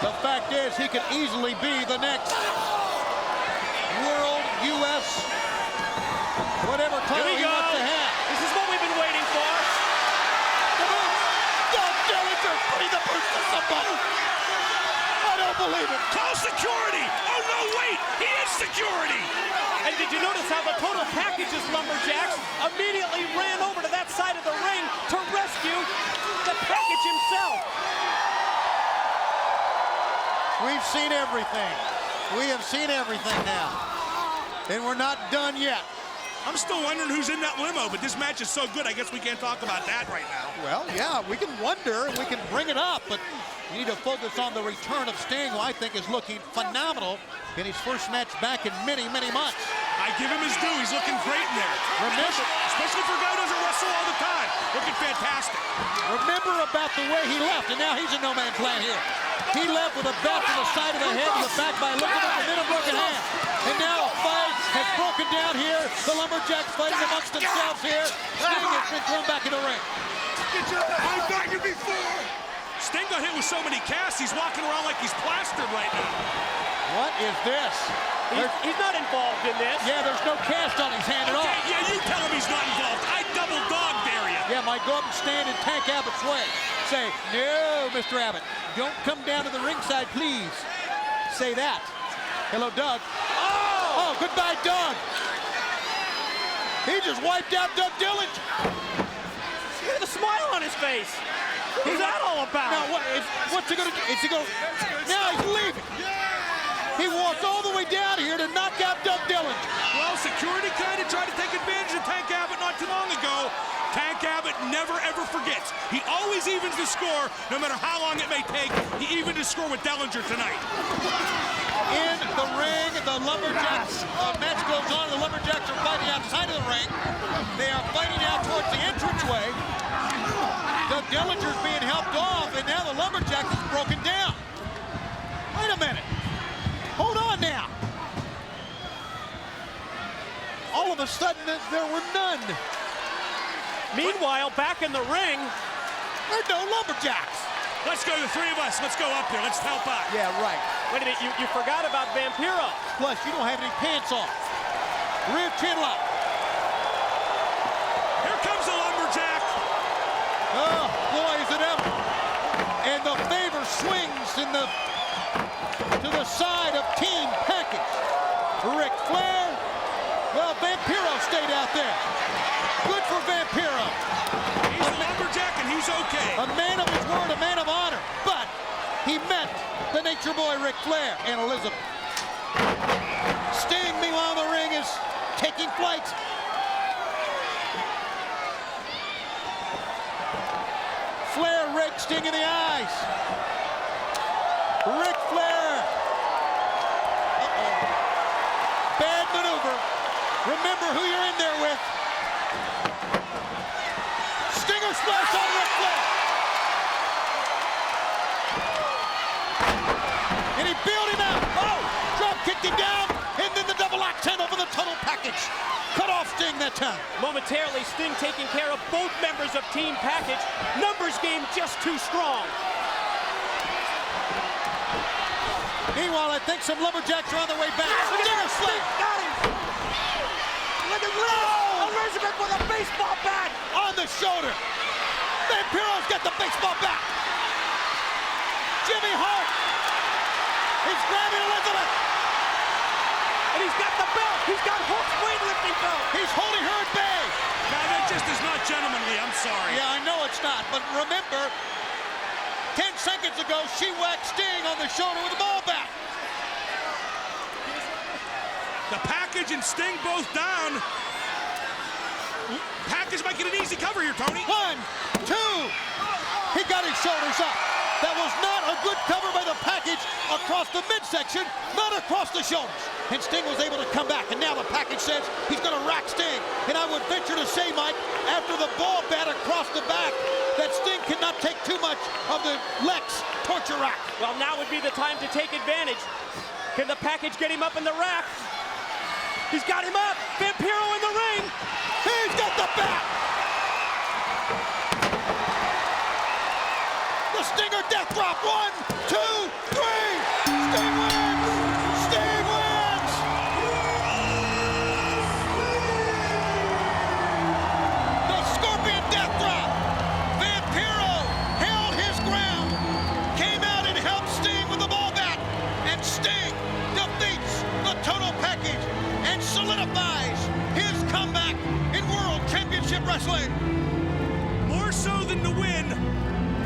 The fact is, he could easily be the next World US, whatever title he wants to have. This is what we've been waiting for. The boots. Doug Dillinger putting the boots to somebody. I don't believe it. Call security. Oh, no, wait. He is security. And did you notice how the Total Package's Lumberjacks immediately ran over to that side of the ring to rescue the package himself? We've seen everything. We have seen everything now. And we're not done yet. I'm still wondering who's in that limo, but this match is so good, I guess we can't talk about that right now. Well, yeah, we can wonder and we can bring it up, but you need to focus on the return of Sting, who I think is looking phenomenal in his first match back in many, many months. I give him his due. He's looking great in there. Especially for a guy who doesn't wrestle all the time. Looking fantastic. Remember about the way he left, and now he's in no man's land here. He left with a bat to the side of the head to the back by Elizabeth and then a broken hand. And now a fight has broken down here. The Lumberjacks fighting amongst themselves here. Sting has been thrown back in the ring. I've got you before. Sting got hit with so many casts, he's walking around like he's plastered right now. What is this? He's not involved in this. Yeah, there's no cast on his hand at all. Yeah, you tell him he's not involved. I double dog dare you. Yeah, might go up and stand in Tank Abbott's way. Say, no, Mr. Abbott, don't come down to the ringside, please. Say that. Hello, Doug. Oh, goodbye, Doug. He just wiped out Doug Dillinger. Look at the smile on his face. What's that all about? Now, what's he going to do? Is he going to... Now he's leaving. He walked all the way down here to knock out Doug Dillinger. Well, security kind of tried to take advantage of Tank Abbott not too long ago. Tank Abbott never, ever forgets. He always evens the score, no matter how long it may take. He evened the score with Dillinger tonight. In the ring, the Lumberjacks match goes on. The Lumberjacks are fighting outside of the ring. They are fighting out towards the entranceway. Doug Dillinger's being helped off, and now the Lumberjacks is broken down. Wait a minute. Hold on now. All of a sudden, there were none. Meanwhile, back in the ring, there are no Lumberjacks. Let's go, the three of us. Let's go up there. Let's help out. Yeah, right. Wait a minute, you forgot about Vampiro. Plus, you don't have any pants on. Rear chin lock. Here comes the Lumberjack. Oh, boy, is it ever. And the favor swings to the side of Team Package. Ric Flair. Well, Vampiro stayed out there. Good for Vampiro. He's a Lumberjack and he's okay. A man of his word, a man of honor. But he met the Nature Boy Ric Flair and Elizabeth. Sting, meanwhile, in the ring is taking flight. Flair raked Sting in the eyes. Ric Flair. Uh-oh. Bad maneuver. Remember who you're in there with. Stinger splash on Ric Flair. And he bailed him out. Oh, drop kicked him down. And then the double lock 10 over the Total Package. Cut off Sting that time. Momentarily, Sting taking care of both members of Team Package. Numbers game just too strong. Meanwhile, I think some Lumberjacks are on their way back. Stinger slam. Got him. Look at Elizabeth with a baseball bat. On the shoulder. Vampiro's got the baseball bat. Jimmy Hart is grabbing Elizabeth. And he's got the belt. He's got Hulk's weightlifting belt. He's holding her at bay. Now, that just is not gentlemanly. I'm sorry. Yeah, I know it's not. But remember, 10 seconds ago, she whacked Sting on the shoulder with a ball bat. The Package and Sting both down. Pac is making an easy cover here, Tony. 1, 2. He got his shoulders up. That was not a good cover by the package across the midsection, not across the shoulders. And Sting was able to come back, and now the package says he's going to rack Sting. And I would venture to say, Mike, after the ball bat across the back, that Sting cannot take too much of the Lex torture rack. Well, now would be the time to take advantage. Can the package get him up in the rack? He's got him up. Vampiro in the ring. He's got the bat. The Stinger death drop. 1, 2, 3. Sting wins. Sting wins. The Scorpion death drop. Vampiro held his ground. Came out and helped Sting with the ball bat. And Sting defeats the total package and solidifies his comeback in World Championship Wrestling. More so than the win,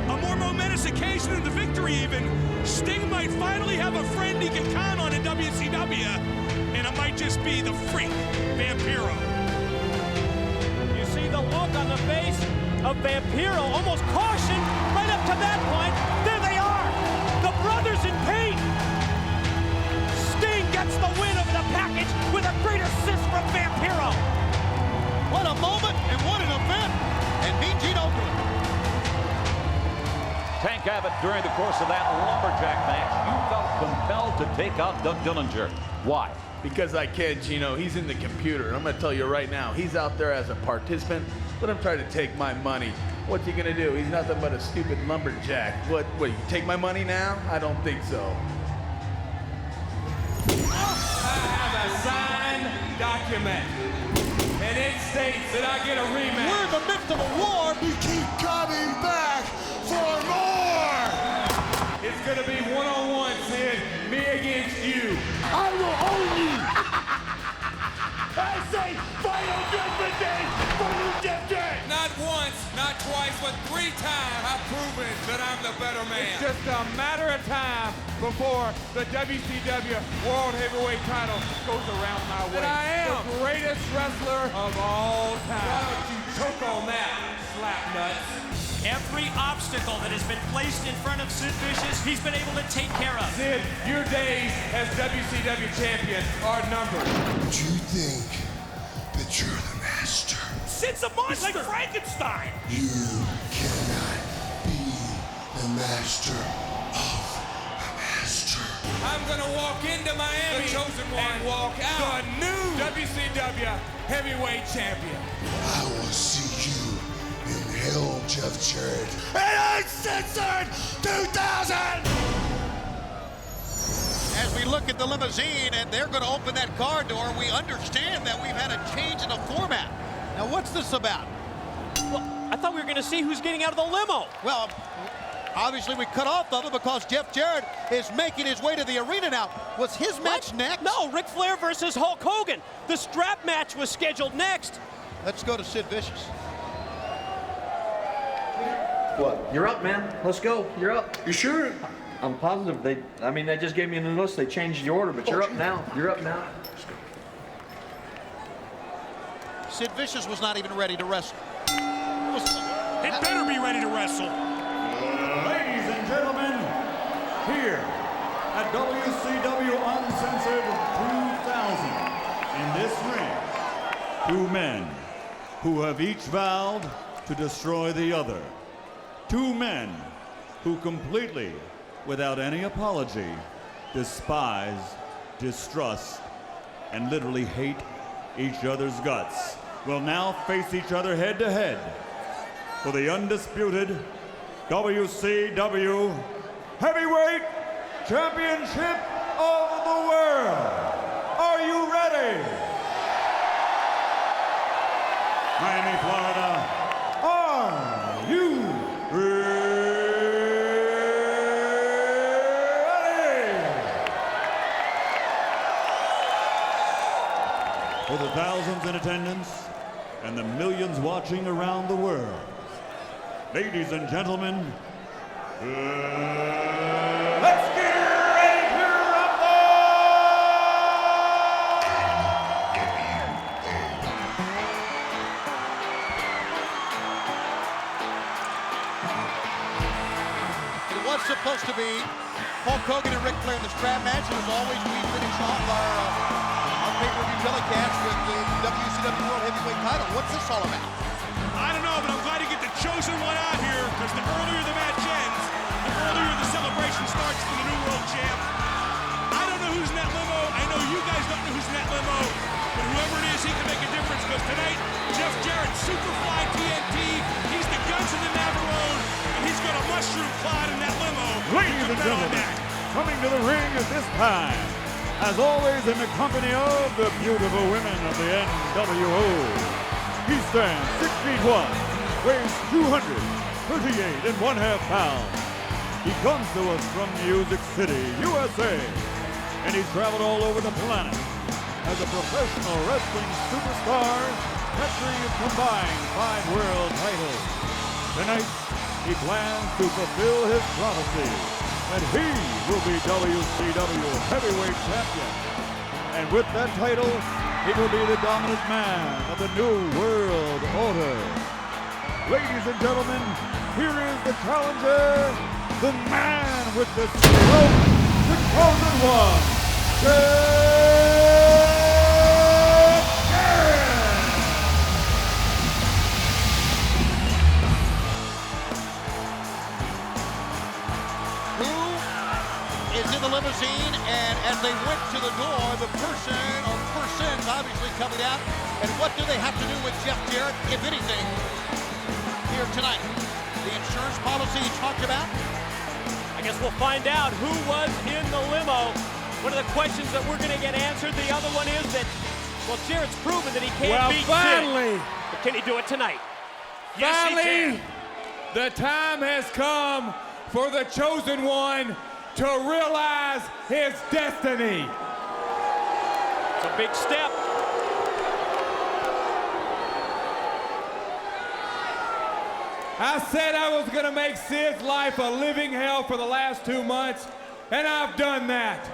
a more momentous occasion than the victory even, Sting might finally have a friend he can count on in WCW, and it might just be the Freak, Vampiro. You see the look on the face of Vampiro, almost caution right up to that point. There they are, the brothers in pain. Sting gets the win over the package with a great assist from Vampiro. What a moment and what an event. And Mean Gene Okerlund. Tank Abbott, during the course of that lumberjack match, you felt compelled to take out Doug Dillinger. Why? Because I can, Gino. He's in the computer. And I'm going to tell you right now, he's out there as a participant. Let him try to take my money. What's he going to do? He's nothing but a stupid lumberjack. What, you take my money now? I don't think so. I have a signed document, and it states that I get a rematch. We're in the midst of a war. You keep coming back for more. It's gonna be one-on-one, Sid. Me against you. I will own you. I say final judgment day for you, Jeff Jarrett. Not once, not twice, but 3 times I've proven that I'm the better man. It's just a matter of time before the WCW World Heavyweight title goes around my way. And I am the greatest wrestler of all time. Why don't you choke on that, slap nuts? Every obstacle that has been placed in front of Sid Vicious, he's been able to take care of. Sid, your days as WCW champion are numbered. Do you think that you're the master? Sid's a monster like Frankenstein. You cannot be the master of the master. I'm gonna walk into Miami, the chosen one, and walk out the new WCW heavyweight champion. I will see you in hell, Jeff Jarrett. And Uncensored 2000! As we look at the limousine and they're going to open that car door, we understand that we've had a change in the format. Now, what's this about? Well, I thought we were going to see who's getting out of the limo. Well, obviously we cut off of it because Jeff Jarrett is making his way to the arena now. Was his match next? No, Ric Flair versus Hulk Hogan. The strap match was scheduled next. Let's go to Sid Vicious. What? You're up, man. Let's go. You're up. You sure? I'm positive. They just gave me a new list. They changed the order, but you're up now. You're up now. Sid Vicious was not even ready to wrestle. It better be ready to wrestle. Ladies and gentlemen, here at WCW Uncensored 2000, in this ring, 2 men who have each vowed to destroy the other. 2 men who completely, without any apology, despise, distrust, and literally hate each other's guts, will now face each other head to head for the undisputed WCW Heavyweight Championship of the World. Are you ready? Miami, Florida, are you ready? For the thousands in attendance and the millions watching around the world, ladies and gentlemen, let's get ready to rumble! be Hulk Hogan and Ric Flair in the strap match. And as always, we finish off our pay-per-view telecast with the WCW World Heavyweight title. What's this all about? I don't know, but I'm glad to get the chosen one out here, because the earlier the match ends, the earlier the celebration starts for the new world champ. I don't know who's in that limo. I know you guys don't know who's in that limo, but whoever it is, he can make a difference, because tonight, Jeff Jarrett, Superfly TNT, he's the guns of the Navarone, and he's got a mushroom cloud in that limo. Ladies and gentlemen, coming to the ring at this time, as always in the company of the beautiful women of the NWO. He stands 6 feet 1, weighs 238.5 pounds. He comes to us from Music City, USA, and he's traveled all over the planet as a professional wrestling superstar, capturing a combined 5 world titles. Tonight, he plans to fulfill his prophecy that he will be WCW Heavyweight Champion. And with that title, he will be the dominant man of the New World Order. Ladies and gentlemen, here is the challenger, the man with the stroke, the chosen one, Jeff Jarrett! Who is in the limousine, and as they went to the door, the person or persons obviously coming out, and what do they have to do with Jeff Jarrett, if anything, here tonight? The insurance policy he talked about? I guess we'll find out who was in the limo. One of the questions that we're going to get answered, the other one is that, well, Jarrett's proven that he can't beat finally, Sid. But can he do it tonight? Finally, the time has come for the chosen one to realize his destiny. It's a big step. I said I was gonna make Sid's life a living hell for the last 2 months, and I've done that.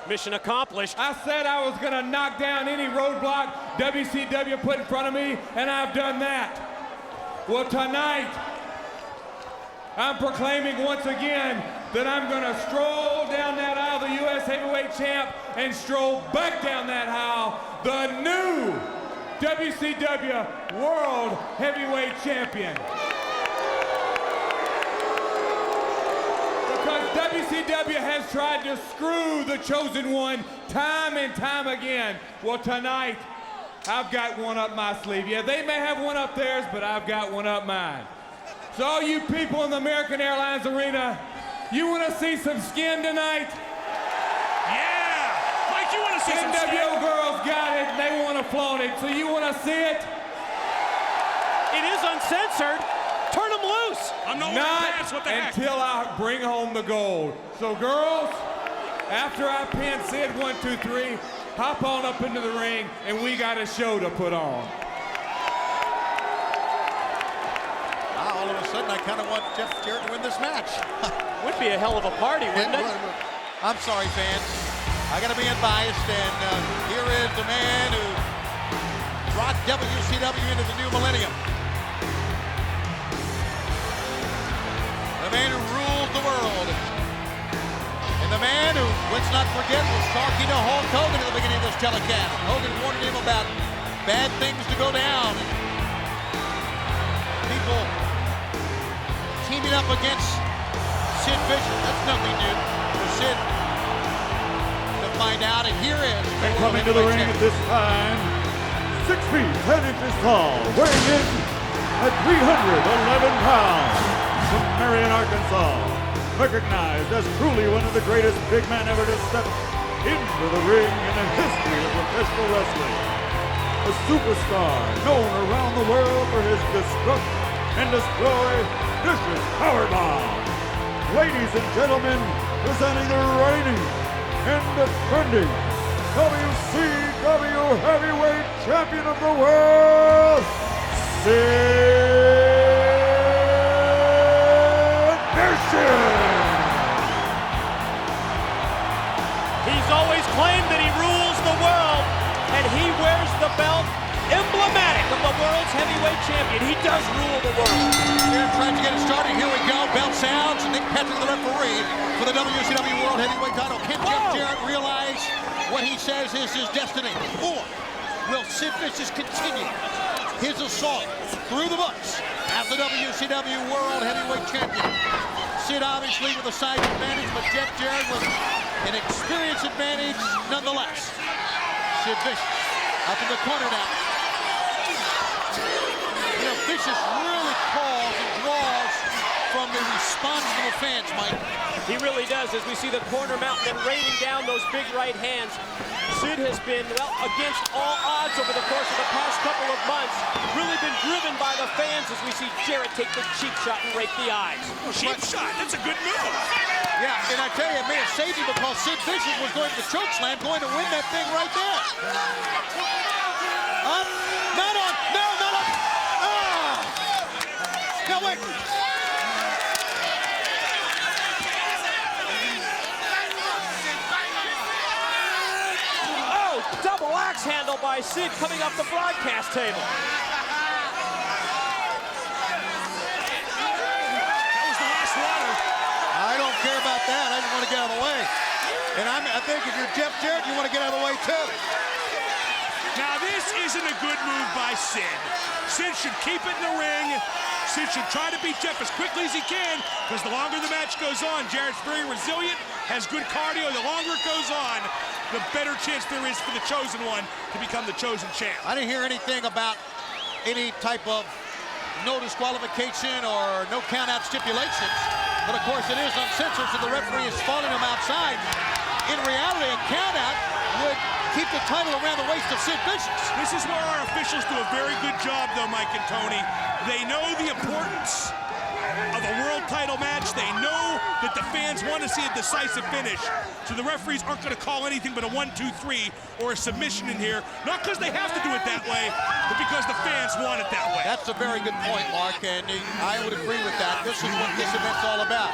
Mission accomplished. I said I was gonna knock down any roadblock WCW put in front of me, and I've done that. Well, tonight, I'm proclaiming once again that I'm gonna stroll down that aisle, the US Heavyweight Champ, and stroll back down that aisle, the new WCW World Heavyweight Champion. Because WCW has tried to screw the chosen one time and time again. Well, tonight, I've got one up my sleeve. Yeah, they may have one up theirs, but I've got one up mine. So all you people in the American Airlines Arena, you want to see some skin tonight? Yeah! Mike, you want to see some NWO skin? girls got it, and they want to flaunt it, so you want to see it? It is uncensored. Turn them loose. I'm not Not what the heck? until I bring home the gold. So girls, after I pin Sid 1, 2, 3, hop on up into the ring, and we got a show to put on. All of a sudden, I kind of want Jeff Jarrett to win this match. Would be a hell of a party, wouldn't it? I'm sorry, fans. I got to be unbiased, and here is the man who brought WCW into the new millennium. The man who ruled the world. And the man who, let's not forget, was talking to Hulk Hogan at the beginning of this telecast. Hogan warned him about bad things to go down. People teaming up against Sid Vicious. That's nothing new for Sid to find out. And here is... And coming to the ring at this time, 6 feet 10 inches tall, weighing in at 311 pounds, from Marion, Arkansas, recognized as truly one of the greatest big men ever to step into the ring in the history of professional wrestling. A superstar known around the world for his destruct and destroy vicious powerbomb. Ladies and gentlemen, presenting the reigning and defending WCW Heavyweight Champion of the World, Sid Vicious! He's always claimed that he rules the world, and he wears the belt emblematic back of the world's heavyweight champion. He does rule the world. Jarrett trying to get it started. Here we go. Bell sounds. Nick Patrick, the referee, for the WCW World Heavyweight title. Can Jeff Jarrett realize what he says is his destiny? Or will Sid Vicious continue his assault through the books as the WCW World Heavyweight Champion? Sid obviously with a size advantage, but Jeff Jarrett with an experience advantage nonetheless. Sid Vicious up in the corner now. You know, Vicious really calls and draws from the response from the fans, Mike. He really does, as we see the corner mountain and raining down those big right hands. Sid has been, well, against all odds over the course of the past couple of months. Really been driven by the fans as we see Jarrett take the cheap shot and rake the eyes. Cheap shot, that's a good move. Yeah, and I tell you, it may have saved him because Sid Vicious was going to the choke slam, going to win that thing right there. Up, not on, no, not on. Ah! No, wait. Double axe handle by Sid coming off the broadcast table. That was the last water. I don't care about that. I just want to get out of the way. And I think if you're Jeff Jarrett, you want to get out of the way too. Now this isn't a good move by Sid. Sid should keep it in the ring. Sid should try to beat Jeff as quickly as he can, because the longer the match goes on, Jarrett's very resilient, has good cardio. The longer it goes on, the better chance there is for the chosen one to become the chosen champ. I didn't hear anything about any type of no disqualification or no count-out stipulations. But of course it is uncensored, so the referee is falling him outside. In reality, a count-out would keep the title around the waist of Sid Vicious. This is where our officials do a very good job, though, Mike and Tony. They know the importance of a world title match. They know that the fans want to see a decisive finish. So the referees aren't going to call anything but a 1-2-3 or a submission in here. Not because they have to do it that way, but because the fans want it that way. That's a very good point, Mark, and I would agree with that. This is what this event's all about.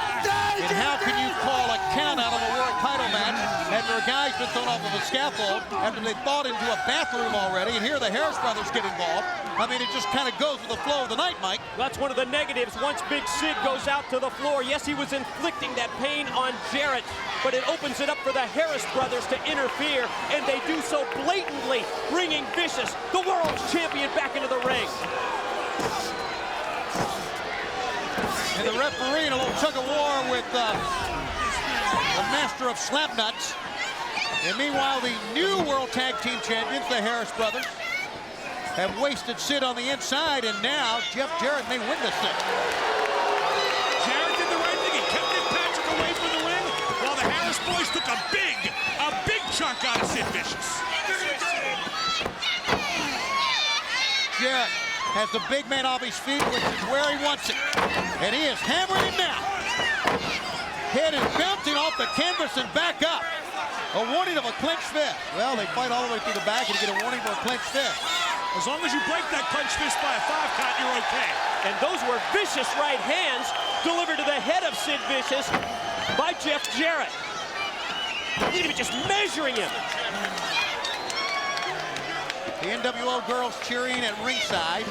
And how can you call a count out of a world title match after a guy's been thrown off of a scaffold, after they fought into a bathroom already, and here the Harris brothers get involved? I mean, it just kind of goes with the flow of the night, Mike. That's one of the negatives once Big Sid goes out to the floor. Yes, he was inflicting that pain on Jarrett, but it opens it up for the Harris brothers to interfere, and they do so blatantly, bringing Vicious, the world's champion, back into the ring. And the referee in a little tug of war with the master of slapnuts. And meanwhile, the new World Tag Team Champions, the Harris brothers, have wasted Sid on the inside, and now Jeff Jarrett may win this thing. Jarrett did the right thing. He kept Nick Patrick away from the ring, while the Harris boys took a big chunk out of Sid Vicious. Jarrett has the big man off his feet, which is where he wants it. And he is hammering him now. Head is bouncing off the canvas and back up. A warning of a clenched fist. Well, they fight all the way through the back and you get a warning for a clenched fist. As long as you break that clenched fist by a 5 count, you're okay. And those were vicious right hands delivered to the head of Sid Vicious by Jeff Jarrett. Need to be just measuring him. The NWO girls cheering at ringside,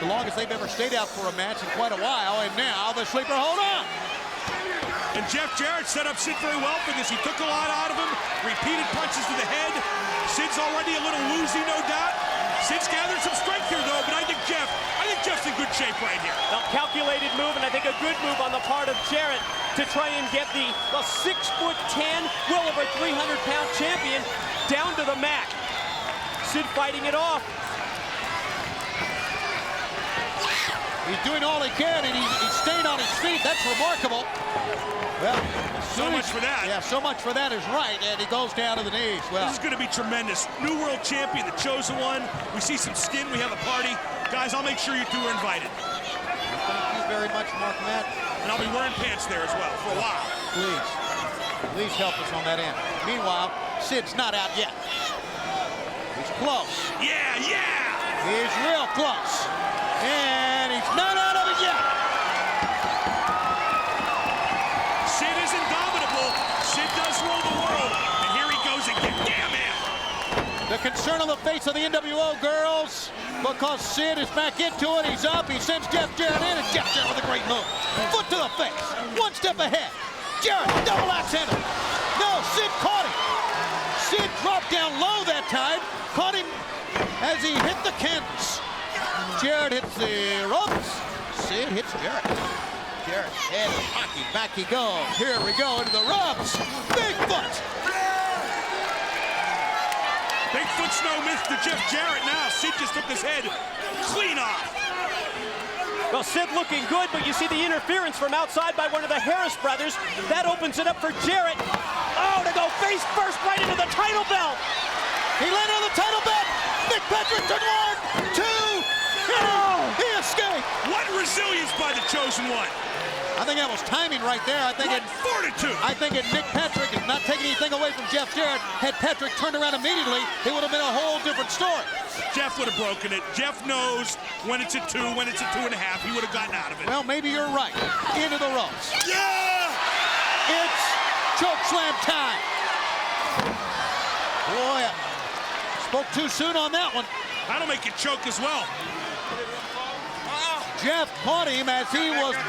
the longest they've ever stayed out for a match in quite a while, and now the sleeper hold on. And Jeff Jarrett set up Sid very well for this. He took a lot out of him, repeated punches to the head. Sid's already a little woozy, no doubt. Sid's gathered some strength here, though, but I think Jeff's in good shape right here. A calculated move, and I think a good move on the part of Jarrett to try and get the 6'10", well over 300-pound champion down to the mat. Sid fighting it off. He's doing all he can, and he's staying on his feet. That's remarkable. Well, so much for that. Yeah, so much for that is right, and he goes down to the knees. Well, this is going to be tremendous. New world champion, the chosen one. We see some skin. We have a party. Guys, I'll make sure you two are invited. Thank you very much, Mark Matt. And I'll be wearing pants there as well for a while. Please help us on that end. Meanwhile, Sid's not out yet. He's close. Yeah. He's real close. And he's not out of it yet. Sid is indomitable. Sid does rule the world. And here he goes again. Damn him. The concern on the face of the NWO girls, because Sid is back into it. He's up. He sends Jeff Jarrett in, and Jeff Jarrett with a great move. Foot to the face. One step ahead. Jarrett, double axe handle. No, Sid caught him. Sid dropped down low that time. Caught him as he hit the canvas. Jarrett hits the ropes. Sid hits Jarrett. Jarrett head hockey. Back he goes. Here we go into the ropes. Bigfoot. Bigfoot's no myth to Jeff Jarrett now. Sid just took his head clean off. Well, Sid looking good, but you see the interference from outside by one of the Harris brothers. That opens it up for Jarrett. Oh, to go face first right into the title belt. He landed on the title belt. Nick Patrick took 1, 2. He escaped. What resilience by the Chosen One. I think that was timing right there. I think fortitude. I think Nick Patrick is not taking anything away from Jeff Jarrett. Had Patrick turned around immediately, it would have been a whole different story. Jeff would have broken it. Jeff knows when it's a 2, when it's a 2.5. He would have gotten out of it. Well, maybe you're right. Into the ropes. Yeah! It's choke slam time. Boy, I spoke too soon on that one. That'll make you choke as well. Jeff caught him as he was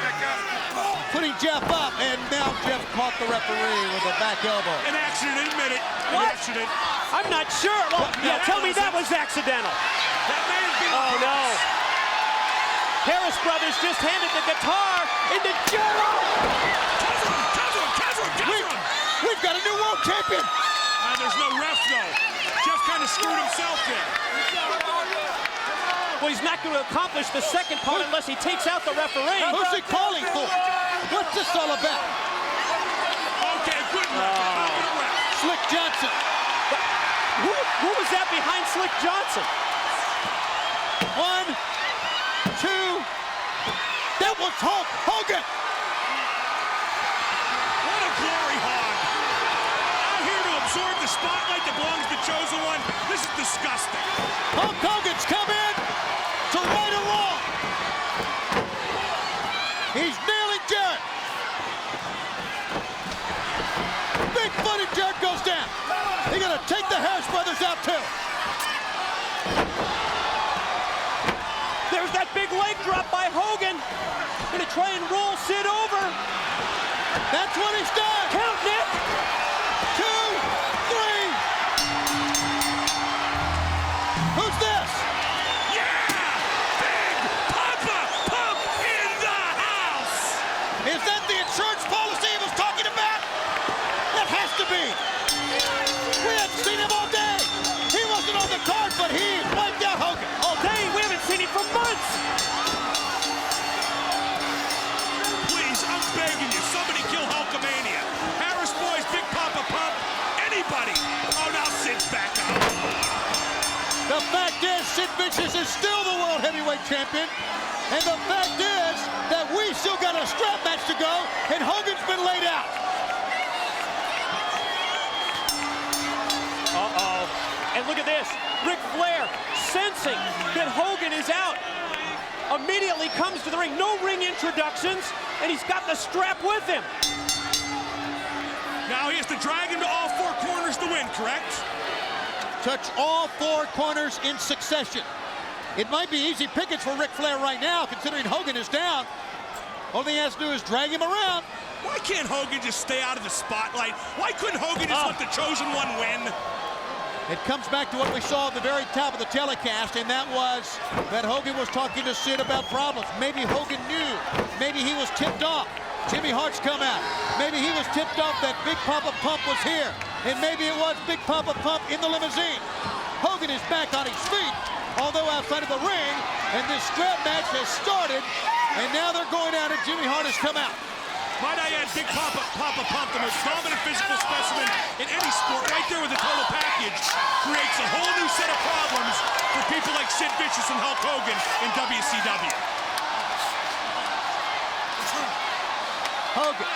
putting Jeff up, and now Jeff caught the referee with a back elbow. An accident, admit it. What? An accident. I'm not sure. Well, yeah, tell me that was accidental. That may have been. Oh, no. Harris brothers just handed the guitar into Jarrett. We've got a new world champion. There's no ref, though. Jeff kind of screwed himself there. Well, he's not going to accomplish the second part unless he takes out the referee. Who's he calling for? What's this all about? Okay, good ref. Slick Johnson. Who was that behind Slick Johnson? 1, 2. That was Hulk Hogan. What a glory hog. Out here to absorb the spotlight that belongs to the Chosen One. This is disgusting. Hulk Hogan's come in to right or wrong. He's nailing Jarrett. Big-footed Jarrett goes down. He's gonna take the Harris brothers out too. There's that big leg drop by Hogan. Gonna try and roll Sid over. That's what he's done. Count, Nick. 2, 3. Who's this? Is that the insurance policy he was talking about? That has to be. We haven't seen him all day. He wasn't on the card, but he wiped out Hogan. All day? We haven't seen him for months. Please, I'm begging you. Somebody kill Hulkamania. Harris boys, Big Papa Pump, anybody. Oh, now Sid's back up. The fact is, Sid Vicious is still the World Heavyweight Champion. And the fact is that we still got a strap match to go, and Hogan's been laid out. Uh-oh. And look at this. Ric Flair, sensing that Hogan is out, immediately comes to the ring. No ring introductions, and he's got the strap with him. Now he has to drag him to all 4 corners to win, correct? Touch all 4 corners in succession. It might be easy pickings for Ric Flair right now, considering Hogan is down. All he has to do is drag him around. Why can't Hogan just stay out of the spotlight? Why couldn't Hogan just let the Chosen One win? It comes back to what we saw at the very top of the telecast, and that was that Hogan was talking to Sid about problems. Maybe Hogan knew. Maybe he was tipped off. Jimmy Hart's come out. Maybe he was tipped off that Big Papa Pump was here, and maybe it was Big Papa Pump in the limousine. Hogan is back on his feet, although outside of the ring, and this strap match has started, and now they're going out, and Jimmy Hart has come out. Might I add, Big Papa Pump, the most dominant physical specimen in any sport, right there with the total package, creates a whole new set of problems for people like Sid Vicious and Hulk Hogan in WCW. Hogan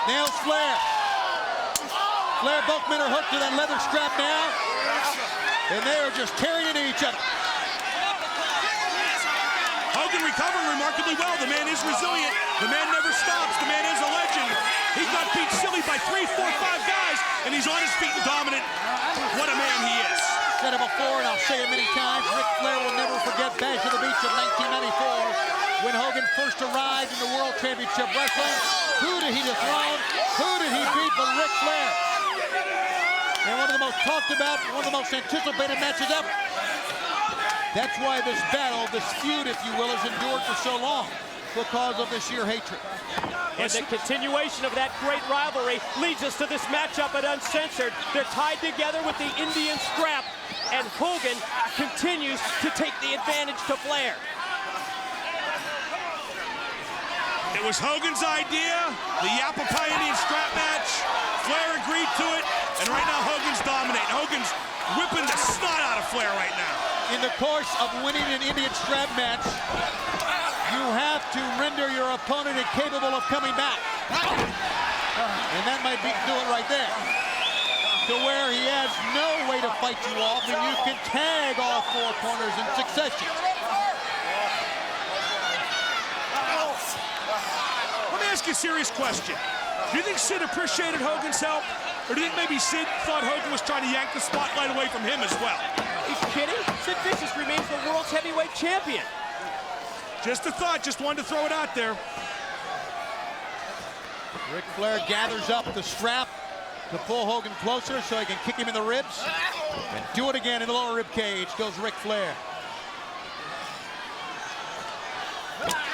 nails Flair. Flair, both men are hooked to that leather strap now, and they are just tearing into each other. Hogan recovering remarkably well. The man is resilient. The man never stops. The man is a legend. He got beat silly by 3, 4, 5 guys, and he's on his feet and dominant. What a man he is. and I'll say it many times, Ric Flair will never forget Bash at the Beach of 1994 when Hogan first arrived in the World Championship Wrestling. Who did he dethrone? Who did he beat but Ric Flair? And one of the most talked about, one of the most anticipated matches ever. That's why this battle, this feud, if you will, has endured for so long, because of the sheer hatred. And the continuation of that great rivalry leads us to this matchup at Uncensored. They're tied together with the Indian strap, and Hogan continues to take the advantage to Flair. It was Hogan's idea, the Yappapi Indian strap match. Flair agreed to it, and right now Hogan's dominating. Hogan's whipping the snot out of Flair right now. In the course of winning an Indian strap match, you have to render your opponent incapable of coming back. And that might do it right there. To where he has no way to fight you off, and you can tag all four corners in succession. Let me ask you a serious question. Do you think Sid appreciated Hogan's help? Or do you think maybe Sid thought Hogan was trying to yank the spotlight away from him as well? Are you kidding? Sid Vicious remains the world's heavyweight champion. Just a thought, just wanted to throw it out there. Ric Flair gathers up the strap to pull Hogan closer so he can kick him in the ribs. And do it again in the lower rib cage goes Ric Flair.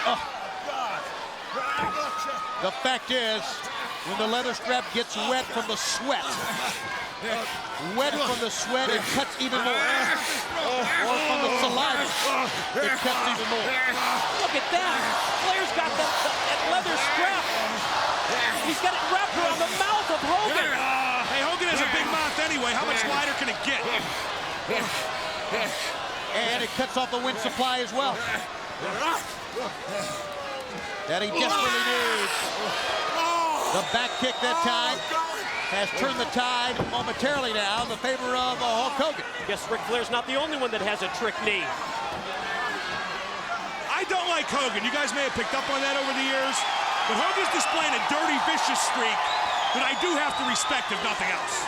Oh. The fact is, when the leather strap gets wet from the sweat, it cuts even more. Or from the saliva, it cuts even more. Look at that. Flair's got that leather strap. He's got it wrapped around the mouth of Hogan. Hey, Hogan has a big mouth anyway. How much wider can it get? And it cuts off the wind supply as well. That he desperately needs. The back kick that time has turned the tide momentarily now in the favor of Hulk Hogan. Guess Ric Flair's not the only one that has a trick knee. I don't like Hogan. You guys may have picked up on that over the years. But Hogan's displaying a dirty, vicious streak that I do have to respect, if nothing else.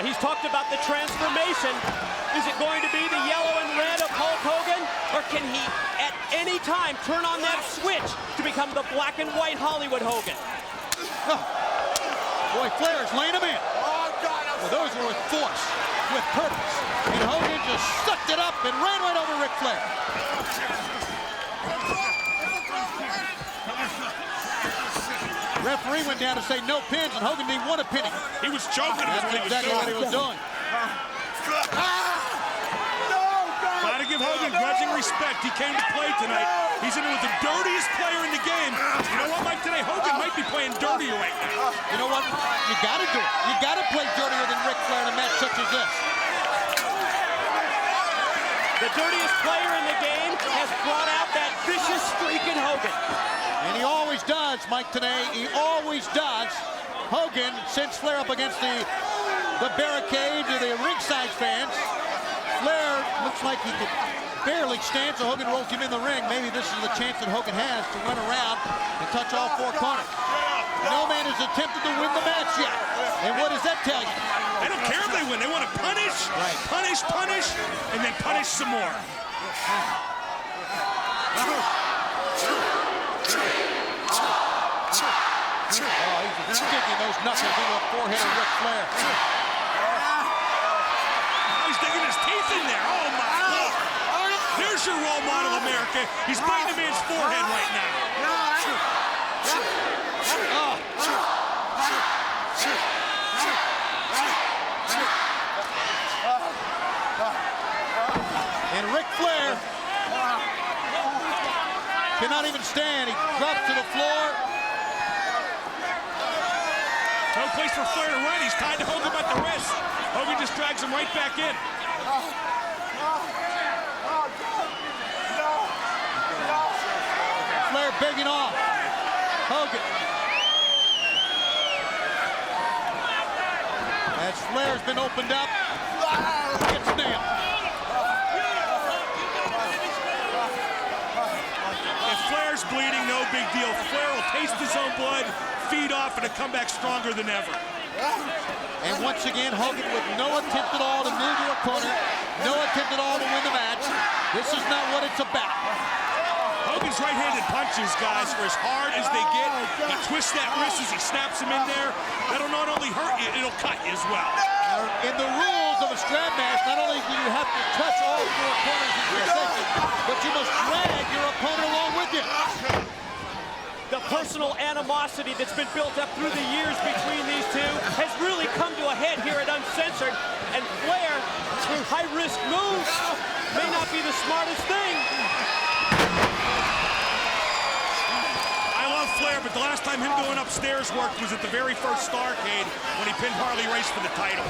He's talked about the transformation. Is it going to be the yellow and red of Hulk Hogan? Or can he, at any time, turn on that switch to become the black and white Hollywood Hogan? Oh. Boy, Flair is laying him in. Well, those were with force, with purpose. And Hogan just sucked it up and ran right over Ric Flair. Referee went down to say no pins, and Hogan didn't want a pinning. He was choking. That's exactly what he was doing. Gotta give Hogan grudging respect. He came to play tonight. He's in with the dirtiest player in the game. You know what, Mike? Today, Hogan might be playing dirtier right now. You know what? You gotta do it. You gotta play dirtier than Ric Flair in a match such as this. The dirtiest player in the game has brought out that vicious streak in Hogan. And he always does, Mike, today. He always does. Hogan sends Flair up against the barricade to the ringside fans. Flair looks like he could barely stand, so Hogan rolls him in the ring. Maybe this is the chance that Hogan has to run around and touch all four corners. No man has attempted to win the match yet. And what does that tell you? They don't care if they win. They want to punish, punish, punish, and then punish some more. Oh, he's sticking those knuckles into the forehead of Ric Flair. He's digging his teeth in there. Oh, my Lord. There's your role model, America. He's biting the man's forehead right now. And Ric Flair cannot even stand. He drops to the floor. No place for Flair to run. He's tied to Hogan by the wrist. Hogan just drags him right back in. Flair begging off. Hogan. As Flair's been opened up, gets nailed. If Flair's bleeding, no big deal. Flair will taste his own blood, feed off, and come back stronger than ever. And once again, Hogan with no attempt at all to move your opponent, no attempt at all to win the match. This is not what it's about. Hogan's right-handed punches, guys, are as hard as they get. He twists that wrist as he snaps him in there. That'll not only hurt you, it'll cut you as well. In the rules of a strap match, not only do you have to touch all four corners in your section, but you must drag your opponent along with you. The personal animosity that's been built up through the years between these two has really come to a head here at Uncensored. And Flair, high-risk moves, may not be the smartest thing. Flair, but the last time him going upstairs worked was at the very first Starrcade when he pinned Harley Race for the title.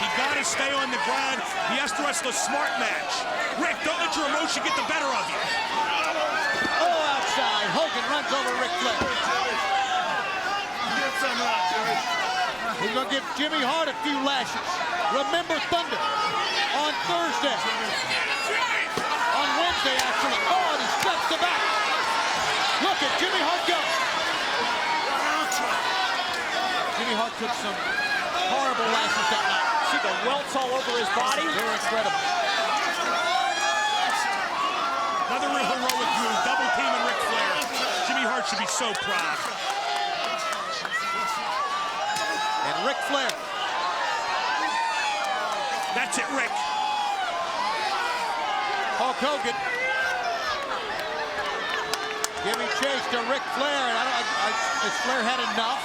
He got to stay on the ground. He has to wrestle a smart match. Rick, don't let your emotion get the better of you. Oh, outside. Hogan runs over Ric Flair. He's going to give Jimmy Hart a few lashes. Remember Thunder on Thursday. On Wednesday, actually. Oh, and he steps the back. Look at Jimmy Hart go. Jimmy Hart took some horrible lashes that night. See the welts all over his body? They're incredible. Another real heroic move, double teaming Ric Flair. Jimmy Hart should be so proud. And Ric Flair. That's it, Rick. Hulk Hogan. Giving chase to Ric Flair, and has Flair had enough?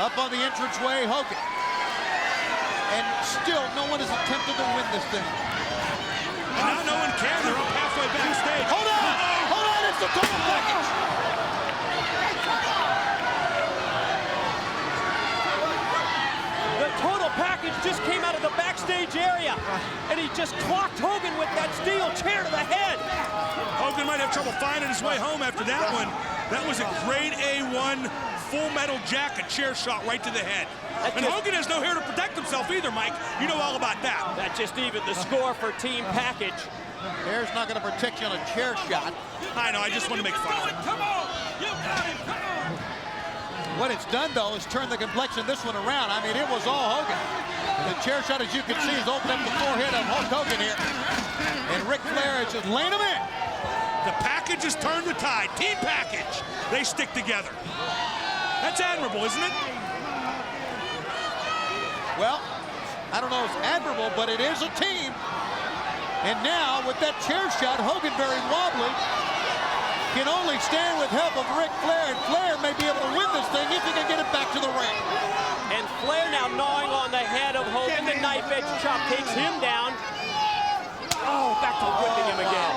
Up on the entranceway, Hogan. And still, no one has attempted to win this thing. And now no one can. They're up halfway backstage. Hold on! Hold on! It's the total package! The total package just came out of the backstage area, and he just clocked Hogan with that steel chair to the head. Hogan might have trouble finding his way home after that one. That was a grade A1 full metal jacket chair shot right to the head. And Hogan has no hair to protect himself either, Mike. You know all about that. That just evened the score for Team Package. Hair's not going to protect you on a chair shot. I know, I just want to make fun of it. Come on! You got him! Come on! What it's done, though, is turn the complexion of this one around. I mean, it was all Hogan. The chair shot, as you can see, is opening up the forehead of Hulk Hogan here. And Ric Flair is just laying him in. The package has turned the tide. Team Package. They stick together. That's admirable, isn't it? Well, I don't know if it's admirable, but it is a team. And now, with that chair shot, Hogan very wobbly, can only stand with help of Ric Flair, and Flair may be able to win this thing if he can get it back to the ring. And Flair now gnawing on the head of Hogan. The knife edge chop takes him down. Oh, back to whipping him again.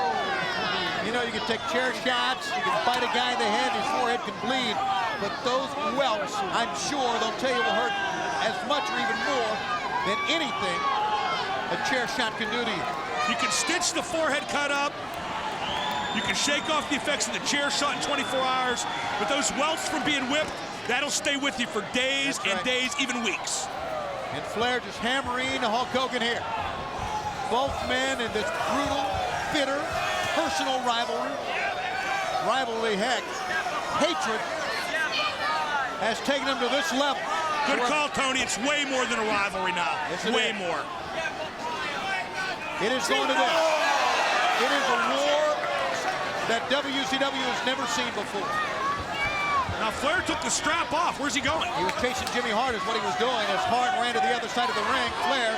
You know, you can take chair shots, you can bite a guy in the head, his forehead can bleed, but those welts, I'm sure they'll tell you will hurt as much or even more than anything a chair shot can do to you. You can stitch the forehead cut up. You can shake off the effects of the chair shot in 24 hours, but those welts from being whipped, that'll stay with you for days and days, even weeks. And Flair just hammering Hulk Hogan here. Both men in this brutal, bitter, personal rivalry, heck, hatred has taken them to this level. Good call, Tony. It's way more than a rivalry now. Way more. It is going to this. It is a war that WCW has never seen before. Now Flair took the strap off. Where's he going? He was chasing Jimmy Hart is what he was doing as Hart ran to the other side of the ring. Flair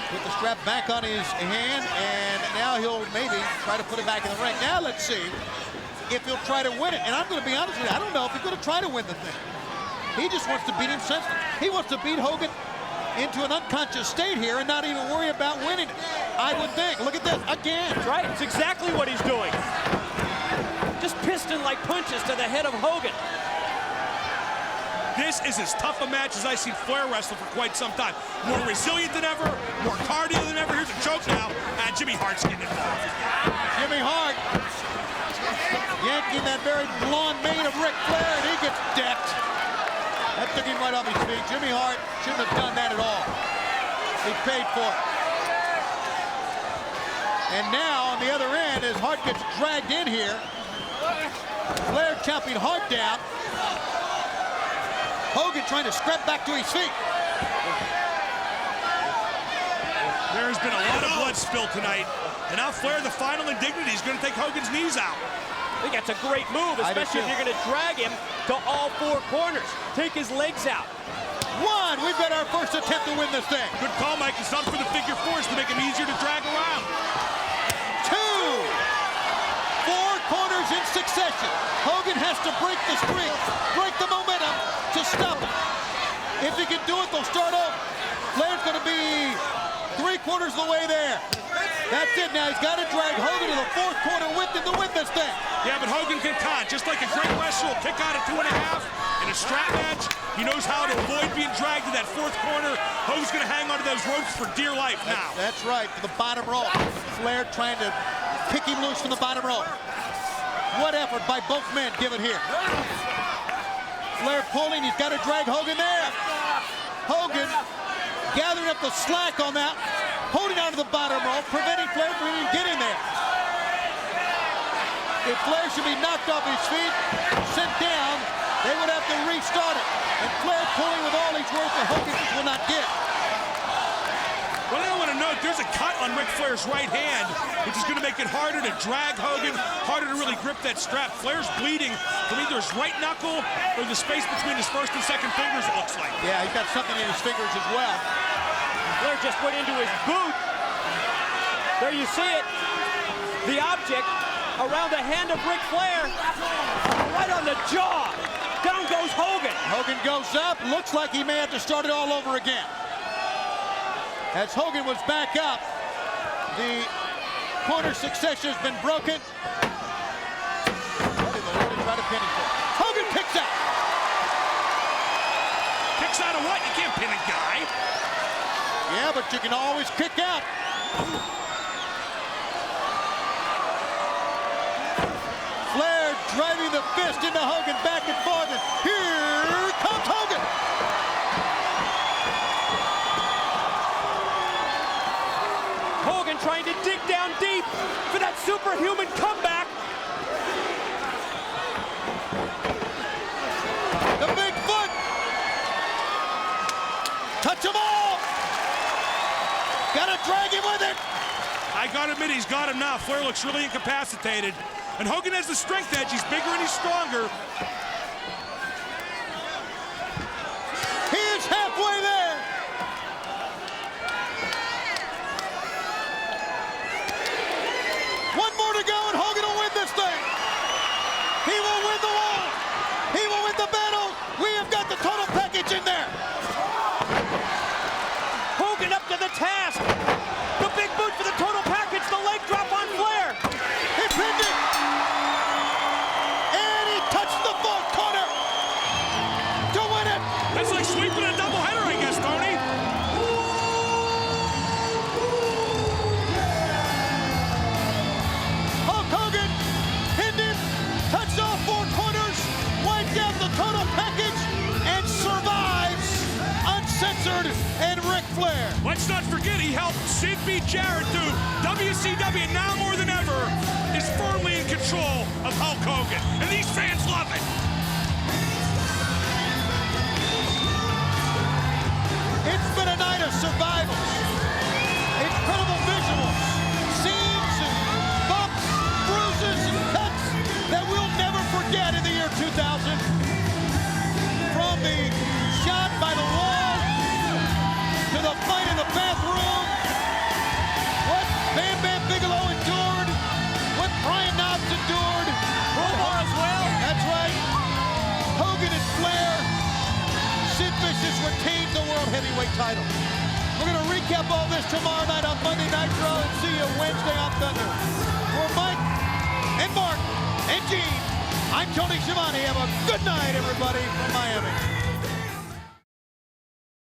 put the strap back on his hand, and now he'll maybe try to put it back in the ring. Now let's see if he'll try to win it. And I'm going to be honest with you, I don't know if he's going to try to win the thing. He just wants to beat him senseless. He wants to beat Hogan into an unconscious state here and not even worry about winning it. I would think. Look at this again. That's right. It's exactly what he's doing. Just piston-like punches to the head of Hogan. This is as tough a match as I've seen Flair wrestle for quite some time. More resilient than ever, more cardio than ever. Here's a choke now, and Jimmy Hart's getting involved. Jimmy Hart yanking that very blonde mane of Ric Flair, and he gets decked. That took him right off his feet. Jimmy Hart shouldn't have done that at all. He paid for it. And now, on the other end, as Hart gets dragged in here, Flair chopping Hart down. Hogan trying to scrap back to his feet. There has been a lot of blood spilled tonight. And now Flair, the final indignity, is going to take Hogan's knees out. I think that's a great move, especially if you're going to drag him to all four corners. Take his legs out. One, we've got our first attempt to win this thing. Good call, Mike. He's up for the figure fours to make him easier to drag around. 2. 4 corners in succession. Hogan has to break the streak, break the momentum to stop it. If he can do it, they'll start over. Flair's going to be 3/4 of the way there. That's it now. He's got to drag Hogan to the 4th corner with him to win this thing. Yeah, but Hogan can con. Just like a great wrestler will kick out at 2.5 in a strap match, he knows how to avoid being dragged to that 4th corner. Hogan's going to hang onto those ropes for dear life now. That's right, to the bottom rope. Flair trying to kick him loose from the bottom rope. What effort by both men given here. Flair pulling, he's got to drag Hogan there. Hogan gathering up the slack on that, holding on to the bottom rope, preventing Flair from even getting there. If Flair should be knocked off his feet, sent down, they would have to restart it. And Flair pulling with all his worth that Hogan just will not get. Well, I want to note there's a cut on Ric Flair's right hand, which is going to make it harder to drag Hogan, harder to really grip that strap. Flair's bleeding from either his right knuckle or the space between his first and second fingers, it looks like. Yeah, he's got something in his fingers as well. Flair just went into his boot. There you see it. The object around the hand of Ric Flair, right on the jaw. Down goes Hogan. Hogan goes up. Looks like he may have to start it all over again. As Hogan was back up, the corner succession has been broken. Hogan kicks out. Kicks out of what? You can't pin a guy. Yeah, but you can always kick out. Flair driving the fist into Hogan back and forth, and here comes Hogan. Hogan trying to dig down deep for that superhuman comeback. The big foot. Touch them all. Gotta drag him with it. I gotta admit, he's got him now. Flair looks really incapacitated. And Hogan has the strength edge. He's bigger and he's stronger. He is halfway there. One more to go and Hogan will win this thing. He will win the wall. He will win the battle. We have got the total package in there. Hogan up to the task. The big boot for the total package. The leg drop on Flair. He pinned it. And he touched the fourth corner to win it. That's like sweeping a doubleheader, I guess, Tony. Hulk Hogan pinned him, touched all 4 corners, wiped out the total package, and survives uncensored and Ric Flair. Let's not forget he helped Sid beat Jarrett too. WCW now more than ever is firmly in control of Hulk Hogan. And these fans love it. It's been a night of survivals. Incredible visuals. Scenes and bumps, bruises and cuts that we'll never forget in the year 2000. From the shot by the wall to the fight in the bathroom. What Bam Bam Bigelow endured. What Brian Knobbs endured. Omar as well. That's right. Hogan and Flair. Sid Vicious retains the World Heavyweight title. We're going to recap all this tomorrow night on Monday Nitro and see you Wednesday on Thunder. For Mike and Mark and Gene, I'm Tony Schiavone. Have a good night, everybody, from Miami.